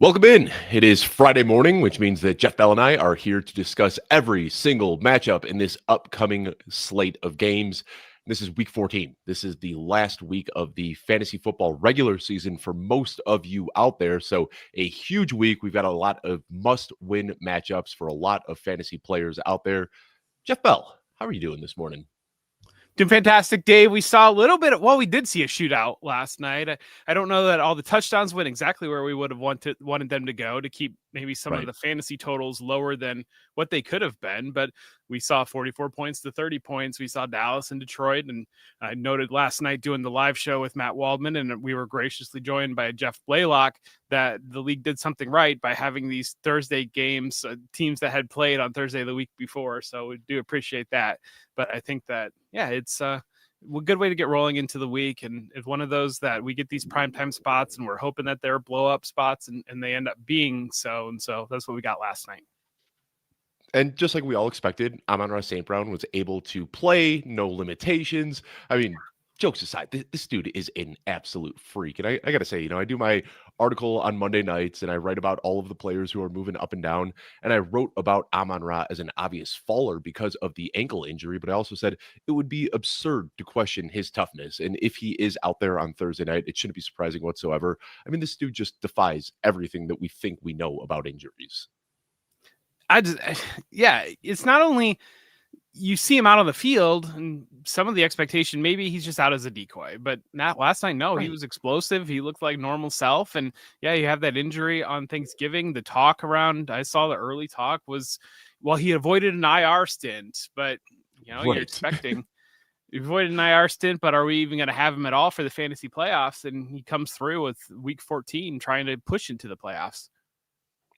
Welcome in. It is Friday morning, which means that Jeff Bell and I are here to discuss every single matchup in this upcoming slate of games. This is week 14. This is the last week of the fantasy football regular season for most of you out there. So, a huge week. We've got a lot of must win matchups for a lot of fantasy players out there. Jeff Bell, how are you doing this morning? Doing fantastic, Dave. We saw a little bit we did see a shootout last night. I don't know that all the touchdowns went exactly where we would have wanted them to go to keep maybe some of the fantasy totals lower than what they could have been. But we saw 44 points to 30 points. We saw Dallas and Detroit. And I noted last night doing the live show with Matt Waldman, and we were graciously joined by Jeff Blaylock, that the league did something right by having these Thursday games, teams that had played on Thursday the week before. So we do appreciate that. But I think that, it's a good way to get rolling into the week. And it's one of those that we get these primetime spots and we're hoping that they're blow up spots and they end up being so. And so that's what we got last night. And just like we all expected, Amon-Ra St. Brown was able to play, no limitations. I mean, jokes aside, this dude is an absolute freak. And I got to say, I do my article on Monday nights and I write about all of the players who are moving up and down. And I wrote about Amon-Ra as an obvious faller because of the ankle injury. But I also said it would be absurd to question his toughness. And if he is out there on Thursday night, it shouldn't be surprising whatsoever. I mean, this dude just defies everything that we think we know about injuries. It's not only you see him out on the field and some of the expectation, maybe he's just out as a decoy, but not last night. No, He was explosive. He looked like normal self. And you have that injury on Thanksgiving. The talk around, I saw the early talk was, well, he avoided an IR stint, but you're expecting he avoided an IR stint, but are we even going to have him at all for the fantasy playoffs? And he comes through with week 14, trying to push into the playoffs.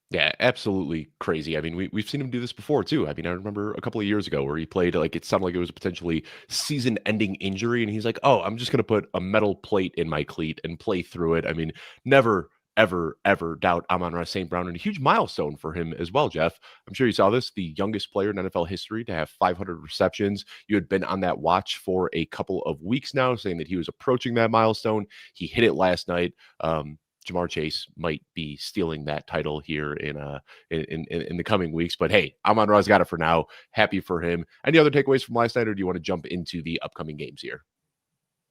Yeah, absolutely crazy. I mean, we've seen him do this before too. I mean, I remember a couple of years ago where he played it sounded like it was a potentially season-ending injury, and he's like, "Oh, I'm just going to put a metal plate in my cleat and play through it." I mean, never, ever, ever doubt Amon-Ra St. Brown, and a huge milestone for him as well, Jeff. I'm sure you saw this: the youngest player in NFL history to have 500 receptions. You had been on that watch for a couple of weeks now, saying that he was approaching that milestone. He hit it last night. Jamar Chase might be stealing that title here in the coming weeks. But hey, Amon-Ra's got it for now. Happy for him. Any other takeaways from last night, or do you want to jump into the upcoming games here?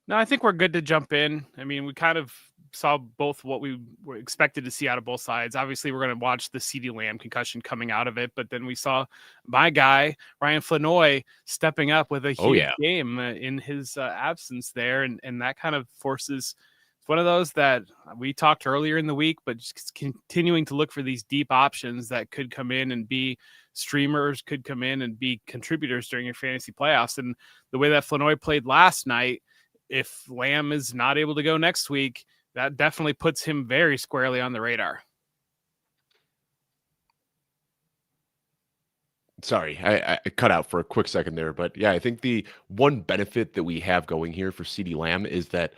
No, I think we're good to jump in. I mean, we kind of saw both what we were expected to see out of both sides. Obviously, we're going to watch the CeeDee Lamb concussion coming out of it, but then we saw my guy, Ryan Flanoy, stepping up with a huge game in his absence there. And that kind of forces... It's one of those that we talked earlier in the week, but just continuing to look for these deep options that could come in and be streamers, could come in and be contributors during your fantasy playoffs. And the way that Flanoy played last night, if Lamb is not able to go next week, that definitely puts him very squarely on the radar. Sorry, I cut out for a quick second there, but I think the one benefit that we have going here for CeeDee Lamb is that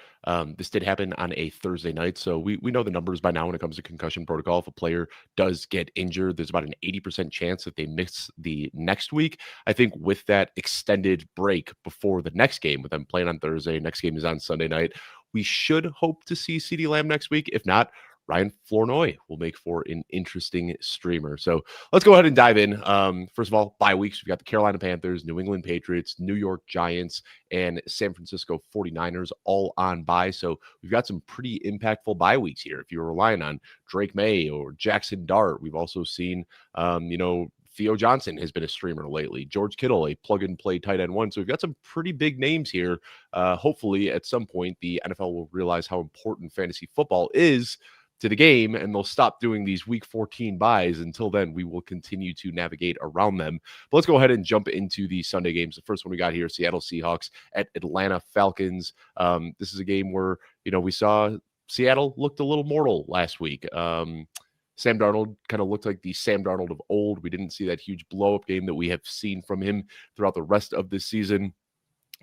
this did happen on a Thursday night, so we know the numbers by now when it comes to concussion protocol. If a player does get injured, there's about an 80% chance that they miss the next week. I think with that extended break before the next game, with them playing on Thursday, next game is on Sunday night, we should hope to see CeeDee Lamb next week. If not, Ryan Flournoy will make for an interesting streamer. So let's go ahead and dive in. First of all, bye weeks. We've got the Carolina Panthers, New England Patriots, New York Giants, and San Francisco 49ers all on bye. So we've got some pretty impactful bye weeks here. If you're relying on Drake May or Jackson Dart, we've also seen, Theo Johnson has been a streamer lately. George Kittle, a plug-and-play tight end one. So we've got some pretty big names here. Hopefully, at some point, the NFL will realize how important fantasy football is to the game, and they'll stop doing these week 14 buys. Until then, we will continue to navigate around them. But let's go ahead and jump into the Sunday games. The first one we got here, Seattle Seahawks at Atlanta Falcons. This is a game where, we saw Seattle looked a little mortal last week. Sam Darnold kind of looked like the Sam Darnold of old. We didn't see that huge blow-up game that we have seen from him throughout the rest of this season.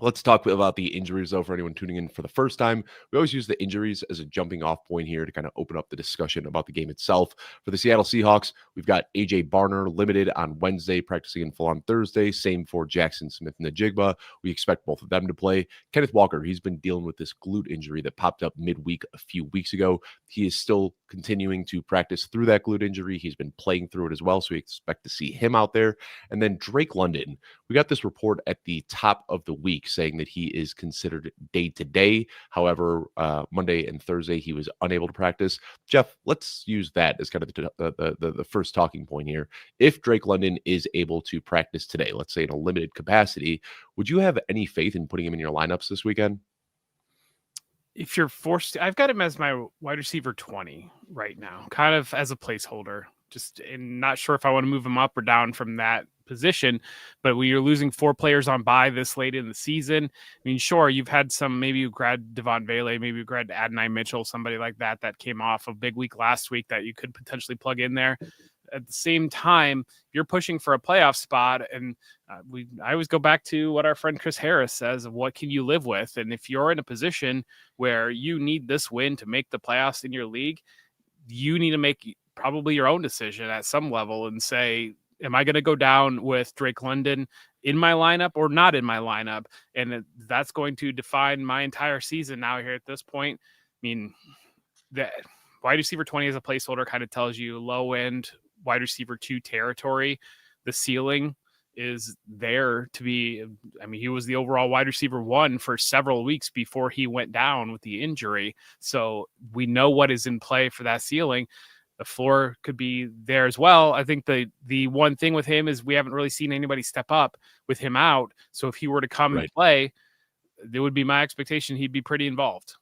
Let's talk about the injuries, though, for anyone tuning in for the first time. We always use the injuries as a jumping off point here to kind of open up the discussion about the game itself. For the Seattle Seahawks, we've got A.J. Barner limited on Wednesday, practicing in full on Thursday. Same for Jackson Smith and Najigba. We expect both of them to play. Kenneth Walker, he's been dealing with this glute injury that popped up midweek a few weeks ago. He is still continuing to practice through that glute injury. He's been playing through it as well, so we expect to see him out there. And then Drake London, we got this report at the top of the week saying that he is considered day-to-day. However, Monday and Thursday, he was unable to practice. Jeff, let's use that as kind of the first talking point here. If Drake London is able to practice today, let's say in a limited capacity, would you have any faith in putting him in your lineups this weekend? If you're forced to, I've got him as my wide receiver 20 right now, kind of as a placeholder. Just and not sure if I want to move him up or down from that position. But when you're losing 4 players on bye this late in the season, I mean, sure, you've had some, maybe you grabbed Devon Vele, maybe you grabbed Adonai Mitchell, somebody like that came off a big week last week that you could potentially plug in there. At the same time, you're pushing for a playoff spot, and I always go back to what our friend Chris Harris says of what can you live with. And if you're in a position where you need this win to make the playoffs in your league, you need to make probably your own decision at some level and say, am I going to go down with Drake London in my lineup or not in my lineup? And that's going to define my entire season now here at this point. I mean, that wide receiver 20 as a placeholder kind of tells you low end wide receiver 2 territory. The ceiling is there to be. I mean, he was the overall wide receiver 1 for several weeks before he went down with the injury. So we know what is in play for that ceiling. The floor could be there as well. I think the one thing with him is we haven't really seen anybody step up with him out. So if he were to come and play, it would be my expectation he'd be pretty involved.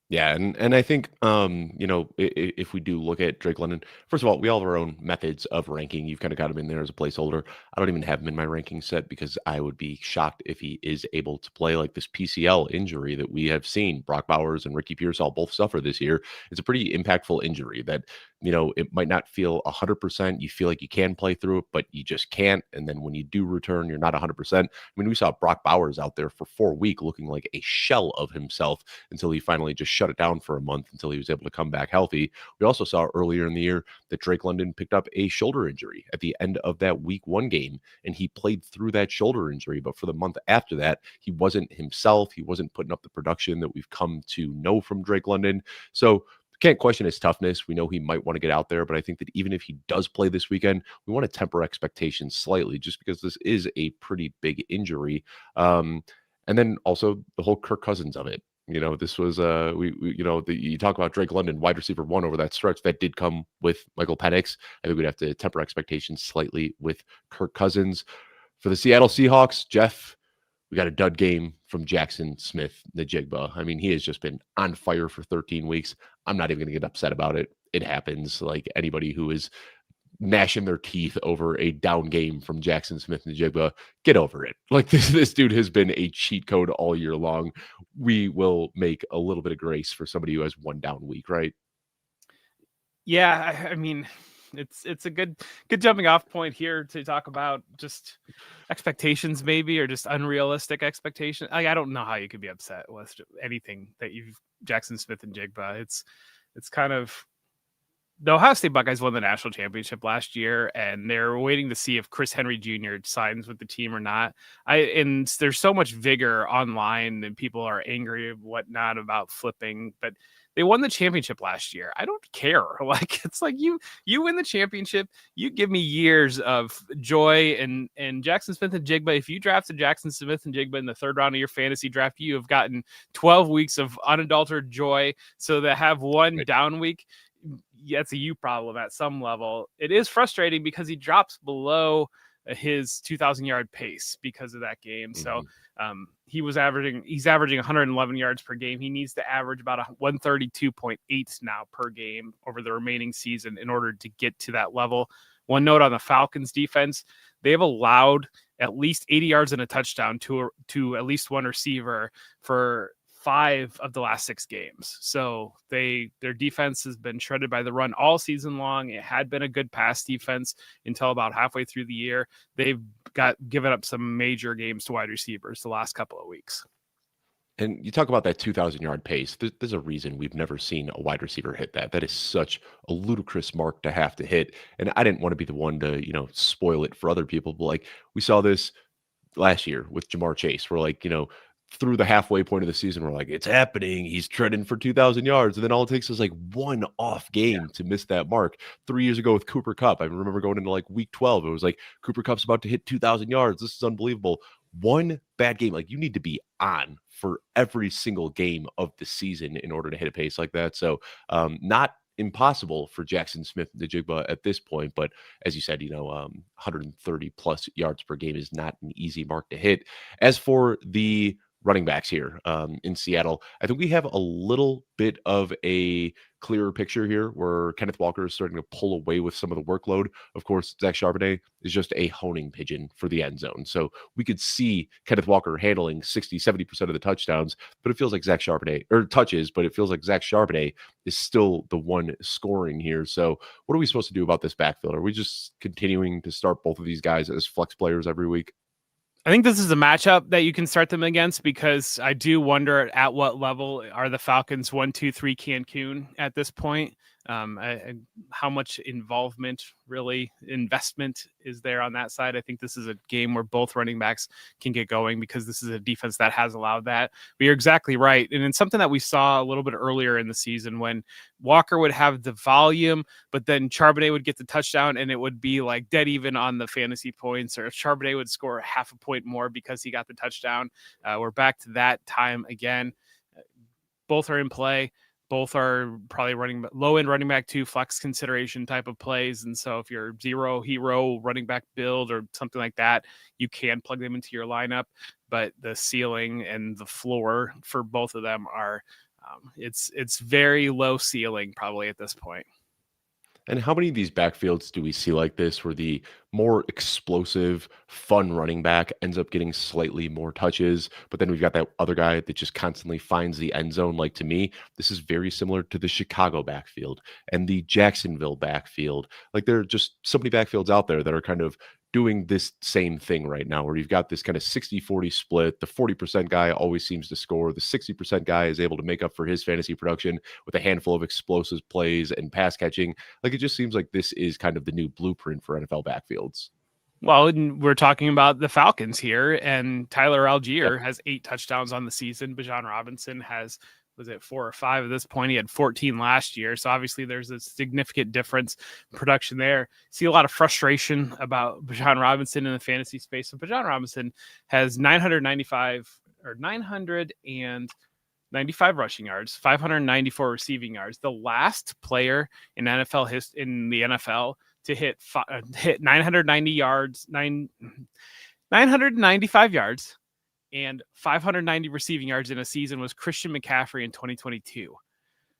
Yeah, and I think if we do look at Drake London, first of all, we all have our own methods of ranking. You've kind of got him in there as a placeholder. I don't even have him in my ranking set because I would be shocked if he is able to play. Like this PCL injury that we have seen Brock Bowers and Ricky Pearsall both suffer this year. It's a pretty impactful injury that, it might not feel 100%. You feel like you can play through it, but you just can't. And then when you do return, you're not 100%. I mean, we saw Brock Bowers out there for 4 weeks looking like a shell of himself until he finally just shut it down for a month until he was able to come back healthy. We also saw earlier in the year that Drake London picked up a shoulder injury at the end of that week 1 game, and he played through that shoulder injury. But for the month after that, he wasn't himself. He wasn't putting up the production that we've come to know from Drake London. So can't question his toughness. We know he might want to get out there, but I think that even if he does play this weekend, we want to temper expectations slightly just because this is a pretty big injury. And then also the whole Kirk Cousins of it. This was you talk about Drake London, wide receiver 1 over that stretch that did come with Michael Penix. I think we'd have to temper expectations slightly with Kirk Cousins. For the Seattle Seahawks, Jeff, we got a dud game from Jackson Smith Najigba. I mean, he has just been on fire for 13 weeks. I'm not even going to get upset about it. It happens. Like anybody who is gnashing their teeth over a down game from Jackson Smith Najigba, get over it. Like this dude has been a cheat code all year long. We will make a little bit of grace for somebody who has 1 down week, right? Yeah, I mean, it's a good jumping off point here to talk about just expectations maybe, or just unrealistic expectations. I don't know how you could be upset with anything that you've Jackson Smith and Jigba. It's kind of, the Ohio State Buckeyes won the national championship last year, and they're waiting to see if Chris Henry Jr. signs with the team or not. And there's so much vigor online, and people are angry and whatnot about flipping, but they won the championship last year. I don't care. Like, it's like you win the championship, you give me years of joy. And Jackson Smith and Jigba, if you drafted Jackson Smith and Jigba in the 3rd round of your fantasy draft, you have gotten 12 weeks of unadulterated joy. So to have 1 down week, yeah, it's a you problem at some level. It is frustrating because he drops below his 2,000 yard pace because of that game. Mm-hmm. So he's averaging 111 yards per game. He needs to average about 132.8 now per game over the remaining season in order to get to that level. One note on the Falcons defense, they have allowed at least 80 yards and a touchdown to at least 1 receiver for 5 of the last 6 games. So their defense has been shredded by the run all season long. It had been a good pass defense until about halfway through the year. They've given up some major games to wide receivers the last couple of weeks. And you talk about that 2,000-yard pace. There's a reason we've never seen a wide receiver hit that. That is such a ludicrous mark to have to hit. And I didn't want to be the one to, spoil it for other people. But like we saw this last year with Jamar Chase. We're like, through the halfway point of the season, we're like, it's happening. He's treading for 2,000 yards. And then all it takes is like one off game to miss that mark. 3 years ago with Cooper Kupp, I remember going into like week 12. It was like, Cooper Kupp's about to hit 2,000 yards. This is unbelievable. One bad game, like you need to be on for every single game of the season in order to hit a pace like that. So not impossible for Jackson Smith-Njigba at this point, but as you said, 130 plus yards per game is not an easy mark to hit. As for the running backs here in Seattle, I think we have a little bit of a clearer picture here where Kenneth Walker is starting to pull away with some of the workload. Of course, Zach Charbonnet is just a honing pigeon for the end zone. So we could see Kenneth Walker handling 60, 70% of the touchdowns, but it feels like Zach Charbonnet, or touches, but it feels like Zach Charbonnet is still the one scoring here. So what are we supposed to do about this backfield? Are we just continuing to start both of these guys as flex players every week? I think this is a matchup that you can start them against, because I do wonder at what level are the Falcons 1-2-3 Cancun at this point. How much investment is there on that side? I think this is a game where both running backs can get going, because this is a defense that has allowed that. But you're exactly right. And it's something that we saw a little bit earlier in the season when Walker would have the volume, but then Charbonnet would get the touchdown and it would be like dead even on the fantasy points, or Charbonnet would score half a point more because he got the touchdown. We're back to that time again. Both are in play. Both are probably running low end running back 2 flex consideration type of plays. And so if you're zero hero running back build or something like that, you can plug them into your lineup. But the ceiling and the floor for both of them are it's very low ceiling probably at this point. And how many of these backfields do we see like this where the more explosive, fun running back ends up getting slightly more touches, but then we've got that other guy that just constantly finds the end zone? Like, to me, this is very similar to the Chicago backfield and the Jacksonville backfield. Like, there are just so many backfields out there that are kind of doing this same thing right now, where you've got this kind of 60-40 split. The 40% guy always seems to score. The 60% guy is able to make up for his fantasy production with a handful of explosive plays and pass catching. Like, it just seems like this is kind of the new blueprint for NFL backfields. Well, we're talking about the Falcons here, and Tyler Algier has 8 touchdowns on the season. Bijan Robinson has, was it 4 or 5 at this point? He had 14 last year. So obviously there's a significant difference in production there. See a lot of frustration about Bijan Robinson in the fantasy space. So Bijan Robinson has 995 rushing yards, 594 receiving yards. The last player in in the NFL to hit 990 yards, 995 yards and 590 receiving yards in a season was Christian McCaffrey in 2022.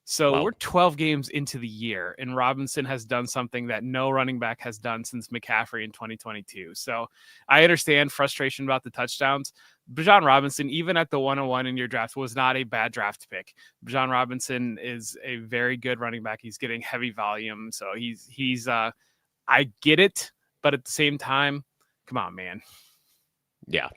So We're 12 games into the year, and Robinson has done something that no running back has done since McCaffrey in 2022. So I understand frustration about the touchdowns. Bijan Robinson, even at the 101 in your draft, was not a bad draft pick. Bijan Robinson is a very good running back. He's getting heavy volume. So he's I get it, but at the same time, come on, man. Yeah.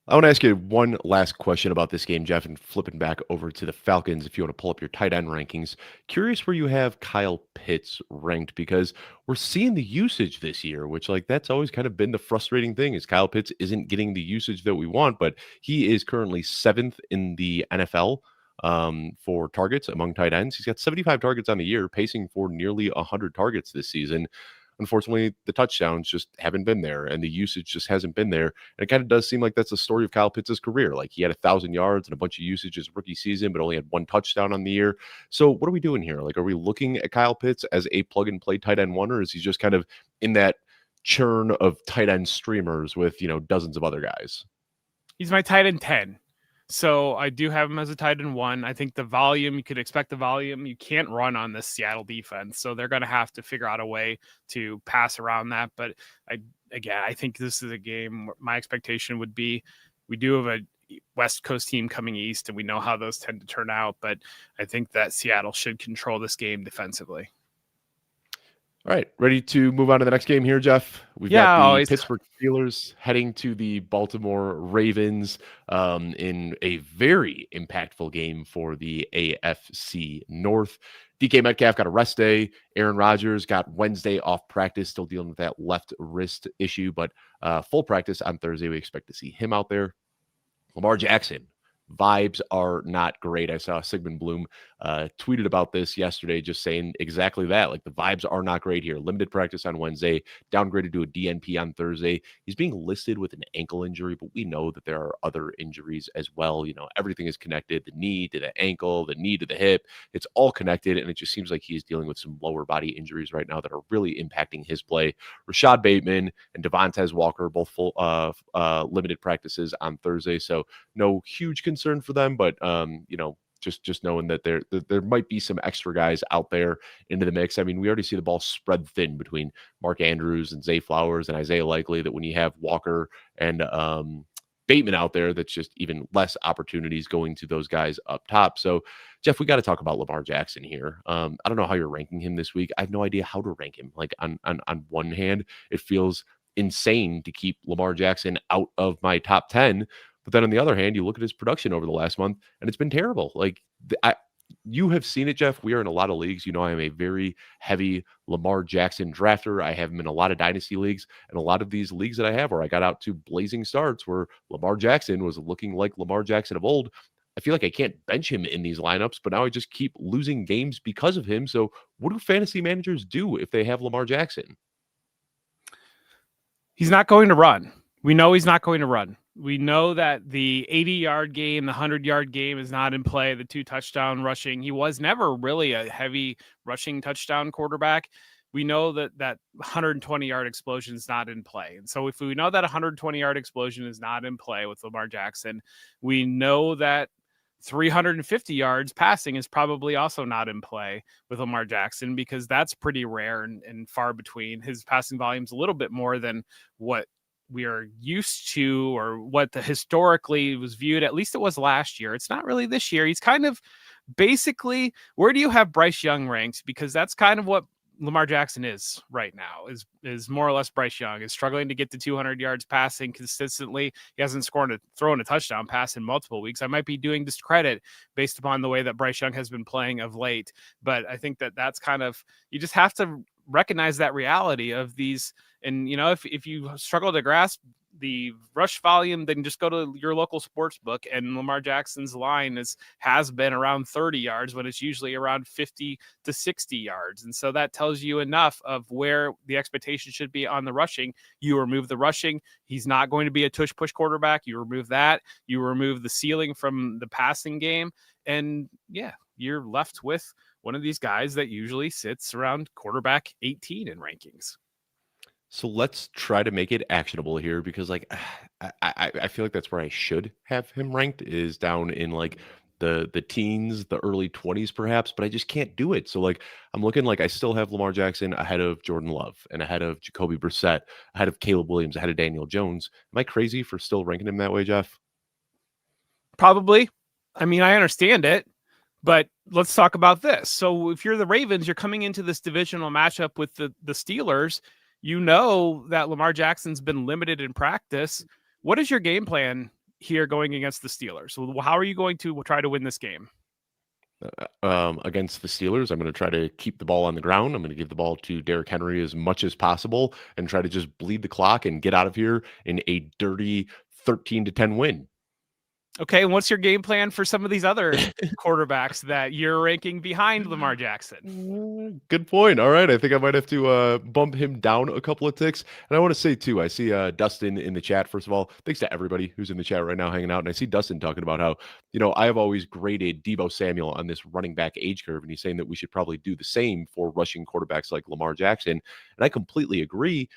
I want to ask you one last question about this game, Jeff, and flipping back over to the Falcons. If you want to pull up your tight end rankings, curious where you have Kyle Pitts ranked, because we're seeing the usage this year, which, like, that's always kind of been the frustrating thing, is Kyle Pitts isn't getting the usage that we want, but he is currently 7th in the NFL for targets among tight ends. He's got 75 targets on the year, pacing for nearly 100 targets this season. Unfortunately, the touchdowns just haven't been there, and the usage just hasn't been there. And it kind of does seem like that's the story of Kyle Pitts' career. Like, he had 1,000 yards and a bunch of usage his rookie season, but only had 1 touchdown on the year. So what are we doing here? Like, are we looking at Kyle Pitts as a plug-and-play tight end 1, or is he just kind of in that churn of tight end streamers with, dozens of other guys? He's my tight end 10. So I do have him as a tight end 1. I think the volume, you could expect the volume. You can't run on this Seattle defense. So they're going to have to figure out a way to pass around that. But I think this is a game where my expectation would be we do have a West Coast team coming east, and we know how those tend to turn out. But I think that Seattle should control this game defensively. All right, ready to move on to the next game here, Jeff? We've got Yeah, the always. Pittsburgh Steelers heading to the Baltimore Ravens in a very impactful game for the AFC North. DK Metcalf got a rest day. Aaron Rodgers got Wednesday off practice, still dealing with that left wrist issue, but full practice on Thursday. We expect to see him out there. Lamar Jackson, vibes are not great. I saw Sigmund Bloom tweeted about this yesterday, just saying exactly that. Like, the vibes are not great here. Limited practice on Wednesday, downgraded to a DNP on Thursday. He's being listed with an ankle injury, but we know that there are other injuries as well. You know, everything is connected. The knee to the ankle, the knee to the hip. It's all connected, and it just seems like he's dealing with some lower body injuries right now that are really impacting his play. Rashad Bateman and Devontae Walker, both full limited practices on Thursday, so no huge concern for them, but just knowing that there might be some extra guys out there into the mix. I mean, we already see the ball spread thin between Mark Andrews and Zay Flowers and Isaiah Likely, that when you have Walker and Bateman out there, that's just even less opportunities going to those guys up top. So, Jeff, we got to talk about Lamar Jackson here. I don't know how you're ranking him this week. I have no idea how to rank him. Like, on one hand, it feels insane to keep Lamar Jackson out of my top 10. But then on the other hand, you look at his production over the last month, and it's been terrible. Like, you have seen it, Jeff. We are in a lot of leagues. You know, I am a very heavy Lamar Jackson drafter. I have him in a lot of dynasty leagues, and a lot of these leagues that I have where I got out to blazing starts where Lamar Jackson was looking like Lamar Jackson of old. I feel like I can't bench him in these lineups, but now I just keep losing games because of him. So what do fantasy managers do if they have Lamar Jackson? He's not going to run. We know he's not going to run. We know that the 80-yard game, the 100-yard game is not in play, the 2 touchdown rushing. He was never really a heavy rushing touchdown quarterback. We know that 120-yard explosion is not in play. And so if we know that 120-yard explosion is not in play with Lamar Jackson, we know that 350 yards passing is probably also not in play with Lamar Jackson, because that's pretty rare and far between. His passing volume is a little bit more than what we are used to, or what the historically was viewed. At least it was last year. It's not really this year. He's kind of basically, where do you have Bryce Young ranked? Because that's kind of what Lamar Jackson is right now, is more or less Bryce Young, is struggling to get to 200 yards passing consistently. He hasn't thrown a touchdown pass in multiple weeks. I might be doing discredit based upon the way that Bryce Young has been playing of late, but I think that's kind of, you just have to recognize that reality of these. And, you know, if you struggle to grasp the rush volume, then just go to your local sports book, and Lamar Jackson's line has been around 30 yards when it's usually around 50 to 60 yards. And so that tells you enough of where the expectation should be on the rushing. You remove the rushing, he's not going to be a tush push quarterback. You remove that, you remove the ceiling from the passing game, and yeah, you're left with one of these guys that usually sits around quarterback 18 in rankings. So let's try to make it actionable here, because like I feel like that's where I should have him ranked, is down in like the teens, the early 20s perhaps, but I just can't do it. So like I'm looking, like I still have Lamar Jackson ahead of Jordan Love and ahead of Jacoby Brissett, ahead of Caleb Williams, ahead of Daniel Jones. Am I crazy for still ranking him that way, Jeff? Probably. I mean, I understand it, but let's talk about this. So if you're the Ravens, you're coming into this divisional matchup with the Steelers. You know that Lamar Jackson's been limited in practice. What is your game plan here going against the Steelers? So how are you going to try to win this game? Against the Steelers, I'm going to try to keep the ball on the ground. I'm going to give the ball to Derrick Henry as much as possible and try to just bleed the clock and get out of here in a dirty 13-10 win. Okay, and what's your game plan for some of these other quarterbacks that you're ranking behind Lamar Jackson? Good point. All right, I think I might have to bump him down a couple of ticks. And I want to say, too, I see Dustin in the chat. First of all, thanks to everybody who's in the chat right now hanging out. And I see Dustin talking about how, you know, I have always graded Deebo Samuel on this running back age curve. And he's saying that we should probably do the same for rushing quarterbacks like Lamar Jackson. And I completely agree.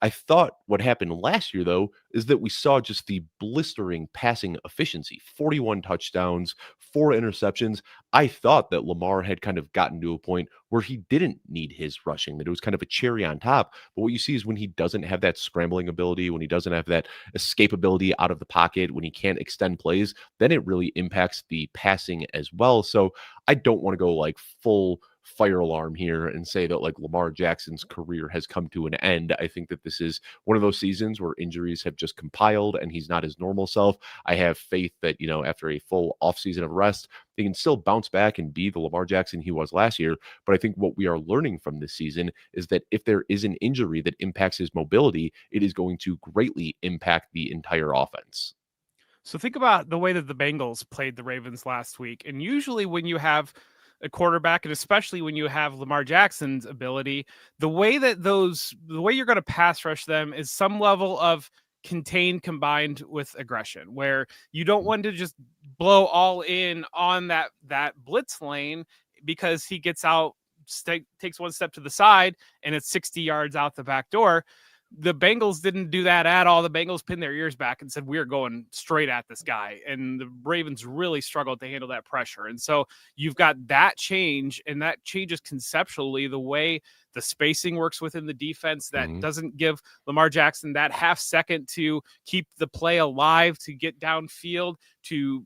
I thought what happened last year, though, is that we saw just the blistering passing efficiency, 41 touchdowns, 4 interceptions. I thought that Lamar had kind of gotten to a point where he didn't need his rushing, that it was kind of a cherry on top. But what you see is when he doesn't have that scrambling ability, when he doesn't have that escapability out of the pocket, when he can't extend plays, then it really impacts the passing as well. So I don't want to go like full fire alarm here and say that like Lamar Jackson's career has come to an end. I think that this is one of those seasons where injuries have just compiled and he's not his normal self. I have faith that, after a full offseason of rest, he can still bounce back and be the Lamar Jackson he was last year. But I think what we are learning from this season is that if there is an injury that impacts his mobility, it is going to greatly impact the entire offense. So think about the way that the Bengals played the Ravens last week. And usually when you have a quarterback, and especially when you have Lamar Jackson's ability, the way you're going to pass rush them is some level of contained combined with aggression, where you don't want to just blow all in on that blitz lane because he gets out, takes one step to the side, and it's 60 yards out the back door. The Bengals didn't do that at all. The Bengals pinned their ears back and said, we're going straight at this guy. And the Ravens really struggled to handle that pressure. And so you've got that change, and that changes conceptually the way the spacing works within the defense. That doesn't give Lamar Jackson that half second to keep the play alive, to get downfield, to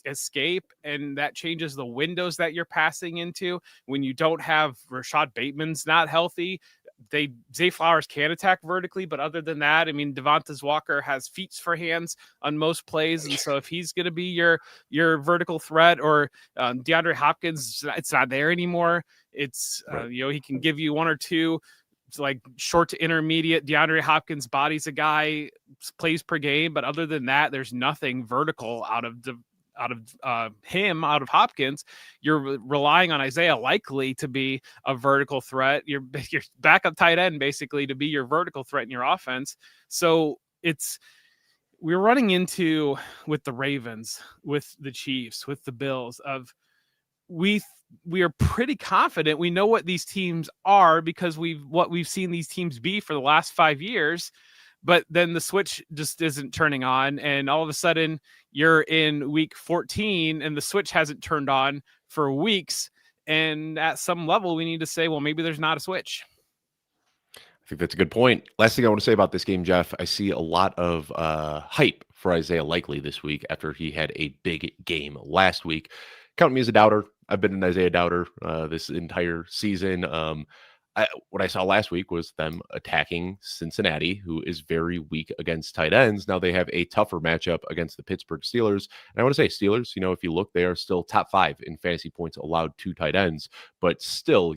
escape, and that changes the windows that you're passing into. When you don't have Rashad Bateman's not healthy, Zay Flowers can attack vertically, but other than that, I mean, Devontae Walker has feet for hands on most plays, and so if he's going to be your vertical threat, or DeAndre Hopkins, it's not there anymore. It's he can give you one or two like short to intermediate. DeAndre Hopkins bodies a guy, plays per game, but other than that, there's nothing vertical out of Hopkins. You're relying on Isaiah Likely to be a vertical threat. Your backup tight end basically to be your vertical threat in your offense. So we're running into, with the Ravens, with the Chiefs, with the Bills, we are pretty confident we know what these teams are because we've seen these teams be for the last 5 years. But then the switch just isn't turning on, and all of a sudden you're in week 14 and the switch hasn't turned on for weeks. And at some level we need to say, well, maybe there's not a switch. I think that's a good point. Last thing I want to say about this game, Jeff, I see a lot of hype for Isaiah Likely this week after he had a big game last week. Count me as a doubter. I've been an Isaiah doubter this entire season. What I saw last week was them attacking Cincinnati, who is very weak against tight ends. Now they have a tougher matchup against the Pittsburgh Steelers. And I want to say Steelers, if you look, they are still top 5 in fantasy points allowed to tight ends, but still,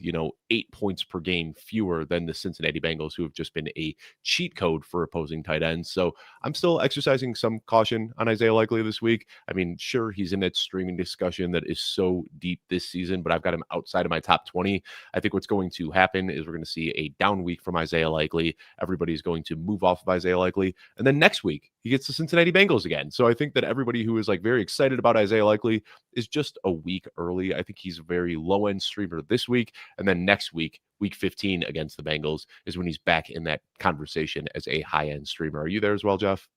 8 points per game fewer than the Cincinnati Bengals, who have just been a cheat code for opposing tight ends. So I'm still exercising some caution on Isaiah Likely this week. I mean, sure, he's in that streaming discussion that is so deep this season, but I've got him outside of my top 20. I think what's going to happen is we're going to see a down week from Isaiah Likely. Everybody's going to move off of Isaiah Likely. And then next week, he gets the Cincinnati Bengals again. So I think that everybody who is like very excited about Isaiah Likely is just a week early. I think he's a very low-end streamer this week. And then next week, week 15 against the Bengals, is when he's back in that conversation as a high-end streamer. Are you there as well, Jeff?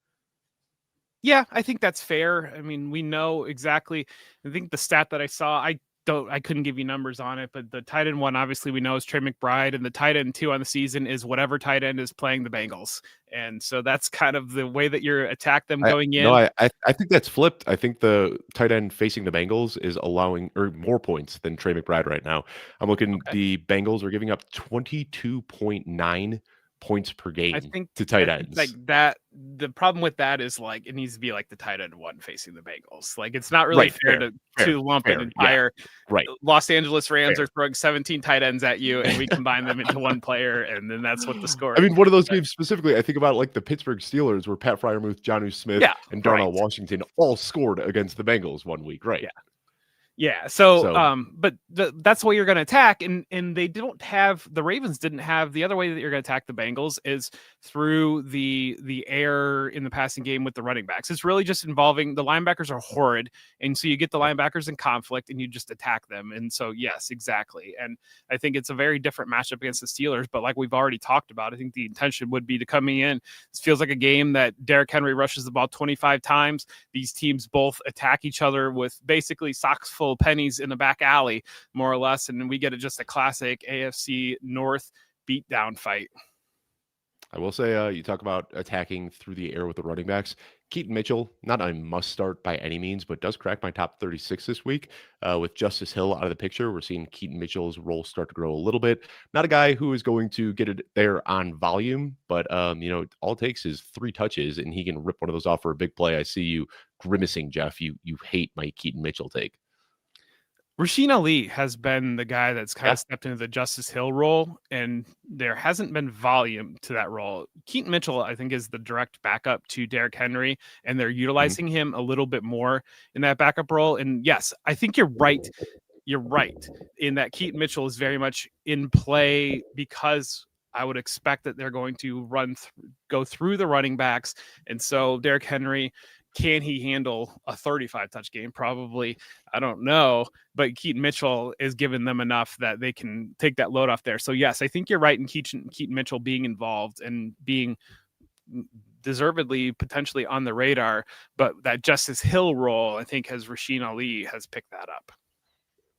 Yeah, I think that's fair. I mean, we know exactly. I think the stat that I saw, I couldn't give you numbers on it, but the tight end one, obviously we know, is Trey McBride, and the tight end 2 on the season is whatever tight end is playing the Bengals. And so that's kind of the way that you attack them going in. No, I think that's flipped. I think the tight end facing the Bengals is allowing more points than Trey McBride right now. I'm looking, okay. The Bengals are giving up 22.9 points per game to tight ends. Like that, the problem with that is like it needs to be like the tight end 1 facing the Bengals. Like it's not really fair to lump an entire Los Angeles Rams are throwing 17 tight ends at you, and we combine them into one player, and then that's what the score is. I mean, one of those games specifically, I think about like the Pittsburgh Steelers, where Pat Freiermuth, Jonnu Smith, and Darnell Washington all scored against the Bengals one week, right? Yeah. So, So but that's the way you're going to attack, and they don't have the Ravens didn't have the other way that you're going to attack the Bengals is through the air in the passing game with the running backs. It's really just involving the linebackers are horrid, and so you get the linebackers in conflict and you just attack them. And so, yes, exactly. And I think it's a very different matchup against the Steelers. But like we've already talked about, I think the intention would be to coming in. It feels like a game that Derrick Henry rushes the ball 25 times. These teams both attack each other with basically socks full of pennies in the back alley, more or less, and we get just a classic AFC North beatdown fight. I will say, you talk about attacking through the air with the running backs. Keaton Mitchell, not a must start by any means, but does crack my top 36 this week. With Justice Hill out of the picture, we're seeing Keaton Mitchell's role start to grow a little bit. Not a guy who is going to get it there on volume, but all it takes is 3 touches, and he can rip one of those off for a big play. I see you grimacing, Jeff. You hate my Keaton Mitchell take. Rasheen Ali has been the guy that's kind Yeah. of stepped into the Justice Hill role, and there hasn't been volume to that role. Keaton Mitchell, I think, is the direct backup to Derrick Henry, and they're utilizing him a little bit more in that backup role. And yes, I think you're right. You're right in that Keaton Mitchell is very much in play because I would expect that they're going to go through the running backs. And so Derrick Henry, can he handle a 35 touch game? Probably. I don't know. But Keaton Mitchell is giving them enough that they can take that load off there. So, yes, I think you're right in Keaton Mitchell being involved and being deservedly potentially on the radar. But that Justice Hill role, I think, Rasheen Ali has picked that up.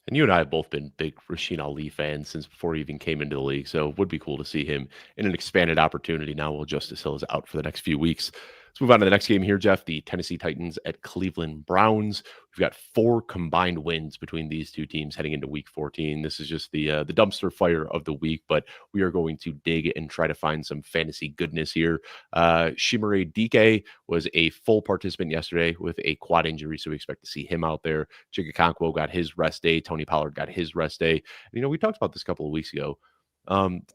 And you and I have both been big Rasheen Ali fans since before he even came into the league. So it would be cool to see him in an expanded opportunity now while Justice Hill is out for the next few weeks. Let's move on to the next game here, Jeff. The Tennessee Titans at Cleveland Browns. We've got 4 combined wins between these two teams heading into Week 14. This is just the dumpster fire of the week, but we are going to dig and try to find some fantasy goodness here. Chimere Dike was a full participant yesterday with a quad injury, so we expect to see him out there. Chikakonkwo got his rest day. Tony Pollard got his rest day. And, we talked about this a couple of weeks ago.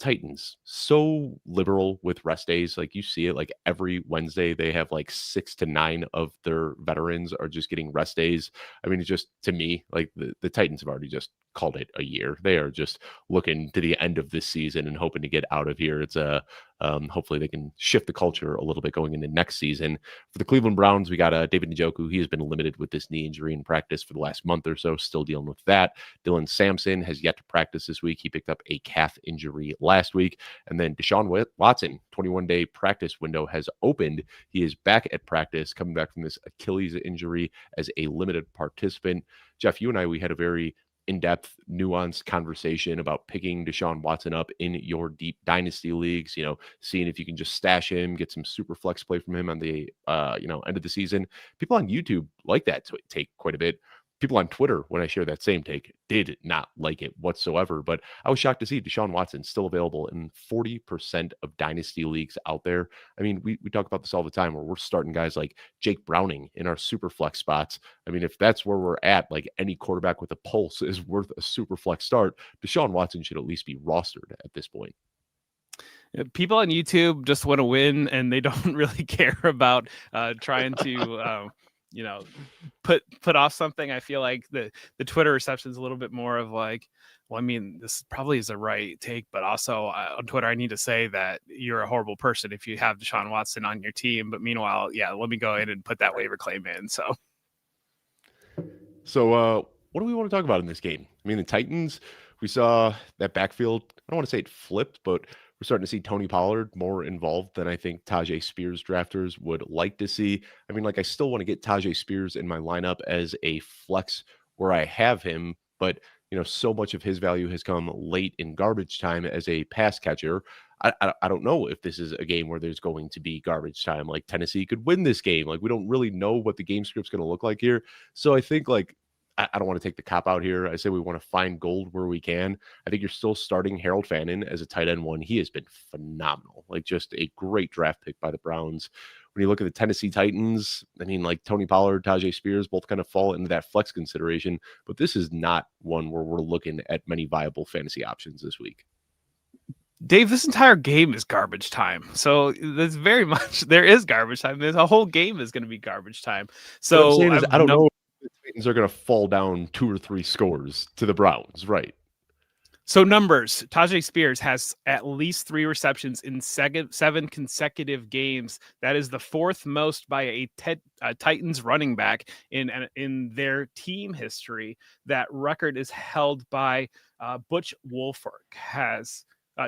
Titans so liberal with rest days. Like, you see it like every Wednesday they have like 6 to 9 of their veterans are just getting rest days. I mean, it's just, to me, like the Titans have already just called it a year. They are just looking to the end of this season and hoping to get out of here. It's hopefully they can shift the culture a little bit going into next season. For the Cleveland Browns, we got David Njoku. He has been limited with this knee injury in practice for the last month or so, still dealing with that. Dylan Sampson has yet to practice this week. He picked up a calf injury last week. And then Deshaun Watson, 21-day practice window has opened. He is back at practice, coming back from this Achilles injury as a limited participant. Jeff, you and I, we had a very in-depth, nuanced conversation about picking Deshaun Watson up in your deep dynasty leagues, seeing if you can just stash him, get some super flex play from him on the, end of the season. People on YouTube like that take quite a bit. People on Twitter, when I share that same take, did not like it whatsoever. But I was shocked to see Deshaun Watson still available in 40% of dynasty leagues out there. I mean, we talk about this all the time where we're starting guys like Jake Browning in our super flex spots. I mean, if that's where we're at, like any quarterback with a pulse is worth a super flex start, Deshaun Watson should at least be rostered at this point. People on YouTube just want to win, and they don't really care about trying to put off something. I feel like the Twitter reception is a little bit more of like, well, I mean, this probably is a right take, but also on Twitter, I need to say that you're a horrible person if you have Deshaun Watson on your team. But meanwhile, yeah, let me go in and put that waiver claim in. So what do we want to talk about in this game? I mean, the Titans, we saw that backfield. I don't want to say it flipped, but we're starting to see Tony Pollard more involved than I think Tajay Spears drafters would like to see. I mean, like, I still want to get Tajay Spears in my lineup as a flex where I have him, but so much of his value has come late in garbage time as a pass catcher. I don't know if this is a game where there's going to be garbage time. Like, Tennessee could win this game. Like, we don't really know what the game script's going to look like here. So I think, like, I don't want to take the cop out here. I say we want to find gold where we can. I think you're still starting Harold Fannin as a tight end 1. He has been phenomenal. Like, just a great draft pick by the Browns. When you look at the Tennessee Titans, I mean, like, Tony Pollard, Tajay Spears both kind of fall into that flex consideration, but this is not one where we're looking at many viable fantasy options this week. Dave, this entire game is garbage time. So there's there is garbage time. There's a whole game is going to be garbage time. So what I'm saying is, I don't know if the Titans are going to fall down 2 or 3 scores to the Browns, right? So numbers, Tajay Spears has at least 3 receptions in 7 consecutive games. That is the 4th most by a Titans running back in their team history. That record is held by Butch Wolford.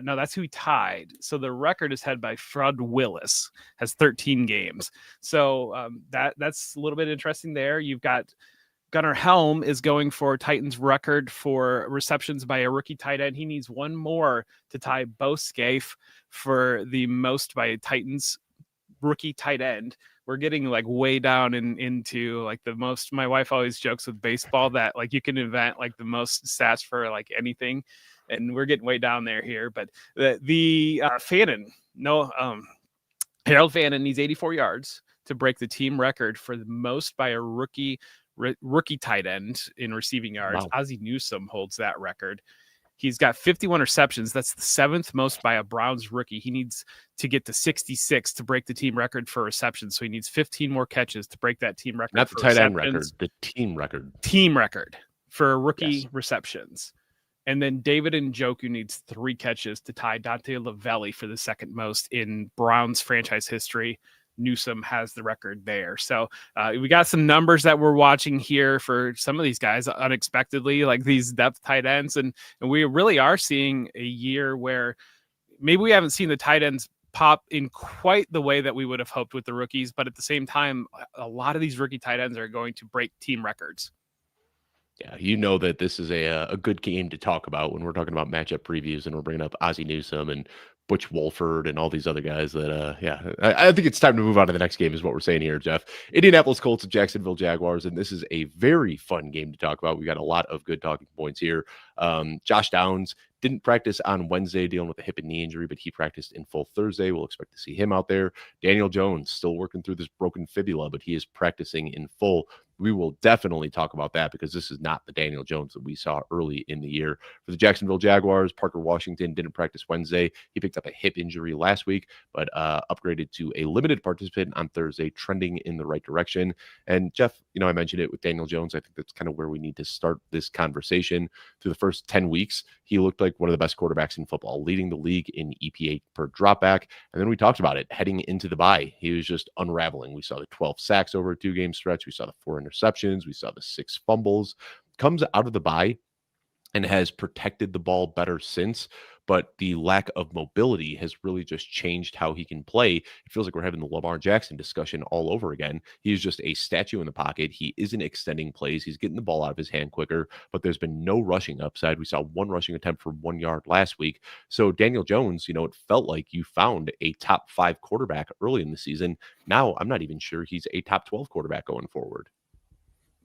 No, that's who he tied. So the record is held by Fred Willis, has 13 games. So that's a little bit interesting there. You've got Gunnar Helm is going for Titans record for receptions by a rookie tight end. He needs one more to tie Bo Scaife for the most by a Titans rookie tight end. We're getting like way down into like the most. My wife always jokes with baseball that like you can invent like the most stats for like anything, and we're getting way down there here. But the Fannin, Harold Fannin needs 84 yards to break the team record for the most by a rookie tight end in receiving yards. Wow. Ozzie Newsome holds that record. He's got 51 receptions. That's the 7th most by a Browns rookie. He needs to get to 66 to break the team record for receptions. So he needs 15 more catches to break that team record. Not the tight end record, the team record. Team record for rookie receptions. And then David Njoku needs 3 catches to tie Dante Lavelli for the 2nd most in Browns franchise history. Newsome has the record there. So we got some numbers that we're watching here for some of these guys unexpectedly, like these depth tight ends. And we really are seeing a year where maybe we haven't seen the tight ends pop in quite the way that we would have hoped with the rookies. But at the same time, a lot of these rookie tight ends are going to break team records. Yeah, you know that this is a good game to talk about when we're talking about matchup previews and we're bringing up Ozzie Newsome and Butch Wolford and all these other guys that, I think it's time to move on to the next game is what we're saying here, Jeff. Indianapolis Colts and Jacksonville Jaguars, and this is a very fun game to talk about. We got a lot of good talking points here. Josh Downs didn't practice on Wednesday dealing with a hip and knee injury, but he practiced in full Thursday. We'll expect to see him out there. Daniel Jones still working through this broken fibula, but he is practicing in full. We will definitely talk about that because this is not the Daniel Jones that we saw early in the year. For the Jacksonville Jaguars, Parker Washington didn't practice Wednesday. He picked up a hip injury last week, but upgraded to a limited participant on Thursday, trending in the right direction. And Jeff, I mentioned it with Daniel Jones. I think that's kind of where we need to start this conversation. Through the first 10 weeks, he looked like one of the best quarterbacks in football, leading the league in EPA per dropback. And then we talked about it heading into the bye. He was just unraveling. We saw the 12 sacks over a 2-game stretch. We saw the 4 interceptions. We saw the 6 fumbles. Comes out of the bye and has protected the ball better since, but the lack of mobility has really just changed how he can play. It feels like we're having the Lamar Jackson discussion all over again. He's just a statue in the pocket. He isn't extending plays. He's getting the ball out of his hand quicker, but there's been no rushing upside. We saw 1 rushing attempt for 1 yard last week. So Daniel Jones, it felt like you found a top 5 quarterback early in the season. Now I'm not even sure he's a top 12 quarterback going forward.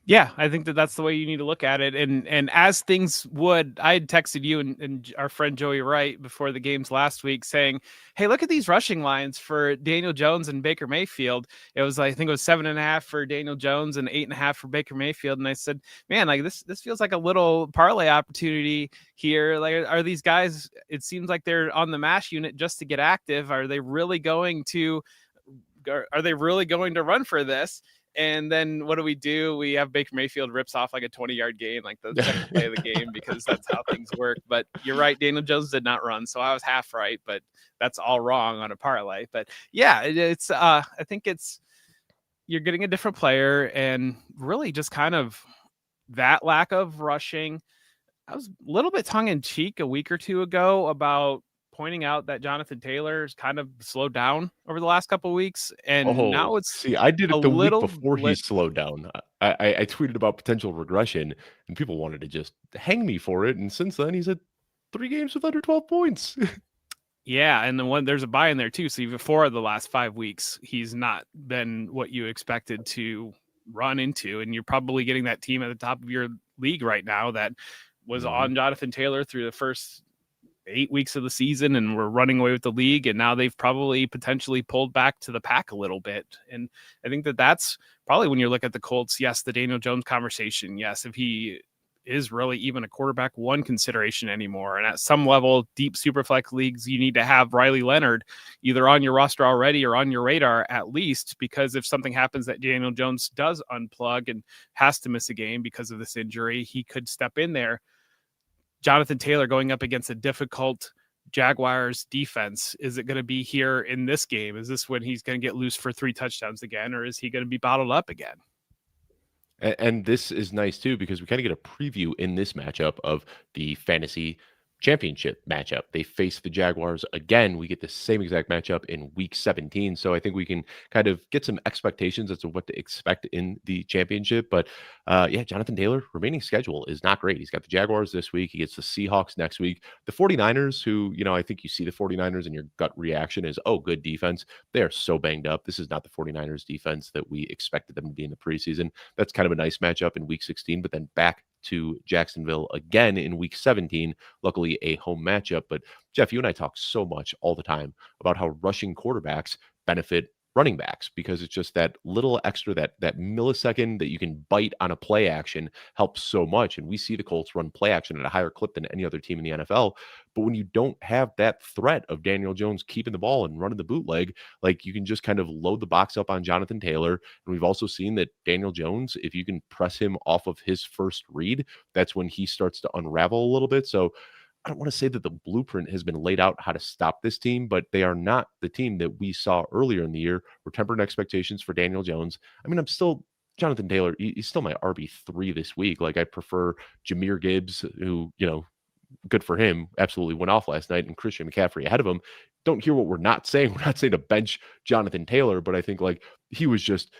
Yeah, I think that's the way you need to look at it. And as things would, I had texted you and our friend Joey Wright before the games last week saying, hey, look at these rushing lines for Daniel Jones and Baker Mayfield. It was, I think it was 7.5 for Daniel Jones and 8.5 for Baker Mayfield. And I said, man, like this feels like a little parlay opportunity here. Like, are these guys, it seems like they're on the MASH unit just to get active. Are they really going to run for this? And then what do? We have Baker Mayfield rips off like a 20-yard gain, like the second play of the game, because that's how things work. But you're right, Daniel Jones did not run, so I was half right, but that's all wrong on a parlay. But yeah, it's I think you're getting a different player, and really just kind of that lack of rushing. I was a little bit tongue in cheek a week or two ago about pointing out that Jonathan Taylor's kind of slowed down over the last couple of weeks, and now it's see, I did it the week before he slowed down. I tweeted about potential regression, and people wanted to just hang me for it. And since then, he's had 3 games with under 12 points. Yeah, and there's a bye in there too. So even 4 of the last 5 weeks, he's not been what you expected to run into, and you're probably getting that team at the top of your league right now that was on Jonathan Taylor through the first 8 weeks of the season and we're running away with the league, and now they've probably potentially pulled back to the pack a little bit. And I think that's probably when you look at the Colts, yes, the Daniel Jones conversation, yes, if he is really even a quarterback one consideration anymore. And at some level, deep superflex leagues, you need to have Riley Leonard either on your roster already or on your radar at least, because if something happens that Daniel Jones does unplug and has to miss a game because of this injury, he could step in there. Jonathan Taylor going up against a difficult Jaguars defense. Is it going to be here in this game? Is this when he's going to get loose for 3 touchdowns again, or is he going to be bottled up again? And this is nice too because we kind of get a preview in this matchup of the fantasy championship matchup. They face the Jaguars again. We get the same exact matchup in week 17. So I think we can kind of get some expectations as to what to expect in the championship. But yeah, Jonathan Taylor, remaining schedule is not great. He's got the Jaguars this week. He gets the Seahawks next week. The 49ers, who, I think you see the 49ers and your gut reaction is, oh, good defense. They are so banged up. This is not the 49ers defense that we expected them to be in the preseason. That's kind of a nice matchup in week 16, but then back to Jacksonville again in week 17, luckily a home matchup. But Jeff, you and I talk so much all the time about how rushing quarterbacks benefit running backs because it's just that little extra, that millisecond that you can bite on a play action helps so much. And we see the Colts run play action at a higher clip than any other team in the NFL. But when you don't have that threat of Daniel Jones keeping the ball and running the bootleg, like you can just kind of load the box up on Jonathan Taylor. And we've also seen that Daniel Jones, if you can press him off of his first read, that's when he starts to unravel a little bit. So I don't want to say that the blueprint has been laid out how to stop this team, but they are not the team that we saw earlier in the year. We're tempering expectations for Daniel Jones. I mean, Jonathan Taylor, he's still my RB3 this week. Like I prefer Jahmyr Gibbs, who, good for him, absolutely went off last night, and Christian McCaffrey ahead of him. Don't hear what we're not saying. We're not saying to bench Jonathan Taylor, but I think like he was just,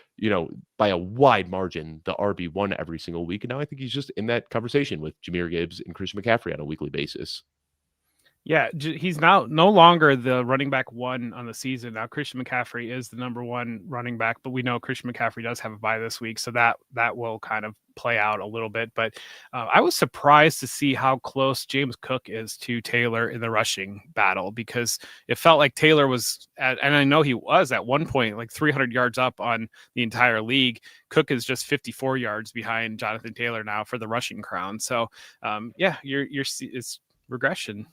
by a wide margin, the RB1 every single week. And now I think he's just in that conversation with Jahmyr Gibbs and Christian McCaffrey on a weekly basis. Yeah, he's now no longer the running back 1 on the season. Now Christian McCaffrey is the number 1 running back, but we know Christian McCaffrey does have a bye this week, so that will kind of play out a little bit. But I was surprised to see how close James Cook is to Taylor in the rushing battle, because it felt like Taylor was and I know he was at one point like 300 yards up on the entire league. Cook is just 54 yards behind Jonathan Taylor now for the rushing crown. So yeah, it's regression.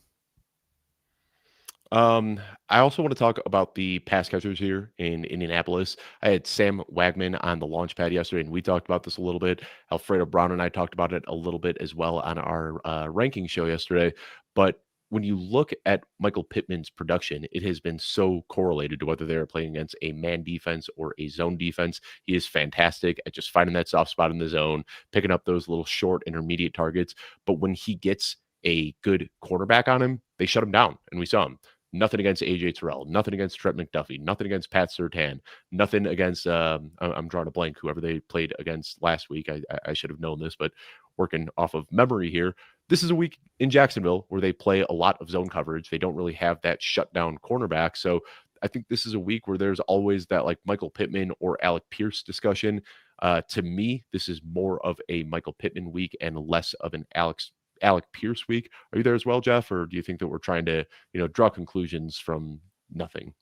I also want to talk about the pass catchers here in Indianapolis. I had Sam Wagman on the launch pad yesterday, and we talked about this a little bit. Alfredo Brown and I talked about it a little bit as well on our ranking show yesterday. But when you look at Michael Pittman's production, it has been so correlated to whether they're playing against a man defense or a zone defense. He is fantastic at just finding that soft spot in the zone, picking up those little short intermediate targets. But when he gets a good cornerback on him, they shut him down, and we saw him. Nothing against AJ Terrell, nothing against Trent McDuffie, nothing against Pat Surtain, nothing against, I'm drawing a blank, whoever they played against last week. I should have known this, but working off of memory here, this is a week in Jacksonville where they play a lot of zone coverage. They don't really have that shutdown cornerback. So I think this is a week where there's always that like Michael Pittman or Alec Pierce discussion. To me, this is more of a Michael Pittman week and less of an Alec Pierce week. Are you there as well, Jeff? Or do you think that we're trying to, draw conclusions from nothing?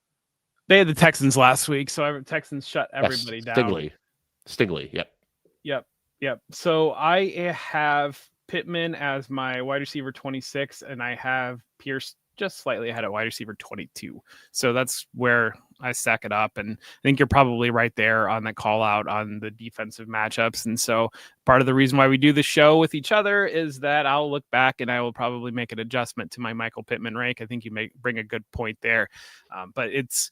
They had the Texans last week, so Texans shut everybody down. Stingley. Yep. So I have Pittman as my wide receiver 26, and I have Pierce just slightly ahead at wide receiver 22. So that's where I stack it up. And I think you're probably right there on the call out on the defensive matchups. And so part of the reason why we do the show with each other is that I'll look back and I will probably make an adjustment to my Michael Pittman rank. I think you bring a good point there. But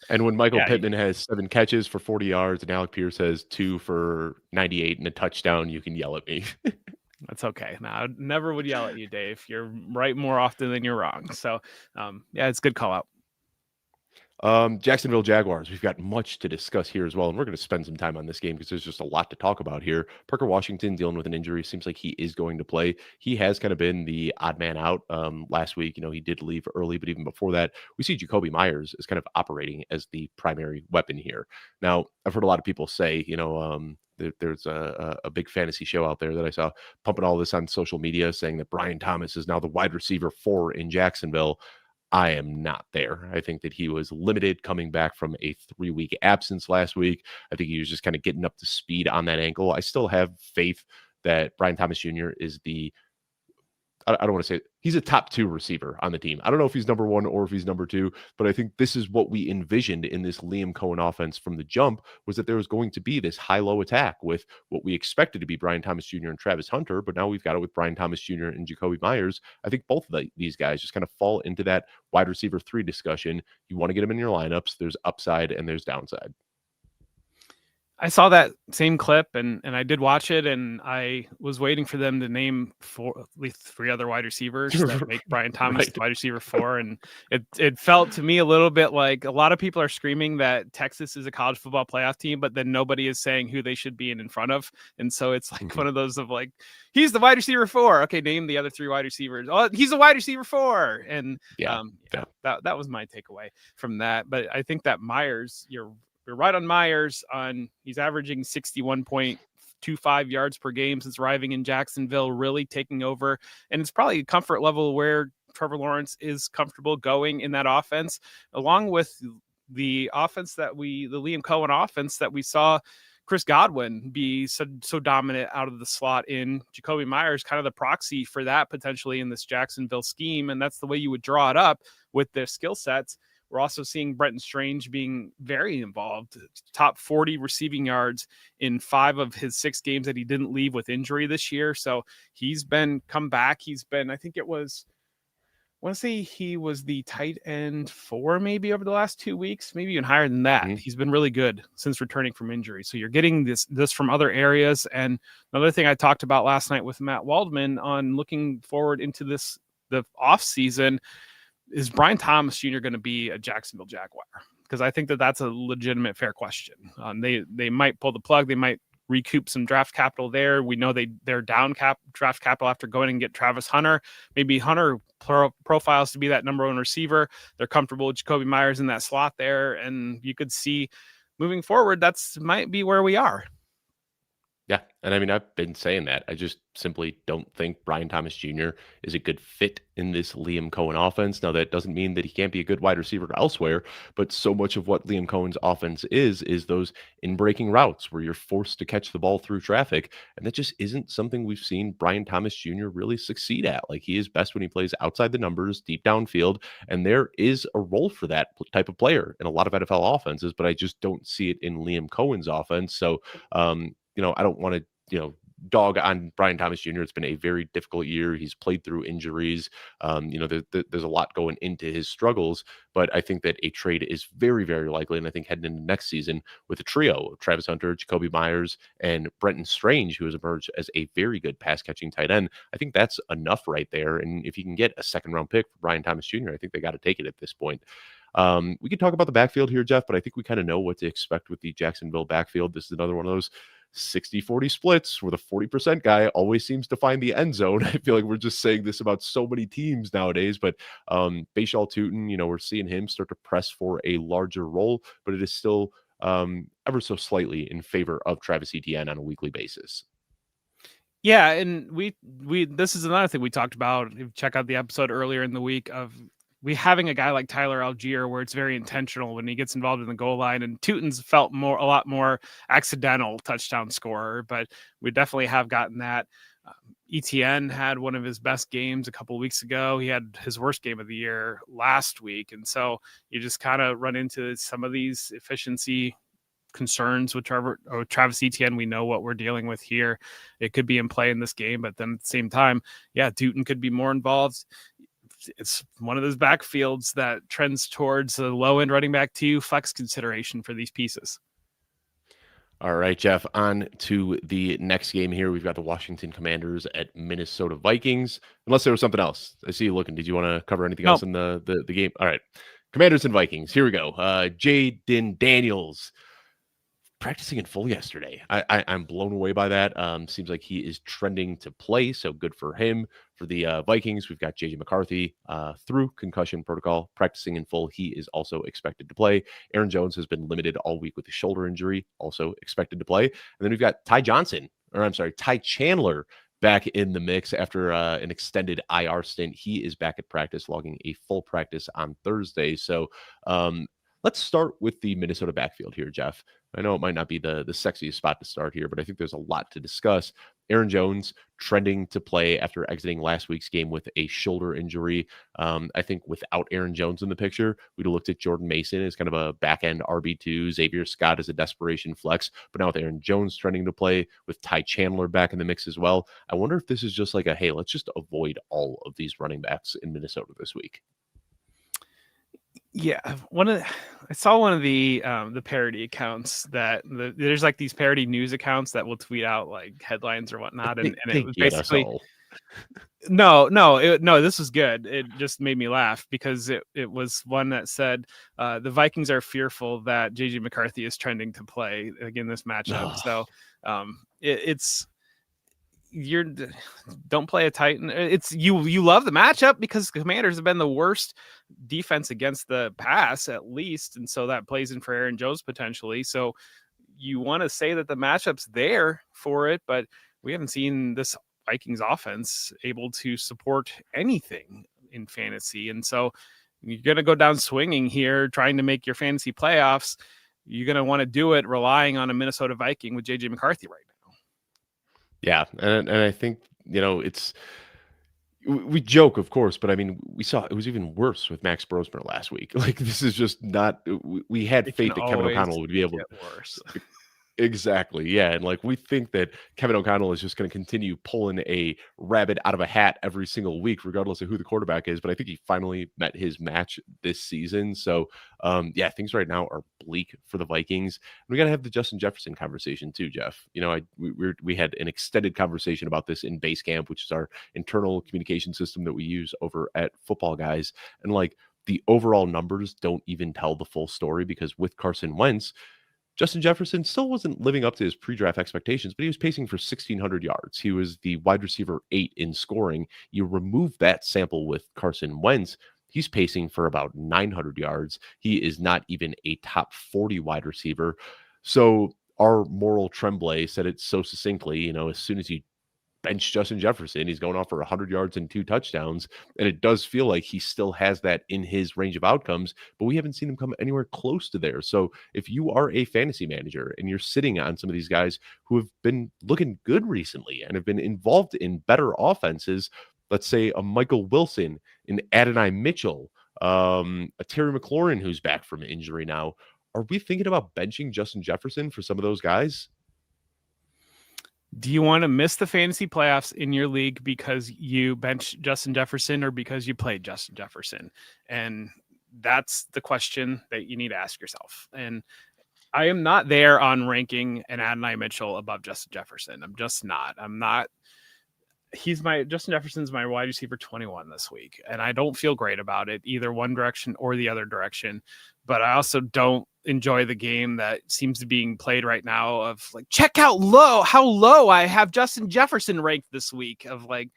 and when Michael Pittman has 7 catches for 40 yards and Alec Pierce has 2 for 98 and a touchdown, you can yell at me. That's okay. No, I never would yell at you, Dave. You're right more often than you're wrong. So, yeah, it's a good call out. Jacksonville Jaguars. We've got much to discuss here as well, and we're going to spend some time on this game because there's just a lot to talk about here. Parker Washington dealing with an injury. Seems like he is going to play. He has kind of been the odd man out last week. He did leave early, but even before that, we see Jacoby Myers is kind of operating as the primary weapon here. Now, I've heard a lot of people say, there's a big fantasy show out there that I saw pumping all this on social media saying that Brian Thomas is now the wide receiver 4 in Jacksonville. I am not there. I think that he was limited coming back from a 3-week absence last week. I think he was just kind of getting up to speed on that ankle. I still have faith that Brian Thomas Jr. is the I don't want to say it. He's a top 2 receiver on the team. I don't know if he's number 1 or if he's number 2, but I think this is what we envisioned in this Liam Cohen offense from the jump, was that there was going to be this high-low attack with what we expected to be Brian Thomas Jr. and Travis Hunter, but now we've got it with Brian Thomas Jr. and Jacoby Myers. I think both of these guys just kind of fall into that wide receiver 3 discussion. You want to get them in your lineups. There's upside and there's downside. I saw that same clip and I did watch it, and I was waiting for them to name at least 3 other wide receivers that make Brian Thomas Right. wide receiver 4. And it felt to me a little bit like a lot of people are screaming that Texas is a college football playoff team, but then nobody is saying who they should be in front of. And so it's like one of those of like, he's the wide receiver 4. Okay, name the other 3 wide receivers. Oh, he's a wide receiver 4. And that was my takeaway from that. But I think that Myers, you're right on Myers. He's averaging 61.25 yards per game since arriving in Jacksonville, really taking over. And it's probably a comfort level where Trevor Lawrence is comfortable going in that offense, along with the offense the Liam Cohen offense that we saw Chris Godwin be so dominant out of the slot in. Jacoby Myers, kind of the proxy for that potentially in this Jacksonville scheme. And that's the way you would draw it up with their skill sets. We're also seeing Brenton Strange being very involved, top 40 receiving yards in 5 of his 6 games that he didn't leave with injury this year. So he's been come back. He's been, I think it was, I want to say he was the tight end 4 maybe over the last 2 weeks, maybe even higher than that. Mm-hmm. He's been really good since returning from injury. So you're getting this from other areas. And another thing I talked about last night with Matt Waldman on looking forward into the off season, is Brian Thomas Jr. going to be a Jacksonville Jaguar? Because I think that's a legitimate, fair question. They might pull the plug. They might recoup some draft capital there. We know they're down draft capital after going and get Travis Hunter. Maybe Hunter profiles to be that number 1 receiver. They're comfortable with Jacoby Myers in that slot there. And you could see moving forward, that's might be where we are. Yeah. And I mean, I've been saying that. I just simply don't think Brian Thomas Jr. is a good fit in this Liam Cohen offense. Now, that doesn't mean that he can't be a good wide receiver elsewhere, but so much of what Liam Cohen's offense is those in-breaking routes where you're forced to catch the ball through traffic. And that just isn't something we've seen Brian Thomas Jr. really succeed at. Like, he is best when he plays outside the numbers, deep downfield, and there is a role for that type of player in a lot of NFL offenses, but I just don't see it in Liam Cohen's offense. So, I don't want to, dog on Brian Thomas Jr. It's been a very difficult year. He's played through injuries. There's a lot going into his struggles, but I think that a trade is very, very likely. And I think heading into next season with a trio of Travis Hunter, Jacoby Myers, and Brenton Strange, who has emerged as a very good pass catching tight end, I think that's enough right there. And if you can get a 2nd-round pick for Brian Thomas Jr., I think they got to take it at this point. We could talk about the backfield here, Jeff, but I think we kind of know what to expect with the Jacksonville backfield. This is another one of those 60-40 splits where the 40% guy always seems to find the end zone. I feel like we're just saying this about so many teams nowadays, but Bashal Tutin, we're seeing him start to press for a larger role, but it is still ever so slightly in favor of Travis Etienne on a weekly basis. Yeah, and we this is another thing we talked about. If you check out the episode earlier in the week of we having a guy like Tyler Algier where it's very intentional when he gets involved in the goal line, and Tutin's felt a lot more accidental touchdown scorer, but we definitely have gotten that. Etienne had one of his best games a couple of weeks ago. He had his worst game of the year last week. And so you just kind of run into some of these efficiency concerns with Travis Etienne. We know what we're dealing with here. It could be in play in this game, but then at the same time, Tutin could be more involved. It's one of those backfields that trends towards the low end running back 2 flex consideration for these pieces. All right, Jeff, on to the next game here. We've got the Washington Commanders at Minnesota Vikings. Unless there was something else. I see you looking. Did you want to cover anything else in the game? All right. Commanders and Vikings. Here we go. Jaden Daniels practicing in full yesterday. I'm blown away by that. Seems like he is trending to play, so good for him. For the Vikings, we've got J.J. McCarthy through concussion protocol, practicing in full. He is also expected to play. Aaron Jones has been limited all week with a shoulder injury, also expected to play. And then we've got Ty Chandler back in the mix after an extended IR stint. He is back at practice, logging a full practice on Thursday. So let's start with the Minnesota backfield here, Jeff. I know it might not be the sexiest spot to start here, but I think there's a lot to discuss. Aaron Jones trending to play after exiting last week's game with a shoulder injury. I think without Aaron Jones in the picture, we'd have looked at Jordan Mason as kind of a back end RB2, Xavier Scott as a desperation flex. But now with Aaron Jones trending to play, with Ty Chandler back in the mix as well, I wonder if this is just like a, hey, let's just avoid all of these running backs in Minnesota this week. Yeah, I saw one of the parody accounts that there's like these parody news accounts that will tweet out like headlines or whatnot, and it was basically no, this was good. It just made me laugh because it was one that said the Vikings are fearful that JJ McCarthy is trending to play again this matchup. So it's don't play a Titan. It's you love the matchup because Commanders have been the worst defense against the pass at least, and so that plays in for Aaron Jones potentially. So you want to say that the matchup's there for it, but we haven't seen this Vikings offense able to support anything in fantasy, and so you're going to go down swinging here trying to make your fantasy playoffs. You're going to want to do it relying on a Minnesota Viking with JJ McCarthy right now. Yeah, and I think, it's we joke, of course, but I mean, we saw it was even worse with Max Brosmer last week. Like, this is just not. We had faith that Kevin O'Connell would be able to. Worse. Exactly. Yeah. And like, we think that Kevin O'Connell is just going to continue pulling a rabbit out of a hat every single week, regardless of who the quarterback is. But I think he finally met his match this season. So, yeah, things right now are bleak for the Vikings. And we got to have the Justin Jefferson conversation too, Jeff. We had an extended conversation about this in Basecamp, which is our internal communication system that we use over at Football Guys. And like, the overall numbers don't even tell the full story, because with Carson Wentz, Justin Jefferson still wasn't living up to his pre-draft expectations, but he was pacing for 1,600 yards. He was the wide receiver 8 in scoring. You remove that sample with Carson Wentz, he's pacing for about 900 yards. He is not even a top 40 wide receiver. So our moral Tremblay said it so succinctly, as soon as you bench Justin Jefferson, he's going off for 100 yards and 2 touchdowns. And it does feel like he still has that in his range of outcomes, but we haven't seen him come anywhere close to there. So if you are a fantasy manager and you're sitting on some of these guys who have been looking good recently and have been involved in better offenses, let's say a Michael Wilson, an Adonai Mitchell, a Terry McLaurin who's back from injury now, are we thinking about benching Justin Jefferson for some of those guys? Do you want to miss the fantasy playoffs in your league because you bench Justin Jefferson or because you played Justin Jefferson? And that's the question that you need to ask yourself. And I am not there on ranking an Adonai Mitchell above Justin Jefferson. I'm just not. I'm not. Justin Jefferson's my wide receiver 21 this week, and I don't feel great about it either one direction or the other direction. But I also don't enjoy the game that seems to be being played right now of like, check out how low I have Justin Jefferson ranked this week, of like,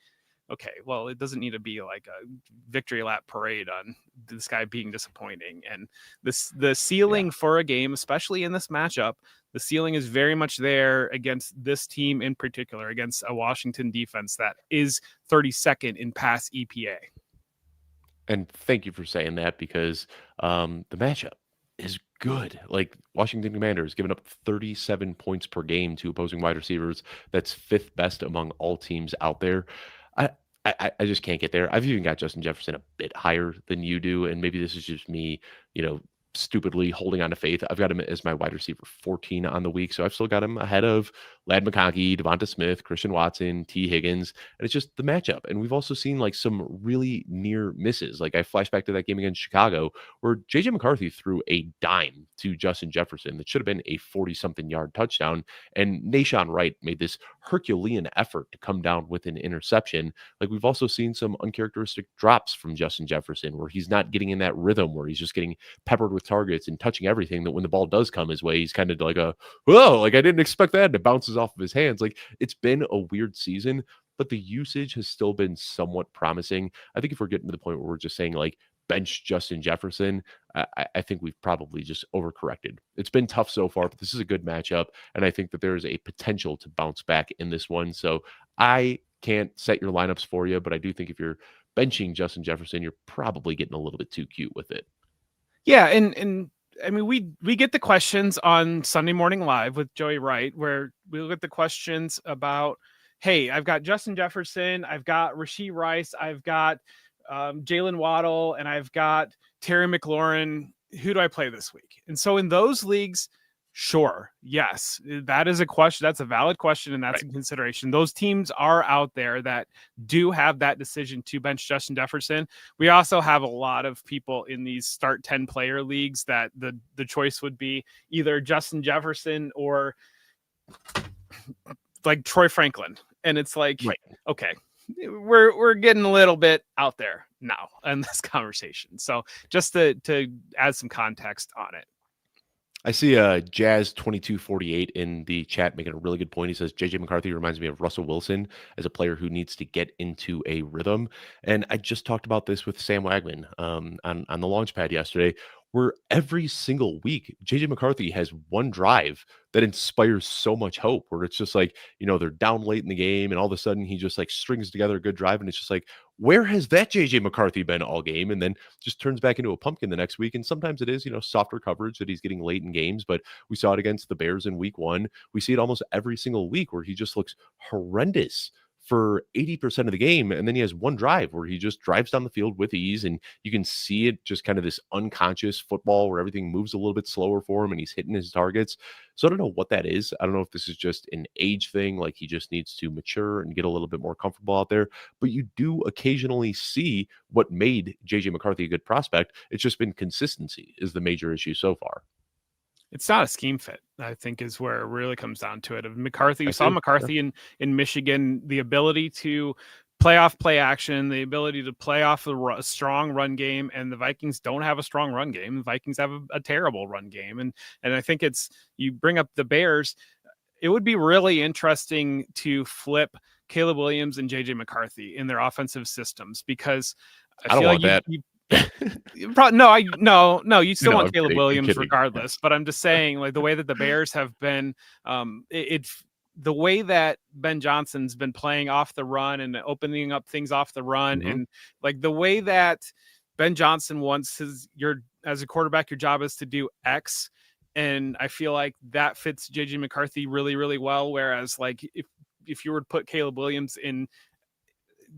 okay, well, it doesn't need to be like a victory lap parade on this guy being disappointing. And the ceiling for a game, especially in this matchup, the ceiling is very much there against this team in particular, against a Washington defense that is 32nd in pass EPA. And thank you for saying that, because the matchup is good. Like, Washington Commanders giving up 37 points per game to opposing wide receivers. That's 5th best among all teams out there. I just can't get there. I've even got Justin Jefferson a bit higher than you do, and maybe this is just me, stupidly holding on to faith. I've got him as my wide receiver 14 on the week, so I've still got him ahead of Ladd McConkey, Devonta Smith, Christian Watson, T. Higgins, and it's just the matchup. And we've also seen like some really near misses. Like, I flash back to that game against Chicago where JJ McCarthy threw a dime to Justin Jefferson that should have been a 40-something yard touchdown, and Nashawn Wright made this Herculean effort to come down with an interception. Like, we've also seen some uncharacteristic drops from Justin Jefferson where he's not getting in that rhythm, where he's just getting peppered with targets and touching everything, that when the ball does come his way, he's kind of like whoa, like I didn't expect that, and it bounces off of his hands. Like, it's been a weird season, but the usage has still been somewhat promising. I think if we're getting to the point where we're just saying like bench Justin Jefferson, I think we've probably just overcorrected. It's been tough so far, but this is a good matchup, and I think that there is a potential to bounce back in this one. So I can't set your lineups for you, but I do think if you're benching Justin Jefferson, you're probably getting a little bit too cute with it. Yeah, and I mean, we get the questions on Sunday Morning Live with Joey Wright, where we look at the questions about, hey, I've got Justin Jefferson, I've got Rashee Rice, I've got Jalen Waddle, and I've got Terry McLaurin. Who do I play this week? And so in those leagues, sure, yes, that is a question. That's a valid question, and that's Right. in consideration. Those teams are out there that do have that decision to bench Justin Jefferson. We also have a lot of people in these start 10 player leagues that the choice would be either Justin Jefferson or like Troy Franklin. And it's like, Right. okay, we're getting a little bit out there now in this conversation. So just to add some context on it. I see Jazz 2248 in the chat making a really good point. He says JJ McCarthy reminds me of Russell Wilson as a player who needs to get into a rhythm. And I just talked about this with Sam Wagman on the launch pad yesterday, where every single week JJ McCarthy has one drive that inspires so much hope, where it's just like, they're down late in the game and all of a sudden he just like strings together a good drive. And it's just like, where has that JJ McCarthy been all game? And then just turns back into a pumpkin the next week. And sometimes it is, softer coverage that he's getting late in games. But we saw it against the Bears in week 1. We see it almost every single week where he just looks horrendous for 80% of the game. And then he has one drive where he just drives down the field with ease. And you can see it just kind of this unconscious football where everything moves a little bit slower for him and he's hitting his targets. So I don't know what that is. I don't know if this is just an age thing, like he just needs to mature and get a little bit more comfortable out there. But you do occasionally see what made JJ McCarthy a good prospect. It's just been consistency is the major issue so far. It's not a scheme fit, I think, is where it really comes down to it. Of McCarthy, we I saw see. McCarthy Yeah. in Michigan, the ability to play off play action, the ability to play off a strong run game, and the Vikings don't have a strong run game. The Vikings have a terrible run game, and I think it's, you bring up the Bears. It would be really interesting to flip Caleb Williams and JJ McCarthy in their offensive systems, because I don't feel want like that. probably, no, you still No, want I'm Caleb kidding. I'm Williams kidding. regardless. But I'm just saying, like, the way that the Bears have been, the way that Ben Johnson's been playing off the run and opening up things off the run, Mhm. and like the way that Ben Johnson wants as a quarterback, your job is to do X. And I feel like that fits JJ McCarthy really, really well. Whereas, like, if you were to put Caleb Williams in,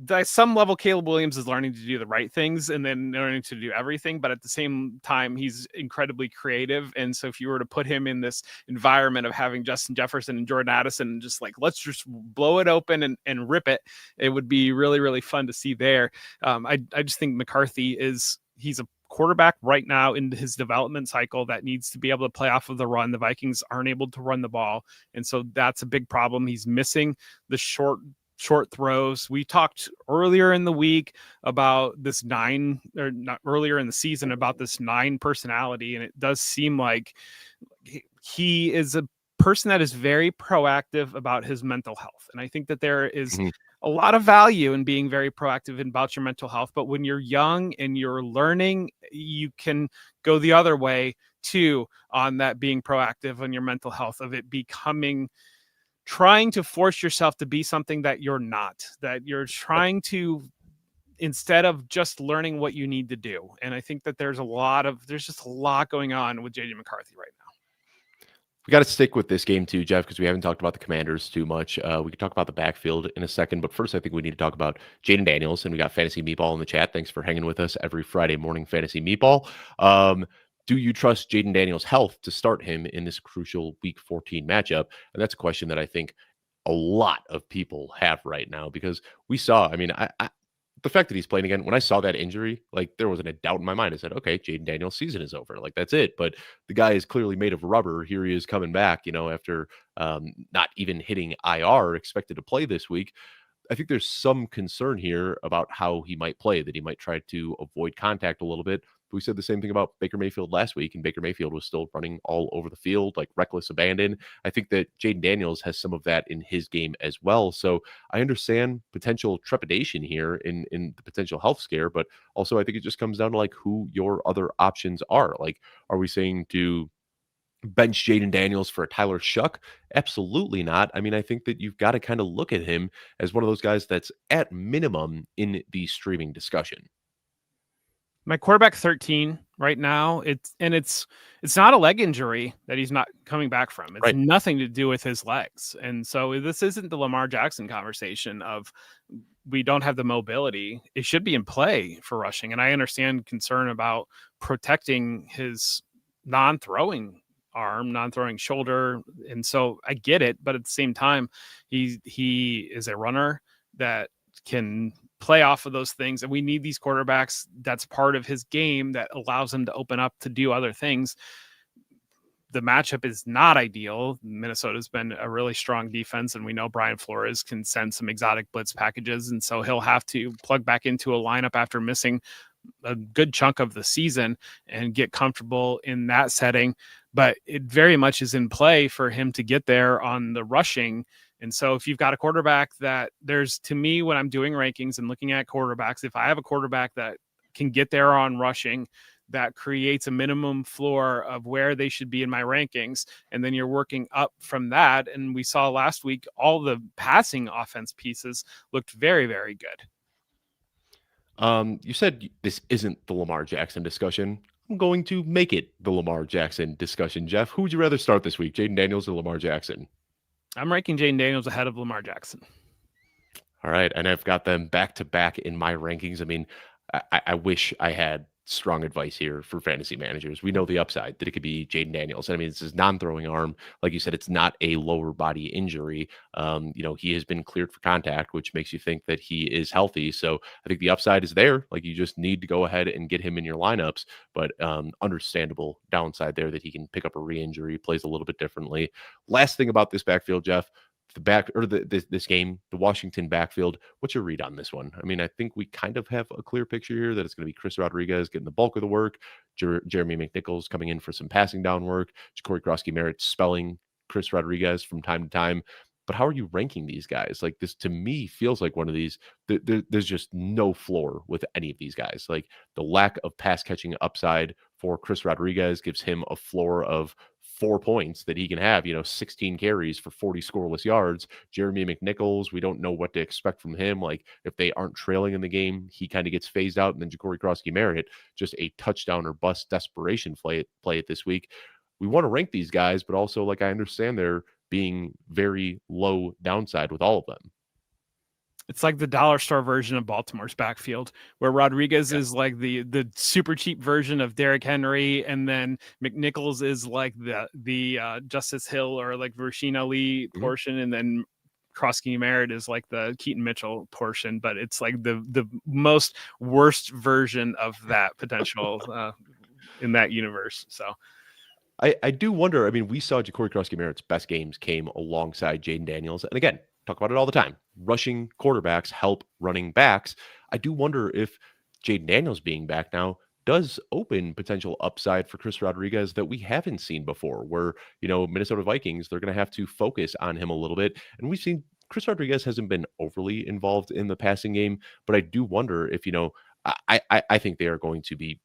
at some level, Caleb Williams is learning to do the right things and then learning to do everything. But at the same time, he's incredibly creative. And so if you were to put him in this environment of having Justin Jefferson and Jordan Addison, and just like, let's just blow it open and rip it, it would be really, really fun to see there. I just think McCarthy he's a quarterback right now in his development cycle that needs to be able to play off of the run. The Vikings aren't able to run the ball. And so that's a big problem. He's missing the short throws. We talked earlier in the week about this earlier in the season about this 9 personality. And it does seem like he is a person that is very proactive about his mental health. And I think that there is Mhm. a lot of value in being very proactive about your mental health. But when you're young and you're learning, you can go the other way too on that, being proactive on your mental health, of it becoming, trying to force yourself to be something that you're not, that you're trying to, instead of just learning what you need to do. And I think that there's just a lot going on with JJ McCarthy right now. We got to stick with this game too, Jeff, because we haven't talked about the Commanders too much. We can talk about the backfield in a second, but first, I think we need to talk about Jaden Daniels, and we got Fantasy Meatball in the chat. Thanks for hanging with us every Friday morning, Fantasy Meatball. Do you trust Jaden Daniels' health to start him in this crucial Week 14 matchup? And that's a question that I think a lot of people have right now, because we saw, I mean, the fact that he's playing again, when I saw that injury, like, there wasn't a doubt in my mind. I said, okay, Jaden Daniels' season is over. Like, that's it. But the guy is clearly made of rubber. Here he is coming back, after not even hitting IR, expected to play this week. I think there's some concern here about how he might play, that he might try to avoid contact a little bit. But we said the same thing about Baker Mayfield last week, and Baker Mayfield was still running all over the field, like reckless abandon. I think that Jaden Daniels has some of that in his game as well. So I understand potential trepidation here in the potential health scare, but also I think it just comes down to like who your other options are. Like, are we saying to bench Jaden Daniels for a Tyler Shuck? Absolutely not. I mean, I think that you've got to kind of look at him as one of those guys that's at minimum in the streaming discussion. My quarterback 13 right now. It's not a leg injury that he's not coming back from. It's Right. nothing to do with his legs. And so this isn't the Lamar Jackson conversation of we don't have the mobility. It should be in play for rushing. And I understand concern about protecting his non-throwing arm, non-throwing shoulder. And so I get it, but at the same time, he is a runner that can play off of those things. And we need these quarterbacks. That's part of his game that allows him to open up to do other things. The matchup is not ideal. Minnesota's been a really strong defense, and we know Brian Flores can send some exotic blitz packages. And so he'll have to plug back into a lineup after missing a good chunk of the season and get comfortable in that setting. But it very much is in play for him to get there on the rushing. And so if you've got a quarterback that to me, when I'm doing rankings and looking at quarterbacks, if I have a quarterback that can get there on rushing, that creates a minimum floor of where they should be in my rankings. And then you're working up from that. And we saw last week, all the passing offense pieces looked very, very good. You said this isn't the Lamar Jackson discussion. I'm going to make it the Lamar Jackson discussion. Jeff, who would you rather start this week, Jaden Daniels or Lamar Jackson? I'm ranking Jaden Daniels ahead of Lamar Jackson. All right. And I've got them back to back in my rankings. I mean, I wish I had strong advice here for fantasy managers. We know the upside that it could be Jaden Daniels. I mean, it's his non-throwing arm. Like you said, it's not a lower body injury. He has been cleared for contact, which makes you think that he is healthy. So I think the upside is there. Like, you just need to go ahead and get him in your lineups, but understandable downside there that he can pick up a re-injury, plays a little bit differently. Last thing about this backfield, Jeff, this game, the Washington backfield. What's your read on this one? I mean, I think we kind of have a clear picture here that it's going to be Chris Rodriguez getting the bulk of the work, Jeremy McNichols coming in for some passing down work, Ja'Cory Krosky-Merritt spelling Chris Rodriguez from time to time. But how are you ranking these guys? Like, this to me feels like one of these. There's just no floor with any of these guys. Like, the lack of pass catching upside for Chris Rodriguez gives him a floor of 4 points that he can have, 16 carries for 40 scoreless yards. Jeremy McNichols, we don't know what to expect from him. Like, if they aren't trailing in the game, he kind of gets phased out. And then Ja'Cory Krosky-Merritt, just a touchdown or bust desperation play it this week. We want to rank these guys, but also, like, I understand they're being very low downside with all of them. It's like the dollar store version of Baltimore's backfield, where Rodriguez is like the super cheap version of Derrick Henry, and then McNichols is like the Justice Hill or like Rasheen Ali portion, and then Krosky-Merritt is like the Keaton Mitchell portion, but it's like the most worst version of that potential in that universe. So I do wonder. I mean, we saw Ja'Cory Krosky-Merritt's best games came alongside Jaden Daniels. And again, talk about it all the time. Rushing quarterbacks help running backs. I do wonder if Jaden Daniels being back now does open potential upside for Chris Rodriguez that we haven't seen before, where, Minnesota Vikings, they're going to have to focus on him a little bit. And we've seen Chris Rodriguez hasn't been overly involved in the passing game, but I do wonder if, I think they are going to be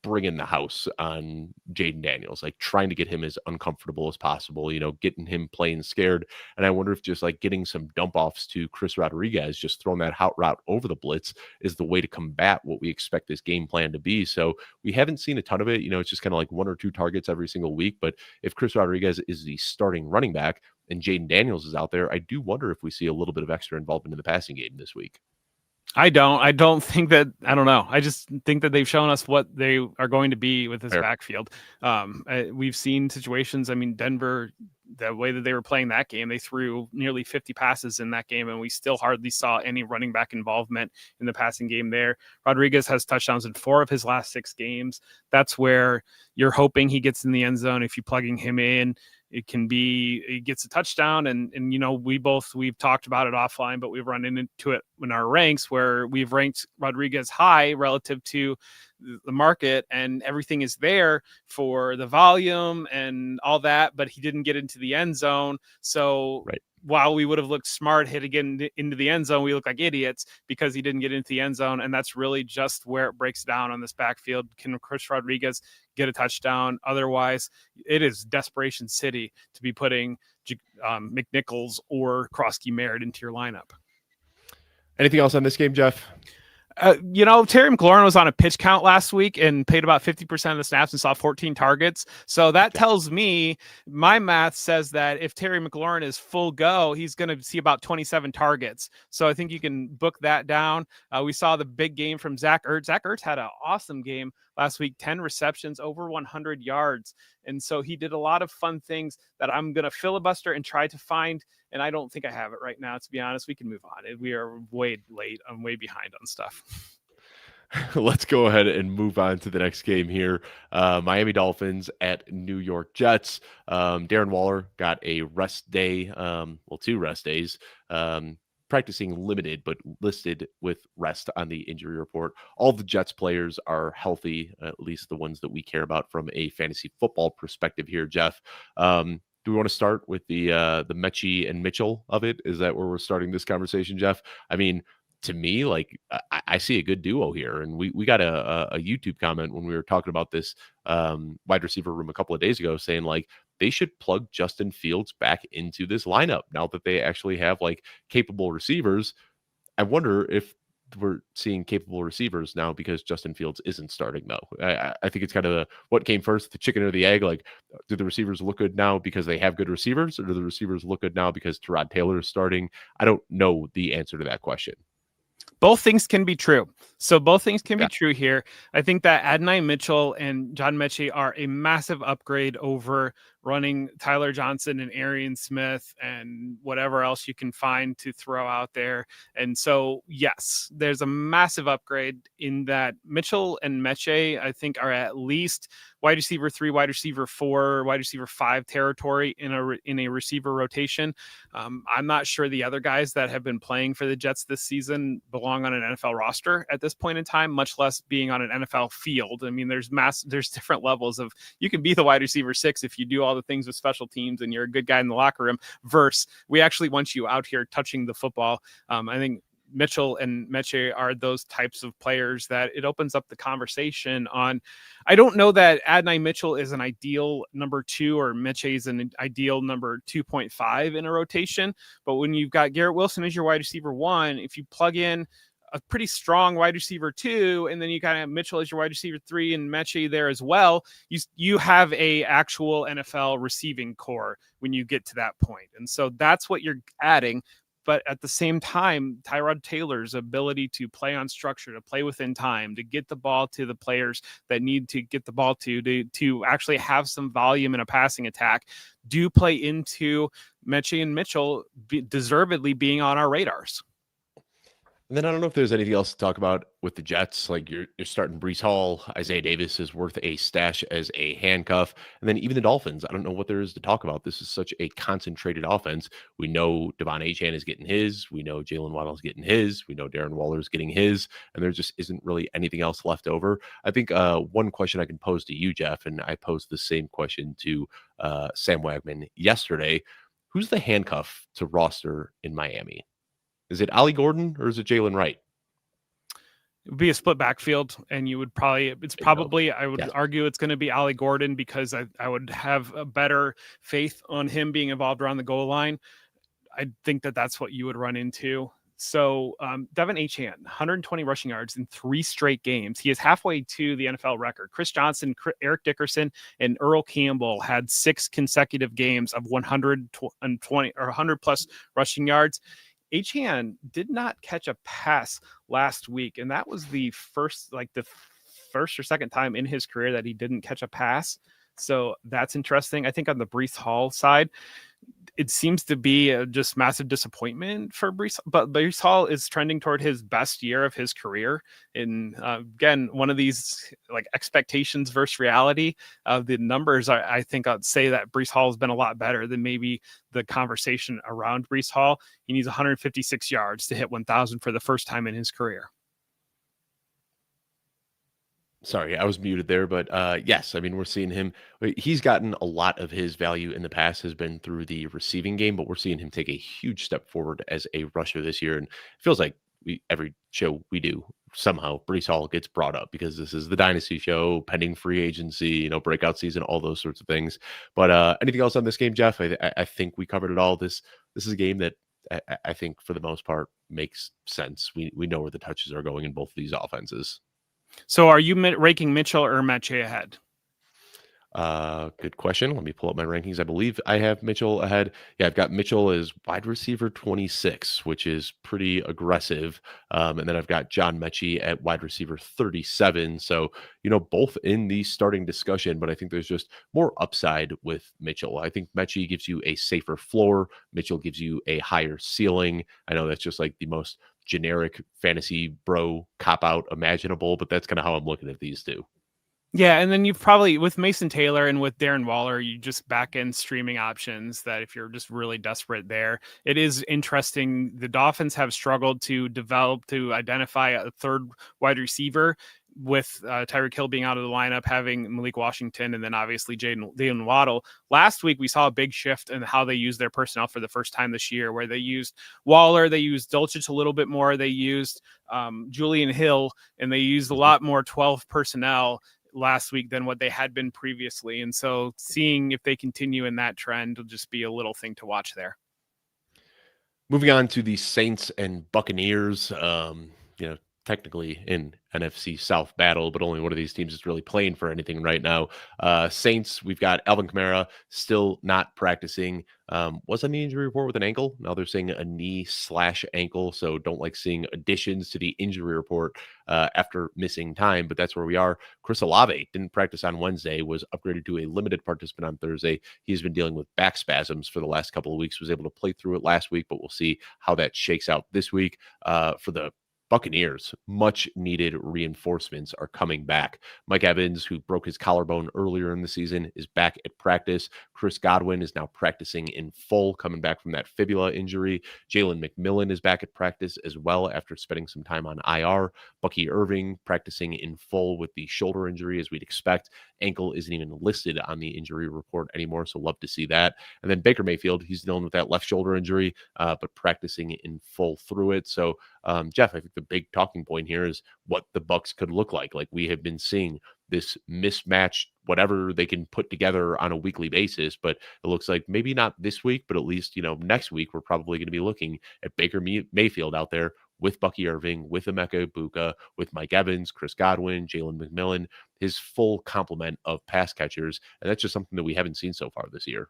bringing the house on Jaden Daniels, like trying to get him as uncomfortable as possible, getting him playing scared. And I wonder if just like getting some dump offs to Chris Rodriguez, just throwing that hot route over the blitz is the way to combat what we expect this game plan to be. So we haven't seen a ton of it. It's just kind of like 1 or 2 targets every single week. But if Chris Rodriguez is the starting running back and Jaden Daniels is out there, I do wonder if we see a little bit of extra involvement in the passing game this week. I don't think that, I don't know. I just think that they've shown us what they are going to be with this backfield. We've seen situations. I mean, Denver, the way that they were playing that game, they threw nearly 50 passes in that game, and we still hardly saw any running back involvement in the passing game there. Rodriguez has touchdowns in 4 of his last 6 games. That's where you're hoping he gets in the end zone. If you're plugging him in, it can be, he gets a touchdown. And we've talked about it offline, but we've run into it in our ranks where we've ranked Rodriguez high relative to the market, and everything is there for the volume and all that, but he didn't get into the end zone. So while we would have looked smart hit again into the end zone, we look like idiots because he didn't get into the end zone. And that's really just where it breaks down on this backfield. Can Chris Rodriguez get a touchdown? Otherwise, it is desperation city to be putting McNichols or Krosky-Merritt into your lineup. Anything else on this game, Jeff? Terry McLaurin was on a pitch count last week and played about 50% of the snaps and saw 14 targets. So that tells me, my math says that if Terry McLaurin is full go, he's going to see about 27 targets. So I think you can book that down. We saw the big game from Zach Ertz. Zach Ertz had an awesome game last week, 10 receptions, over 100 yards. And so he did a lot of fun things that I'm going to filibuster and try to find. And I don't think I have it right now, to be honest. We can move on. We are way late. I'm way behind on stuff. Let's go ahead and move on to the next game here. Miami Dolphins at New York Jets. Darren Waller got a rest day, two rest days. Practicing limited, but listed with rest on the injury report. All the Jets players are healthy, at least the ones that we care about from a fantasy football perspective here, Jeff. Do we want to start with the Mechie and Mitchell of it? Is that where we're starting this conversation, Jeff? I mean, to me, like I see a good duo here, and we got a YouTube comment when we were talking about this wide receiver room a couple of days ago, saying like they should plug Justin Fields back into this lineup now that they actually have like capable receivers. I wonder if we're seeing capable receivers now because Justin Fields isn't starting though. I think it's kind of what came first, the chicken or the egg. Like, do the receivers look good now because they have good receivers, or do the receivers look good now because Tyrod Taylor is starting? I don't know the answer to that question. Both things can be true. So both things can be true here. I think that Adonai Mitchell and John Mechie are a massive upgrade over running Tyler Johnson and Arian Smith and whatever else you can find to throw out there. And so, yes, there's a massive upgrade in that Mitchell and Mechie, I think, are at least wide receiver 3, wide receiver 4, wide receiver 5 territory in a receiver rotation. I'm not sure the other guys that have been playing for the Jets this season belong on an NFL roster at this point in time, much less being on an NFL field. I mean, there's different levels of, you can be the wide receiver 6 if you do all the things with special teams and you're a good guy in the locker room, versus we actually want you out here touching the football. I think Mitchell and Mechie are those types of players that it opens up the conversation on. I don't know that Adonai Mitchell is an ideal number 2 or Mechie is an ideal number 2.5 in a rotation, but when you've got Garrett Wilson as your wide receiver 1, if you plug in a pretty strong wide receiver 2, and then you kind of have Mitchell as your wide receiver 3 and Mechie there as well, you have a actual NFL receiving core when you get to that point. And so that's what you're adding. But at the same time, Tyrod Taylor's ability to play on structure, to play within time, to get the ball to the players that need to get the ball to actually have some volume in a passing attack, do play into Mechie and Mitchell deservedly being on our radars. And then I don't know if there's anything else to talk about with the Jets. Like you're starting Breece Hall, Isaiah Davis is worth a stash as a handcuff. And then even the Dolphins, I don't know what there is to talk about. This is such a concentrated offense. We know Devon Achane is getting his. We know Jalen Waddle's getting his. We know Darren Waller's getting his. And there just isn't really anything else left over. I think one question I can pose to you, Jeff, and I posed the same question to Sam Wagman yesterday. Who's the handcuff to roster in Miami? Is it Ollie Gordon or is it Jalen Wright? It would be a split backfield, and you would probably, I would argue it's going to be Ollie Gordon, because I would have a better faith on him being involved around the goal line. I think that's what you would run into. So Devon Achane, 120 rushing yards in 3 straight games. He is halfway to the NFL record. Chris Johnson, Eric Dickerson, and Earl Campbell had 6 consecutive games of 120 or 100 plus rushing yards. Achane did not catch a pass last week, and that was the first or second time in his career that he didn't catch a pass. So that's interesting. I think on the Breece Hall side, it seems to be just massive disappointment for Breece, but Breece Hall is trending toward his best year of his career. And again, one of these like expectations versus reality. The numbers, I think I'd say that Breece Hall has been a lot better than maybe the conversation around Breece Hall. He needs 156 yards to hit 1,000 for the first time in his career. Sorry, I was muted there, but yes, I mean, we're seeing him. He's gotten a lot of his value in the past has been through the receiving game, but we're seeing him take a huge step forward as a rusher this year. And it feels like every show we do, somehow Breece Hall gets brought up because this is the dynasty show, pending free agency, breakout season, all those sorts of things. But anything else on this game, Jeff? I think we covered it all. This is a game that I think for the most part makes sense. We know where the touches are going in both of these offenses. So are you ranking Mitchell or Mechie ahead? Good question. Let me pull up my rankings. I believe I have Mitchell ahead. Yeah, I've got Mitchell as wide receiver 26, which is pretty aggressive. And then I've got John Mechie at wide receiver 37. So, both in the starting discussion, but I think there's just more upside with Mitchell. I think Mechie gives you a safer floor. Mitchell gives you a higher ceiling. I know that's just like the most generic fantasy bro cop out imaginable, but that's kind of how I'm looking at these two. Yeah, and then you've probably with Mason Taylor and with Darren Waller, you just back end streaming options that if you're just really desperate there. It is interesting. The Dolphins have struggled to identify a third wide receiver with Tyreek Hill being out of the lineup, having Malik Washington, and then obviously Jalen Waddle. Last week, we saw a big shift in how they used their personnel for the first time this year, where they used Waller, they used Dulcich a little bit more, they used Julian Hill, and they used a lot more 12 personnel last week than what they had been previously. And so seeing if they continue in that trend will just be a little thing to watch there. Moving on to the Saints and Buccaneers, technically in NFC South battle, but only one of these teams is really playing for anything right now. Saints, we've got Alvin Kamara still not practicing. Was on the injury report with an ankle. Now they're saying a knee/ankle, so don't like seeing additions to the injury report after missing time, but that's where we are. Chris Olave didn't practice on Wednesday, was upgraded to a limited participant on Thursday. He's been dealing with back spasms for the last couple of weeks, was able to play through it last week, but we'll see how that shakes out this week. For the Buccaneers, much needed reinforcements are coming back. Mike Evans, who broke his collarbone earlier in the season, is back at practice. Chris Godwin is now practicing in full, coming back from that fibula injury. Jalen McMillan is back at practice as well after spending some time on IR. Bucky Irving practicing in full with the shoulder injury, as we'd expect. Ankle isn't even listed on the injury report anymore, so love to see that. And then Baker Mayfield, he's dealing with that left shoulder injury, but practicing in full through it. So, Jeff, I think the big talking point here is what the Bucs could look like. Like we have been seeing this mismatched whatever they can put together on a weekly basis, but it looks like maybe not this week, but at least next week we're probably going to be looking at Baker Mayfield out there with Bucky Irving, with Emeka Egbuka, with Mike Evans, Chris Godwin, Jalen McMillan, his full complement of pass catchers, and that's just something that we haven't seen so far this year.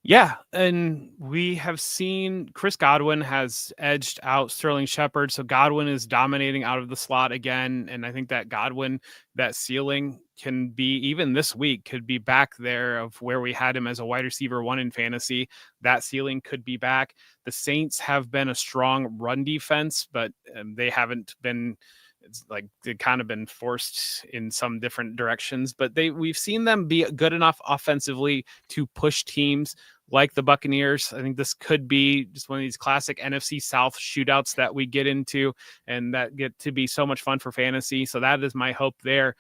Yeah, and we have seen Chris Godwin has edged out Sterling Shepard, so Godwin is dominating out of the slot again, and I think that Godwin, that ceiling can be, even this week, could be back there of where we had him as a wide receiver 1 in fantasy. That ceiling could be back. The Saints have been a strong run defense, but they haven't been. It's like they've kind of been forced in some different directions, but we've seen them be good enough offensively to push teams like the Buccaneers. I think this could be just one of these classic NFC South shootouts that we get into and that get to be so much fun for fantasy. So that is my hope there.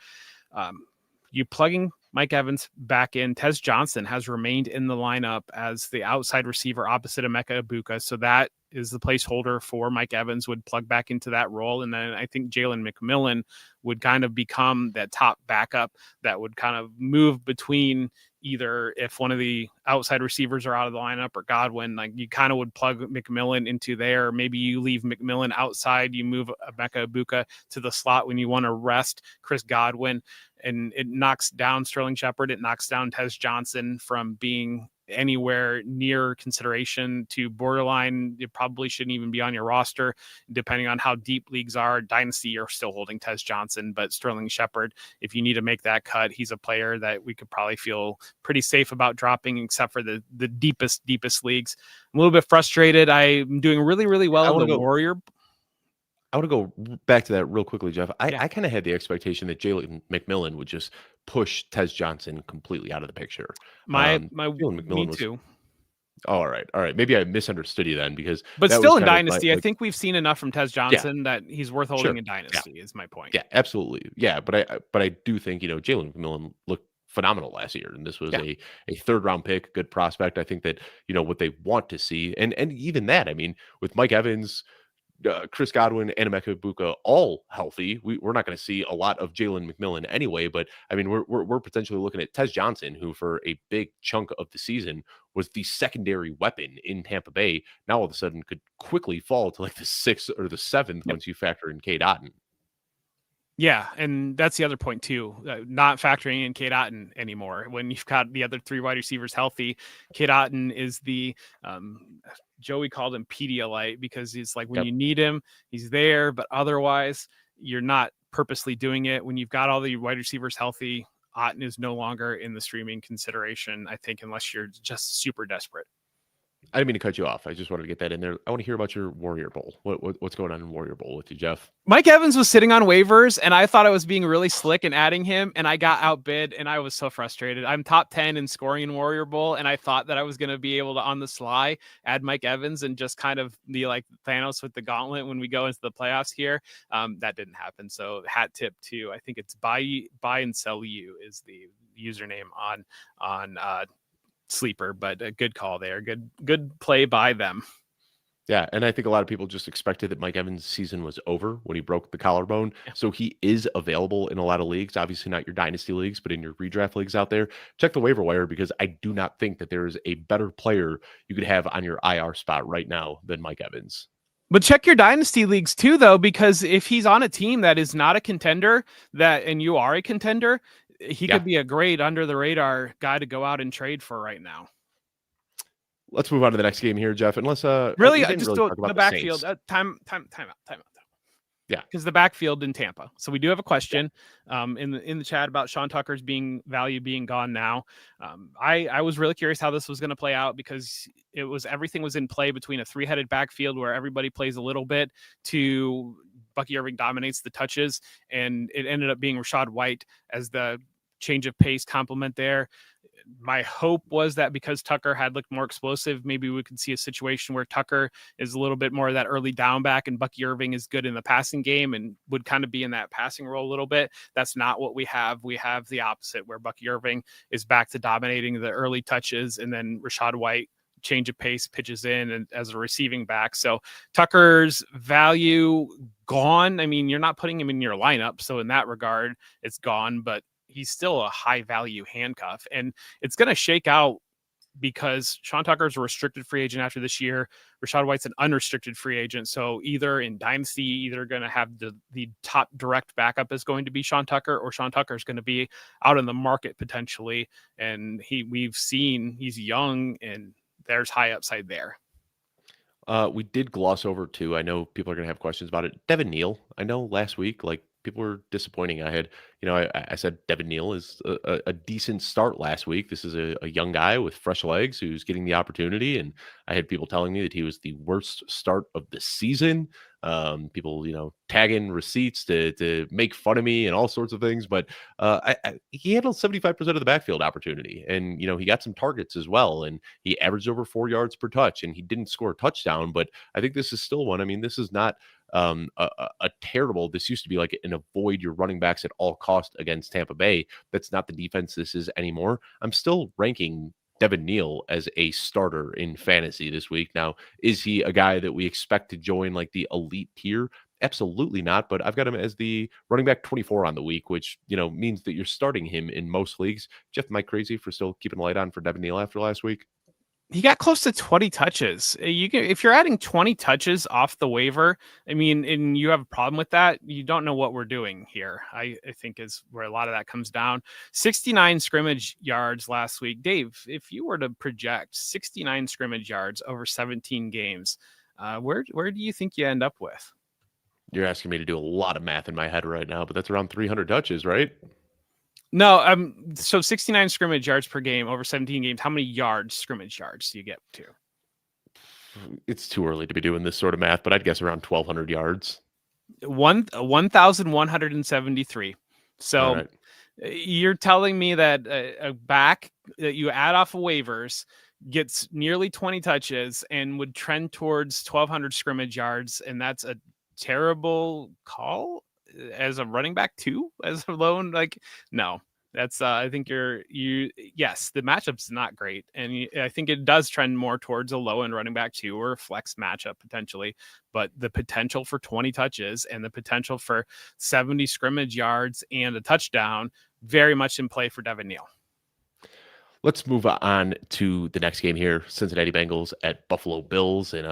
You plugging Mike Evans back in. Tez Johnson has remained in the lineup as the outside receiver opposite Emeka Egbuka. So that is the placeholder for Mike Evans, would plug back into that role. And then I think Jalen McMillan would kind of become that top backup that would kind of move between either if one of the outside receivers are out of the lineup or Godwin, like you kind of would plug McMillan into there. Maybe you leave McMillan outside, you move Emeka Egbuka to the slot when you want to rest Chris Godwin, and it knocks down Sterling Shepard. It knocks down Tez Johnson from being anywhere near consideration to borderline. It probably shouldn't even be on your roster, depending on how deep leagues are. Dynasty, you're still holding Tez Johnson, but Sterling Shepard, if you need to make that cut, he's a player that we could probably feel pretty safe about dropping, except for the deepest leagues. I'm a little bit frustrated. I'm doing really, really well in the Warrior. I want to go back to that real quickly, Jeff. I kind of had the expectation that Jalen McMillan would just push Tez Johnson completely out of the picture. Jalen McMillan me too. All right. Maybe I misunderstood you then, because but still in Dynasty, I think we've seen enough from Tez Johnson that he's worth holding in Dynasty. Is my point. Yeah, absolutely. Yeah, but I do think Jalen McMillan looked phenomenal last year, and this was a third round pick, good prospect. I think that what they want to see, and even that, I mean, with Mike Evans Chris Godwin and Emeka Egbuka all healthy, we're not going to see a lot of Jalen McMillan anyway. But I mean, we're potentially looking at Tez Johnson, who for a big chunk of the season was the secondary weapon in Tampa Bay. Now all of a sudden could quickly fall to like the 6th or the 7th once you factor in Cade Otton. Yeah, and that's the other point too. Not factoring in Cade Otton anymore. When you've got the other three wide receivers healthy, Cade Otton is the Joey called him Pedialyte because he's like when you need him, he's there. But otherwise, you're not purposely doing it. When you've got all the wide receivers healthy, Otton is no longer in the streaming consideration. I think unless you're just super desperate. I didn't mean to cut you off. I just wanted to get that in there. I want to hear about your Warrior Bowl. What's going on in Warrior Bowl with you, Jeff? Mike Evans was sitting on waivers, and I thought I was being really slick and adding him, and I got outbid, and I was so frustrated. I'm top 10 in scoring in Warrior Bowl, and I thought that I was going to be able to, on the sly, add Mike Evans and just kind of be like Thanos with the gauntlet when we go into the playoffs here. That didn't happen. So hat tip to, I think it's buy and sell you is the username on Sleeper, but a good call there. Good play by them. Yeah, and I think a lot of people just expected that Mike Evans' season was over when he broke the collarbone. Yeah. So he is available in a lot of leagues, obviously not your dynasty leagues, but in your redraft leagues out there. Check the waiver wire because I do not think that there is a better player you could have on your IR spot right now than Mike Evans. But check your dynasty leagues too, though, because if he's on a team that is not a contender, and you are a contender, he could be a great under the radar guy to go out and trade for right now. Let's move on to the next game here, Jeff. Unless really, just really the backfield. Time out. Yeah, because the backfield in Tampa. So we do have a question in the chat about Sean Tucker's value being gone now. I was really curious how this was going to play out because everything was in play between a three-headed backfield where everybody plays a little bit to Bucky Irving dominates the touches, and it ended up being Rachaad White as the change of pace complement there. My hope was that because Tucker had looked more explosive, maybe we could see a situation where Tucker is a little bit more of that early down back and Bucky Irving is good in the passing game and would kind of be in that passing role a little bit. That's not what we have. We have the opposite where Bucky Irving is back to dominating the early touches and then Rachaad White change of pace pitches in and as a receiving back. So Tucker's value gone. I mean, you're not putting him in your lineup. So in that regard, it's gone, but he's still a high value handcuff and it's going to shake out because Sean Tucker is a restricted free agent after this year. Rachaad White's an unrestricted free agent. So either in dynasty, either going to have the top direct backup is going to be Sean Tucker or Sean Tucker is going to be out in the market potentially. And we've seen he's young and there's high upside there. We did gloss over too. I know people are going to have questions about it. Devin Neal. I know last week, people were disappointing. I said Devin Neal is a decent start last week. This is a young guy with fresh legs who's getting the opportunity. And I had people telling me that he was the worst start of the season. People, tagging receipts to make fun of me and all sorts of things. But he handled 75% of the backfield opportunity. And, he got some targets as well. And he averaged over 4 yards per touch and he didn't score a touchdown. But I think this is still one. I mean, this is not a terrible, this used to be like an avoid your running backs at all cost against Tampa Bay. That's not the defense this is anymore. I'm still ranking Devin Neal as a starter in fantasy this week. Now, is he a guy that we expect to join like the elite tier? Absolutely not, but I've got him as the running back 24 on the week, which, means that you're starting him in most leagues. Jeff, am I crazy for still keeping the light on for Devin Neal after last week? He got close to 20 touches. If you're adding 20 touches off the waiver, I mean, and you have a problem with that, you don't know what we're doing here. I think is where a lot of that comes down. 69 scrimmage yards last week. Dave, if you were to project 69 scrimmage yards over 17 games, where do you think you end up with? You're asking me to do a lot of math in my head right now, but that's around 300 touches, right? No, so 69 scrimmage yards per game over 17 games. How many scrimmage yards do you get to? It's too early to be doing this sort of math, but I'd guess around 1,200 yards. 1,173. So right. You're telling me that a back that you add off of waivers gets nearly 20 touches and would trend towards 1,200 scrimmage yards, and that's a terrible call? As a running back too, as a lone, no, That's I think yes, the matchup's not great, and I think it does trend more towards a low end running back two or a flex matchup potentially. But the potential for 20 touches and the potential for 70 scrimmage yards and a touchdown very much in play for Devin Neal. Let's move on to the next game here. Cincinnati Bengals at Buffalo Bills. And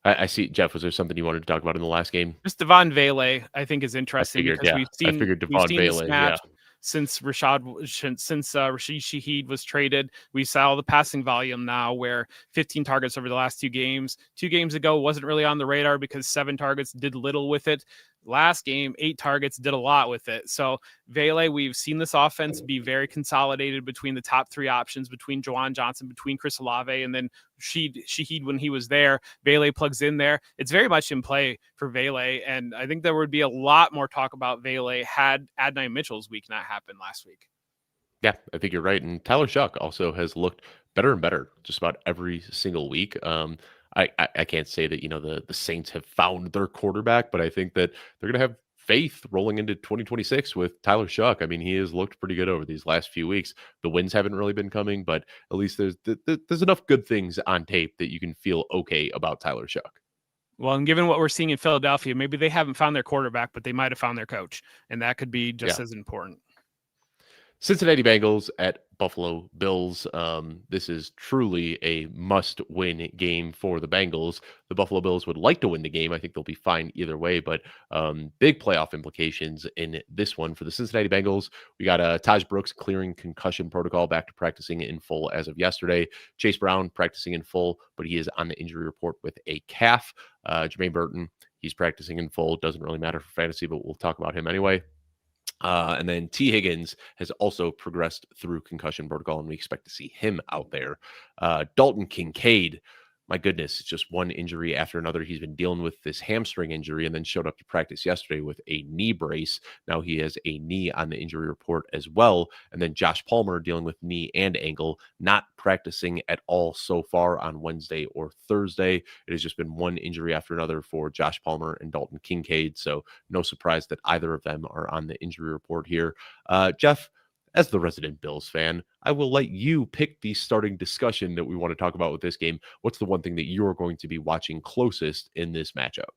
I see, Jeff, was there something you wanted to talk about in the last game? Just Devon Vele, I think, is I interesting figured, because yeah. I figured we've Devon seen this Vele, yeah. match since Rashid Shaheed was traded. We saw the passing volume now, where 15 targets over the last two games. 2 games ago wasn't really on the radar because 7 targets did little with it. Last game, 8 targets did a lot with it. So Vele, we've seen this offense be very consolidated between the top 3 options, between Juwan Johnson, between Chris Olave, and then Shaheed when he was there. Vele plugs in there. It's very much in play for Vele, and I think there would be a lot more talk about Vele had Adonai Mitchell's week not happened last week. Yeah, I think you're right. And Tyler Shuck also has looked better and better just about every single week. I can't say that, the Saints have found their quarterback, but I think that they're going to have faith rolling into 2026 with Tyler Shuck. I mean, he has looked pretty good over these last few weeks. The wins haven't really been coming, but at least there's enough good things on tape that you can feel okay about Tyler Shuck. Well, and given what we're seeing in Philadelphia, maybe they haven't found their quarterback, but they might have found their coach, and that could be just Yeah. as important. Cincinnati Bengals at Buffalo Bills. This is truly a must-win game for the Bengals. The Buffalo Bills would like to win the game. I think they'll be fine either way, but big playoff implications in this one for the Cincinnati Bengals. We got Taj Brooks clearing concussion protocol, back to practicing in full as of yesterday. Chase Brown practicing in full, but he is on the injury report with a calf. Jermaine Burton, he's practicing in full. Doesn't really matter for fantasy, but we'll talk about him anyway. And then T. Higgins has also progressed through concussion protocol, and we expect to see him out there. Dalton Kincaid, my goodness, it's just one injury after another. He's been dealing with this hamstring injury and then showed up to practice yesterday with a knee brace. Now he has a knee on the injury report as well. And then Josh Palmer dealing with knee and ankle, not practicing at all so far on Wednesday or Thursday. It has just been one injury after another for Josh Palmer and Dalton Kincaid. So no surprise that either of them are on the injury report here. Jeff, as the resident Bills fan, I will let you pick the starting discussion that we want to talk about with this game. What's the one thing that you're going to be watching closest in this matchup?